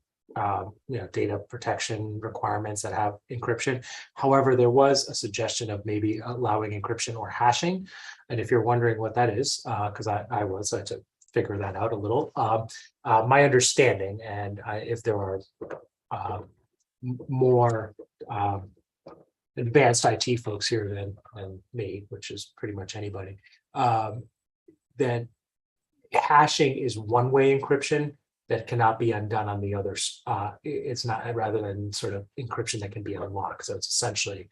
data protection requirements that have encryption. However, there was a suggestion of maybe allowing encryption or hashing. And if you're wondering what that is, because I had to figure that out a little. My understanding, and if there are more advanced IT folks here than me, which is pretty much anybody, then hashing is one-way encryption that cannot be undone on the others. It's not, rather than sort of encryption that can be unlocked. So it's essentially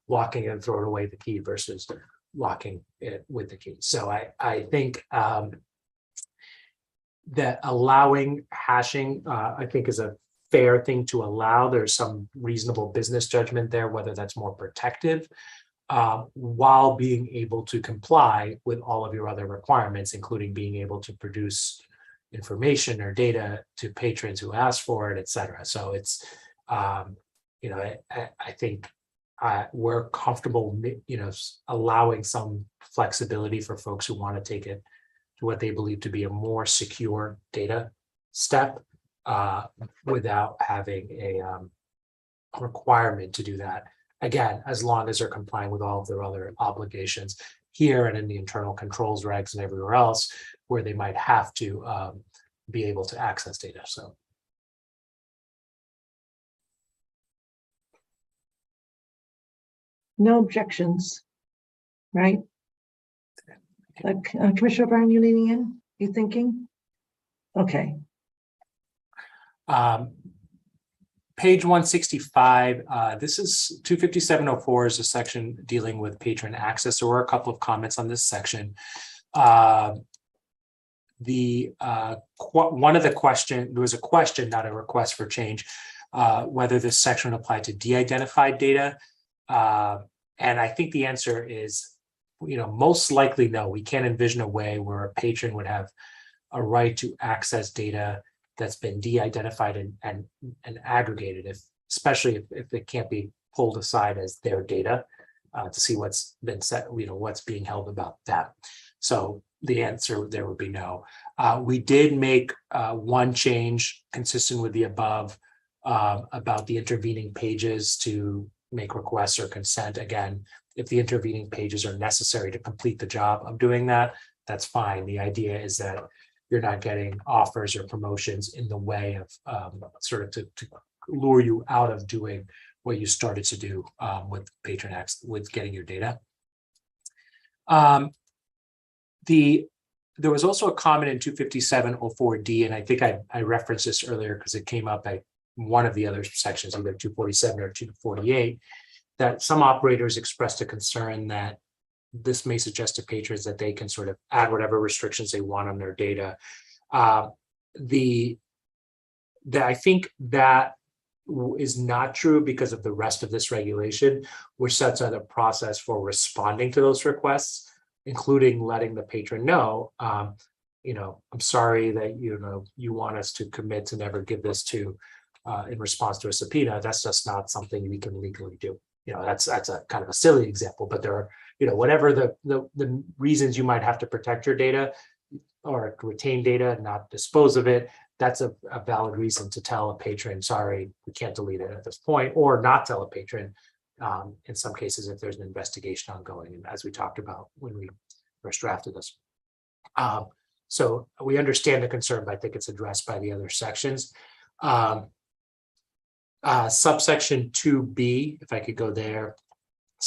locking and throwing away the key versus locking it with the key. So I think that allowing hashing, I think, is a fair thing to allow. There's some reasonable business judgment there, whether that's more protective, while being able to comply with all of your other requirements, including being able to produce information or data to patrons who ask for it, et cetera. So it's, I think we're comfortable, allowing some flexibility for folks who want to take it to what they believe to be a more secure data step, without having a requirement to do that. Again, as long as they're complying with all of their other obligations here and in the internal controls regs and everywhere else, where they might have to be able to access data. So. No objections, right? Commissioner O'Brien, you leaning in? You thinking? Okay. Page 165, this is 257.04 is a section dealing with patron access. There were a couple of comments on this section. One of the question, there was a question, not a request for change, whether this section would apply to de-identified data. And I think the answer is, most likely no. We can't envision a way where a patron would have a right to access data that's been de-identified and aggregated, especially if it can't be pulled aside as their data. to see what's been said, what's being held about that. So the answer there would be no. We did make one change consistent with the above about the intervening pages to make requests or consent. Again, if the intervening pages are necessary to complete the job of doing that, that's fine. The idea is that you're not getting offers or promotions in the way of sort of to lure you out of doing what you started to do with PatronX, with getting your data. There was also a comment in 257.04D, and I think I referenced this earlier because it came up at one of the other sections, either 247 or 248, that some operators expressed a concern that this may suggest to patrons that they can sort of add whatever restrictions they want on their data. I think that is not true because of the rest of this regulation, which sets out a process for responding to those requests, including letting the patron know, I'm sorry that you want us to commit to never give this to in response to a subpoena. That's just not something we can legally do. That's a kind of a silly example, but there are, whatever the reasons you might have to protect your data or retain data and not dispose of it, that's a valid reason to tell a patron, sorry, we can't delete it at this point, or not tell a patron in some cases if there's an investigation ongoing, and as we talked about when we first drafted this. So we understand the concern, but I think it's addressed by the other sections. Subsection 2B, if I could go there,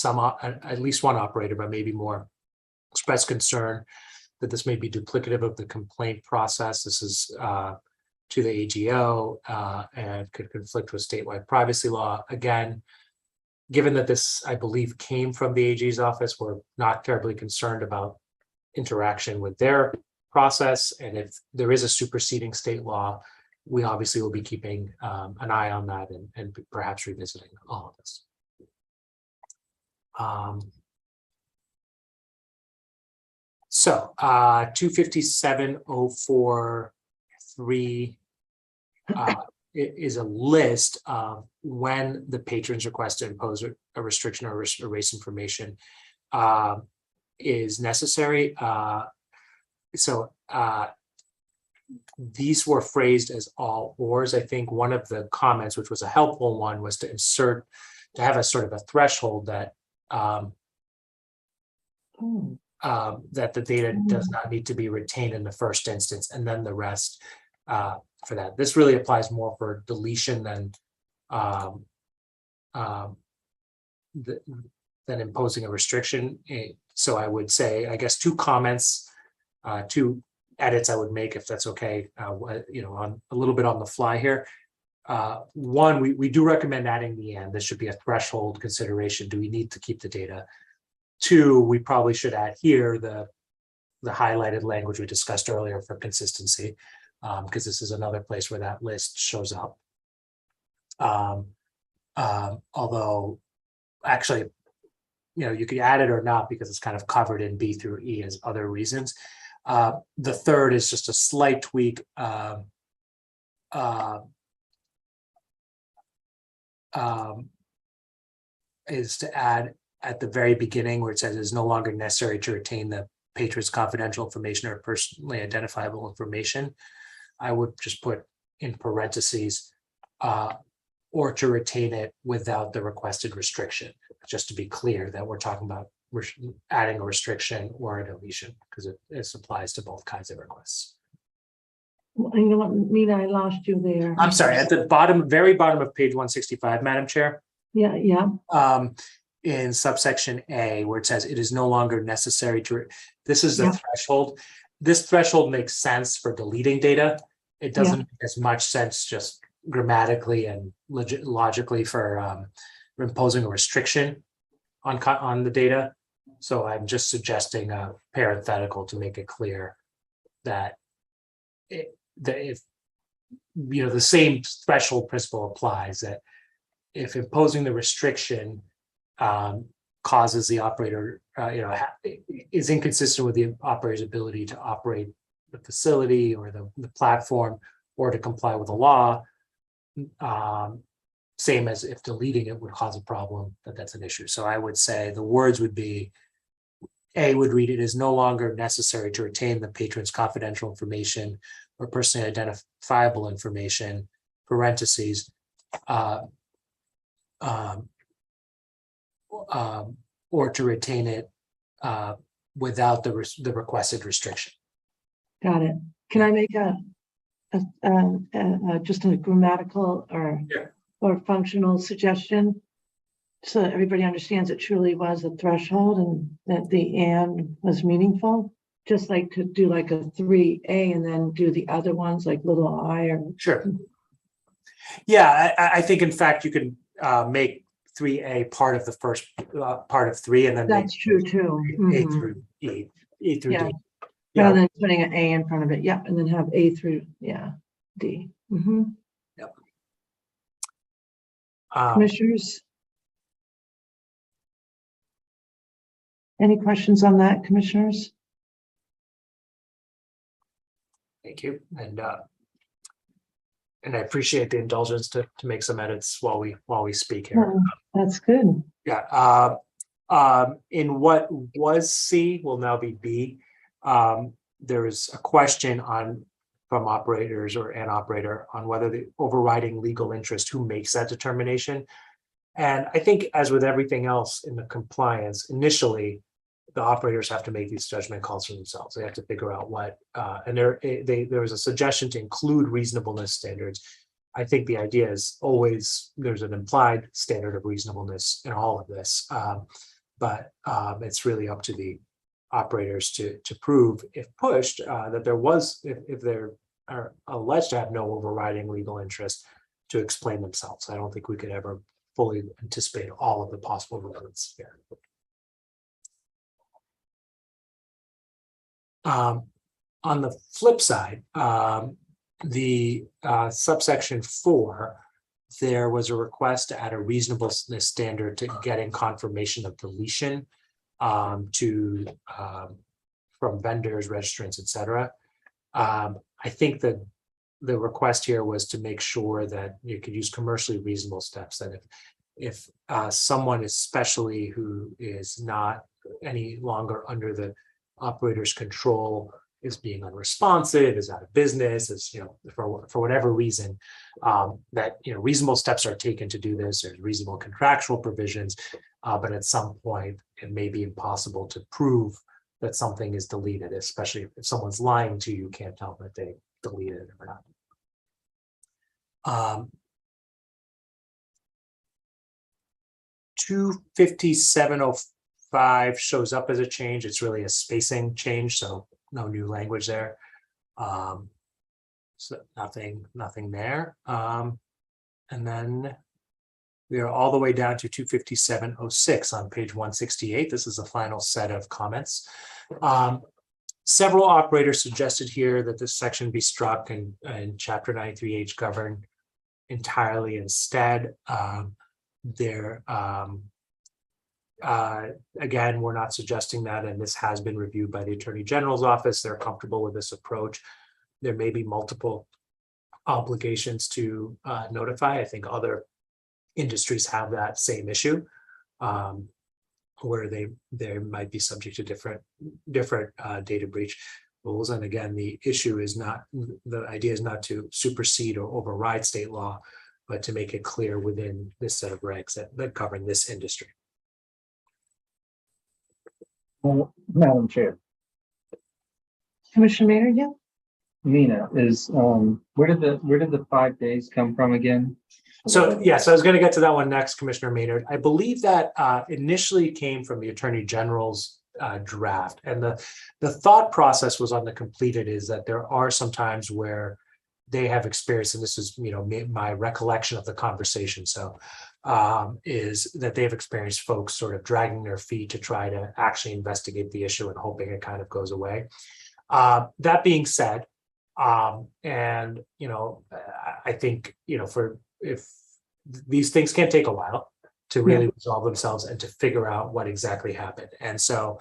at least one operator, but maybe more, expressed concern that this may be duplicative of the complaint process. This is to the AGO and could conflict with statewide privacy law. Again, given that this, I believe, came from the AG's office, we're not terribly concerned about interaction with their process. And if there is a superseding state law, we obviously will be keeping an eye on that and perhaps revisiting all of this. So 257.04.3 is a list of when the patrons request to impose a restriction or erase information is necessary. These were phrased as all ors. I think one of the comments, which was a helpful one, was to have a sort of a threshold that that the data does not need to be retained in the first instance, and then the rest for that. This really applies more for deletion than imposing a restriction. So I would say, I guess, two comments, two edits I would make, if that's okay, on a little bit on the fly here. One, we do recommend adding the end. This should be a threshold consideration. Do we need to keep the data? Two, we probably should add here the highlighted language we discussed earlier for consistency, because this is another place where that list shows up. Although actually, you could add it or not because it's kind of covered in B through E as other reasons. The third is just a slight tweak. Is to add at the very beginning where it says it is no longer necessary to retain the patron's confidential information or personally identifiable information. I would just put in parentheses or to retain it without the requested restriction, just to be clear that we're talking about adding a restriction or a deletion, because it applies to both kinds of requests. You know what, Nina, I lost you there. I'm sorry, at the very bottom of page 165, Madam Chair. Yeah. In subsection A, where it says it is no longer necessary to, this is the threshold. This threshold makes sense for deleting data. It doesn't make as much sense just grammatically and logically for imposing a restriction on the data. So I'm just suggesting a parenthetical to make it clear that if the same threshold principle applies, that if imposing the restriction causes the operator, is inconsistent with the operator's ability to operate the facility or the platform or to comply with the law, same as if deleting it would cause a problem, that's an issue. So I would say the words would be, A would read, it is no longer necessary to retain the patron's confidential information or personally identifiable information, parentheses, or to retain it without the requested restriction. Got it. Can I make just a grammatical or functional suggestion? So that everybody understands it truly was a threshold and that the and was meaningful. Just like to do like a 3A and then do the other ones like little I or. Sure. Yeah, I think in fact you can make 3A part of the first part of 3 and then That's true too. A Mhm. through E, E through Yeah. D. Rather Yeah, than putting an A in front of it. Yep. And then have A through, D. Mhm. Commissioners? Any questions on that, commissioners? thank you. And I appreciate the indulgence to make some edits while we speak here. Oh, that's good. Yeah. In what was C will now be B. There is a question from operators or an operator on whether the overriding legal interest, who makes that determination. And I think as with everything else in the compliance, initially, the operators have to make these judgment calls for themselves. They have to figure out what, and there was a suggestion to include reasonableness standards. I think the idea is always there's an implied standard of reasonableness in all of this, but it's really up to the operators to prove, if pushed, that there was, if there are alleged to have no overriding legal interest, to explain themselves. I don't think we could ever fully anticipate all of the possible rulings here. On the flip side, the subsection 4, there was a request to add a reasonableness standard to getting confirmation of deletion from vendors, registrants, etc. I think that the request here was to make sure that you could use commercially reasonable steps, that if someone especially who is not any longer under the operator's control, is being unresponsive, is out of business, is, for whatever reason, that, reasonable steps are taken to do this. There's reasonable contractual provisions, but at some point it may be impossible to prove that something is deleted, especially if someone's lying to you, you can't tell that they deleted it or not. 25705 shows up as a change. It's really a spacing change, so no new language there. So nothing there. And then we are all the way down to 25706 on page 168. This is the final set of comments. Several operators suggested here that this section be struck and chapter 93H govern entirely instead. Again, we're not suggesting that, and this has been reviewed by the Attorney General's office. They're comfortable with this approach. There may be multiple obligations to notify. I think other industries have that same issue, where they might be subject to different data breach rules. And again, the idea is not to supersede or override state law, but to make it clear within this set of regs that govern this industry. Well, Madam Chair, Commissioner Maynard, yeah? Nina, where did the 5 days come from again? So yes, I was going to get to that one next, Commissioner Maynard. I believe that initially came from the Attorney General's draft, and the thought process was on the completed is that there are some times where they have experienced, and this is my recollection of the conversation, so is that they've experienced folks sort of dragging their feet to try to actually investigate the issue and hoping it kind of goes away. That being said, and I think if these things can take a while to really resolve themselves and to figure out what exactly happened, and so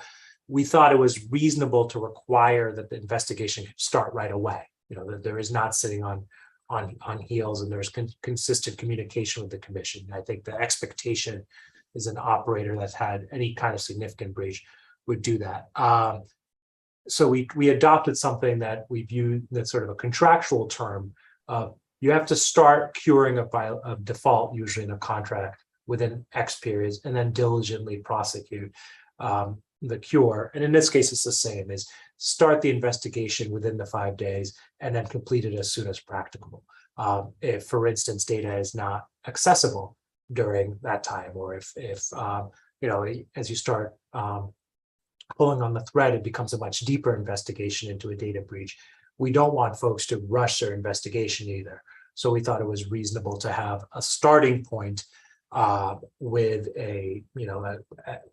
we thought it was reasonable to require that the investigation start right away. That there is not sitting on on heels, and there's consistent communication with the commission. I think the expectation is an operator that's had any kind of significant breach would do that. So we adopted something that we view that's sort of a contractual term. You have to start curing a default, usually in a contract, within X periods, and then diligently prosecute the cure. And in this case, it's the same: is start the investigation within the 5 days and then complete it as soon as practicable. If, for instance, data is not accessible during that time, or if you know, as you start pulling on the thread, it becomes a much deeper investigation into a data breach. We don't want folks to rush their investigation either. So we thought it was reasonable to have a starting point with a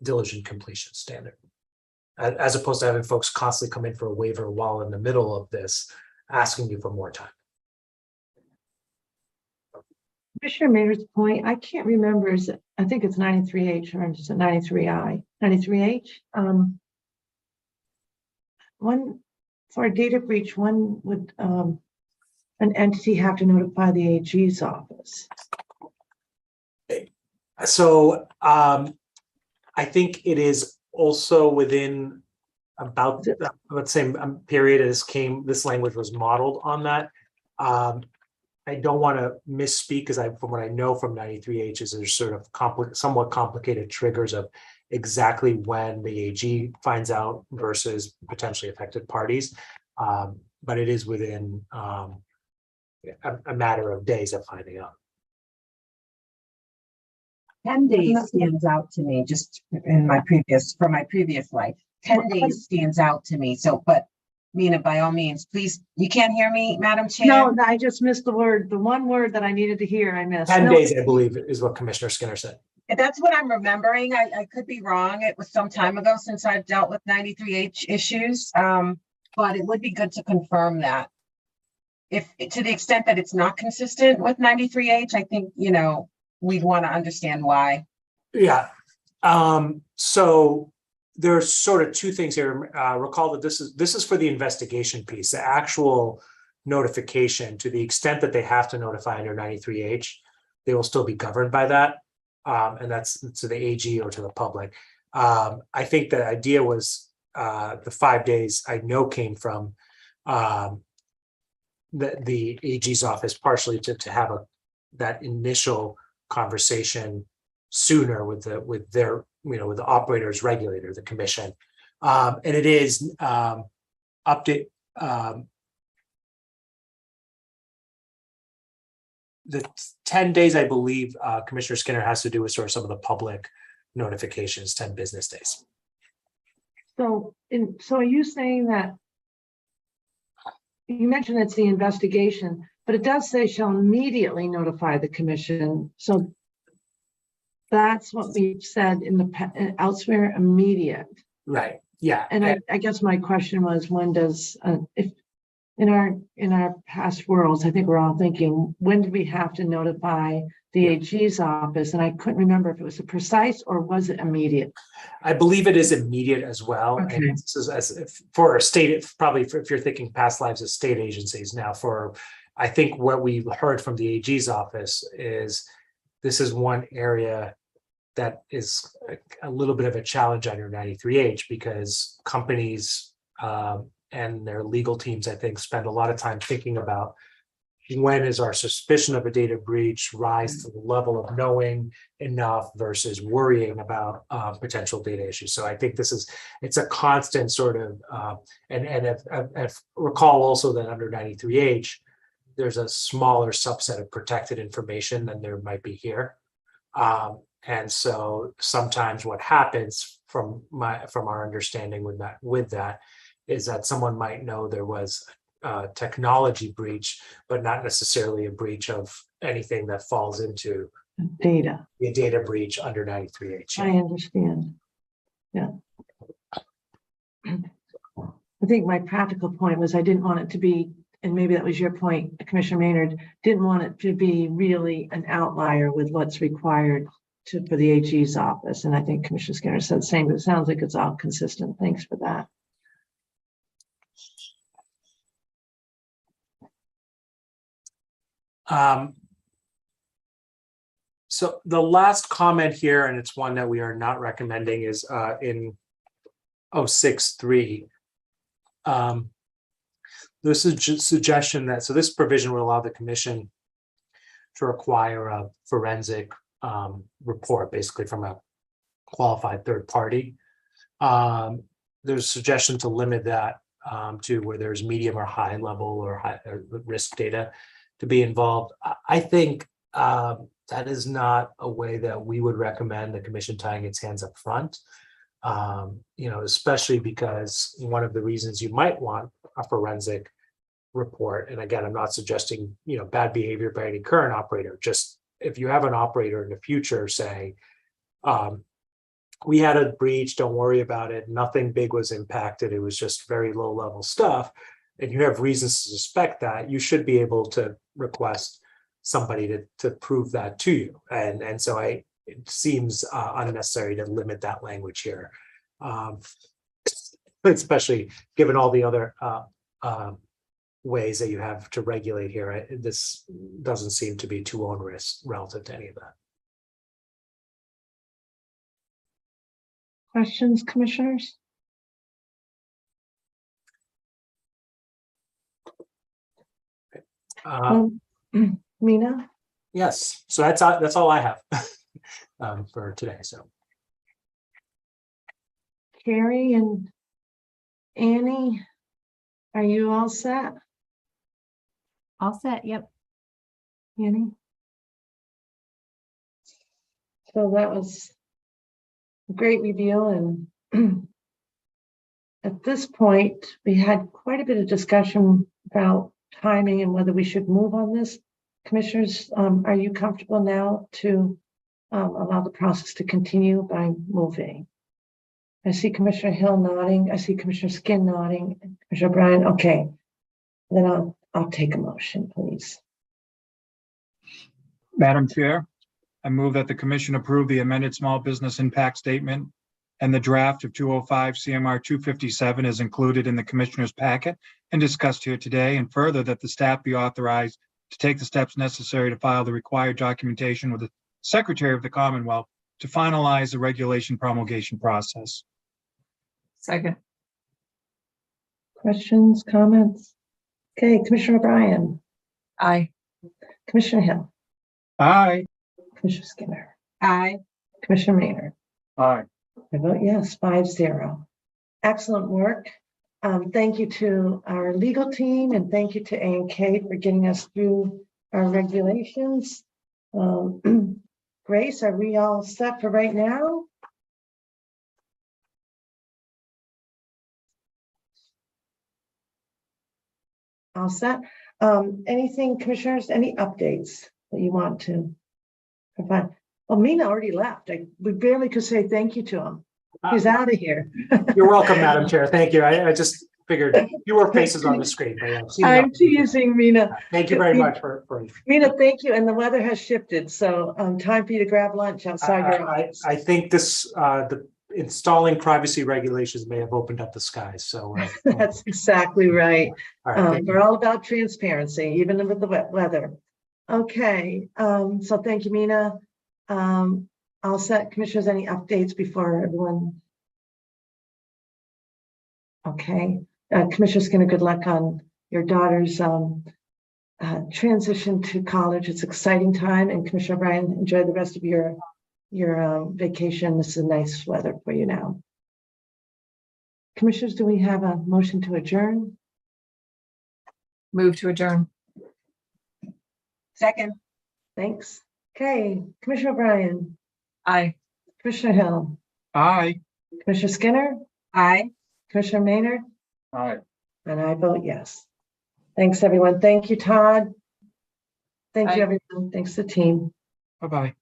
diligent completion standard, as opposed to having folks constantly come in for a waiver while in the middle of this, asking you for more time. Commissioner Maynard's point, I can't remember, I think it's 93H or is it 93I? 93H. One, for a data breach, one would an entity have to notify the AG's office. So I think it is also within about, let's say, period as this language was modeled on that. I don't want to misspeak, because from what I know from 93H is there's sort of somewhat complicated triggers of exactly when the AG finds out versus potentially affected parties. But it is within a matter of days of finding out. 10 days stands out to me, just in my previous life. 10 days stands out to me. So, but Mina, by all means, please, you can't hear me, Madam Chair? No, I just missed the one word that I needed to hear, I missed. 10 days, I believe, is what Commissioner Skinner said. That's what I'm remembering. I could be wrong. It was some time ago since I've dealt with 93H issues, but it would be good to confirm that. If, to the extent that it's not consistent with 93H, I think, we'd want to understand why. Yeah. So there's sort of two things here. Recall that this is for the investigation piece. The actual notification, to the extent that they have to notify under 93H, they will still be governed by that. And that's to the AG or to the public. I think the idea was the 5 days I know came from the AG's office, partially to have that initial conversation sooner with the operator's regulator, the commission. And it is update. The 10 days, I believe, Commissioner Skinner, has to do with sort of some of the public notifications, 10 business days. So are you saying that you mentioned it's the investigation, but it does say shall immediately notify the commission. So that's what we've said in the elsewhere, immediate. Right. Yeah. And I guess my question was, when does if in our past worlds, I think we're all thinking, when did we have to notify the AG's office? And I couldn't remember if it was a precise or was it immediate? I believe it is immediate as well. Okay. And this is for a state, probably if you're thinking past lives as state agencies. Now, I think what we heard from the AG's office is this is one area that is a little bit of a challenge under 93H, because companies and their legal teams, I think, spend a lot of time thinking about when is our suspicion of a data breach rise to the level of knowing enough versus worrying about potential data issues. So I think it's a constant sort of, and if recall also that under 93H, there's a smaller subset of protected information than there might be here. And so sometimes what happens from our understanding with that is that someone might know there was a technology breach, but not necessarily a breach of anything that falls into Data. a data breach under 93H. I understand. Yeah. I think my practical point was I didn't want it to be, and maybe that was your point, Commissioner Maynard, didn't want it to be really an outlier with what's required for the AG's office. And I think Commissioner Skinner said the same, but it sounds like it's all consistent. Thanks for that. So the last comment here, and it's one that we are not recommending, is in 063. This is just suggestion that, so this provision would allow the commission to require a forensic report, basically from a qualified third party. There's a suggestion to limit that to where there's medium or high level or high risk data to be involved. I think that is not a way that we would recommend the commission tying its hands up front. Especially because one of the reasons you might want a forensic report, and again, I'm not suggesting, bad behavior by any current operator, just if you have an operator in the future say, we had a breach, don't worry about it, nothing big was impacted, it was just very low level stuff, and you have reasons to suspect that, you should be able to request somebody to prove that to you. And so it seems unnecessary to limit that language here. Especially given all the other ways that you have to regulate here. This doesn't seem to be too onerous relative to any of that. Questions, commissioners? Mina? Yes, so that's all I have for today. So Carrie and Annie, are you all set? All set, yep. Annie? So that was a great review, and at this point, we had quite a bit of discussion about timing and whether we should move on this. Commissioners, are you comfortable now to allow the process to continue by moving? I see Commissioner Hill nodding. I see Commissioner Skin nodding. Commissioner O'Brien, okay. Then I'll take a motion, please. Madam Chair, I move that the commission approve the amended small business impact statement and the draft of 205 CMR 257 is included in the commissioner's packet and discussed here today, and further that the staff be authorized to take the steps necessary to file the required documentation with the Secretary of the Commonwealth to finalize the regulation promulgation process. Second. Questions, comments? Okay, Commissioner O'Brien, Aye. Commissioner Hill, Aye. Commissioner Skinner, Aye. Commissioner Maynard. Aye. I vote yes, 5-0. Excellent work. Thank you to our legal team and thank you to A&K for getting us through our regulations. Grace, are we all set for right now? All set. Anything, commissioners, any updates that you want to provide? Well, Mina already left. We barely could say thank you to him. He's out of here. you're welcome, Madam Chair. Thank you. I just figured fewer faces on the screen. But yeah, I'm teasing, Mina. Thank you very much for Mina, thank you. And the weather has shifted, so time for you to grab lunch outside your office. I think this the installing privacy regulations may have opened up the skies. So That's exactly right. all right, thank you. We're all about transparency, even with the wet weather. Okay, so thank you, Mina. I'll set commissioners any updates before everyone. Okay, Commissioner Skinner, good luck on your daughter's transition to college. It's an exciting time, and Commissioner O'Brien, enjoy the rest of your vacation. This is nice weather for you now. Commissioners, do we have a motion to adjourn? Move to adjourn. Second. Thanks. Okay, Commissioner O'Brien, Aye. Commissioner Hill, Aye. Commissioner Skinner, Aye. Commissioner Maynard, Aye. and I vote yes. Thanks, everyone. Thank you, Todd. Thank you, Aye. everyone. Thanks to the team. Bye-bye.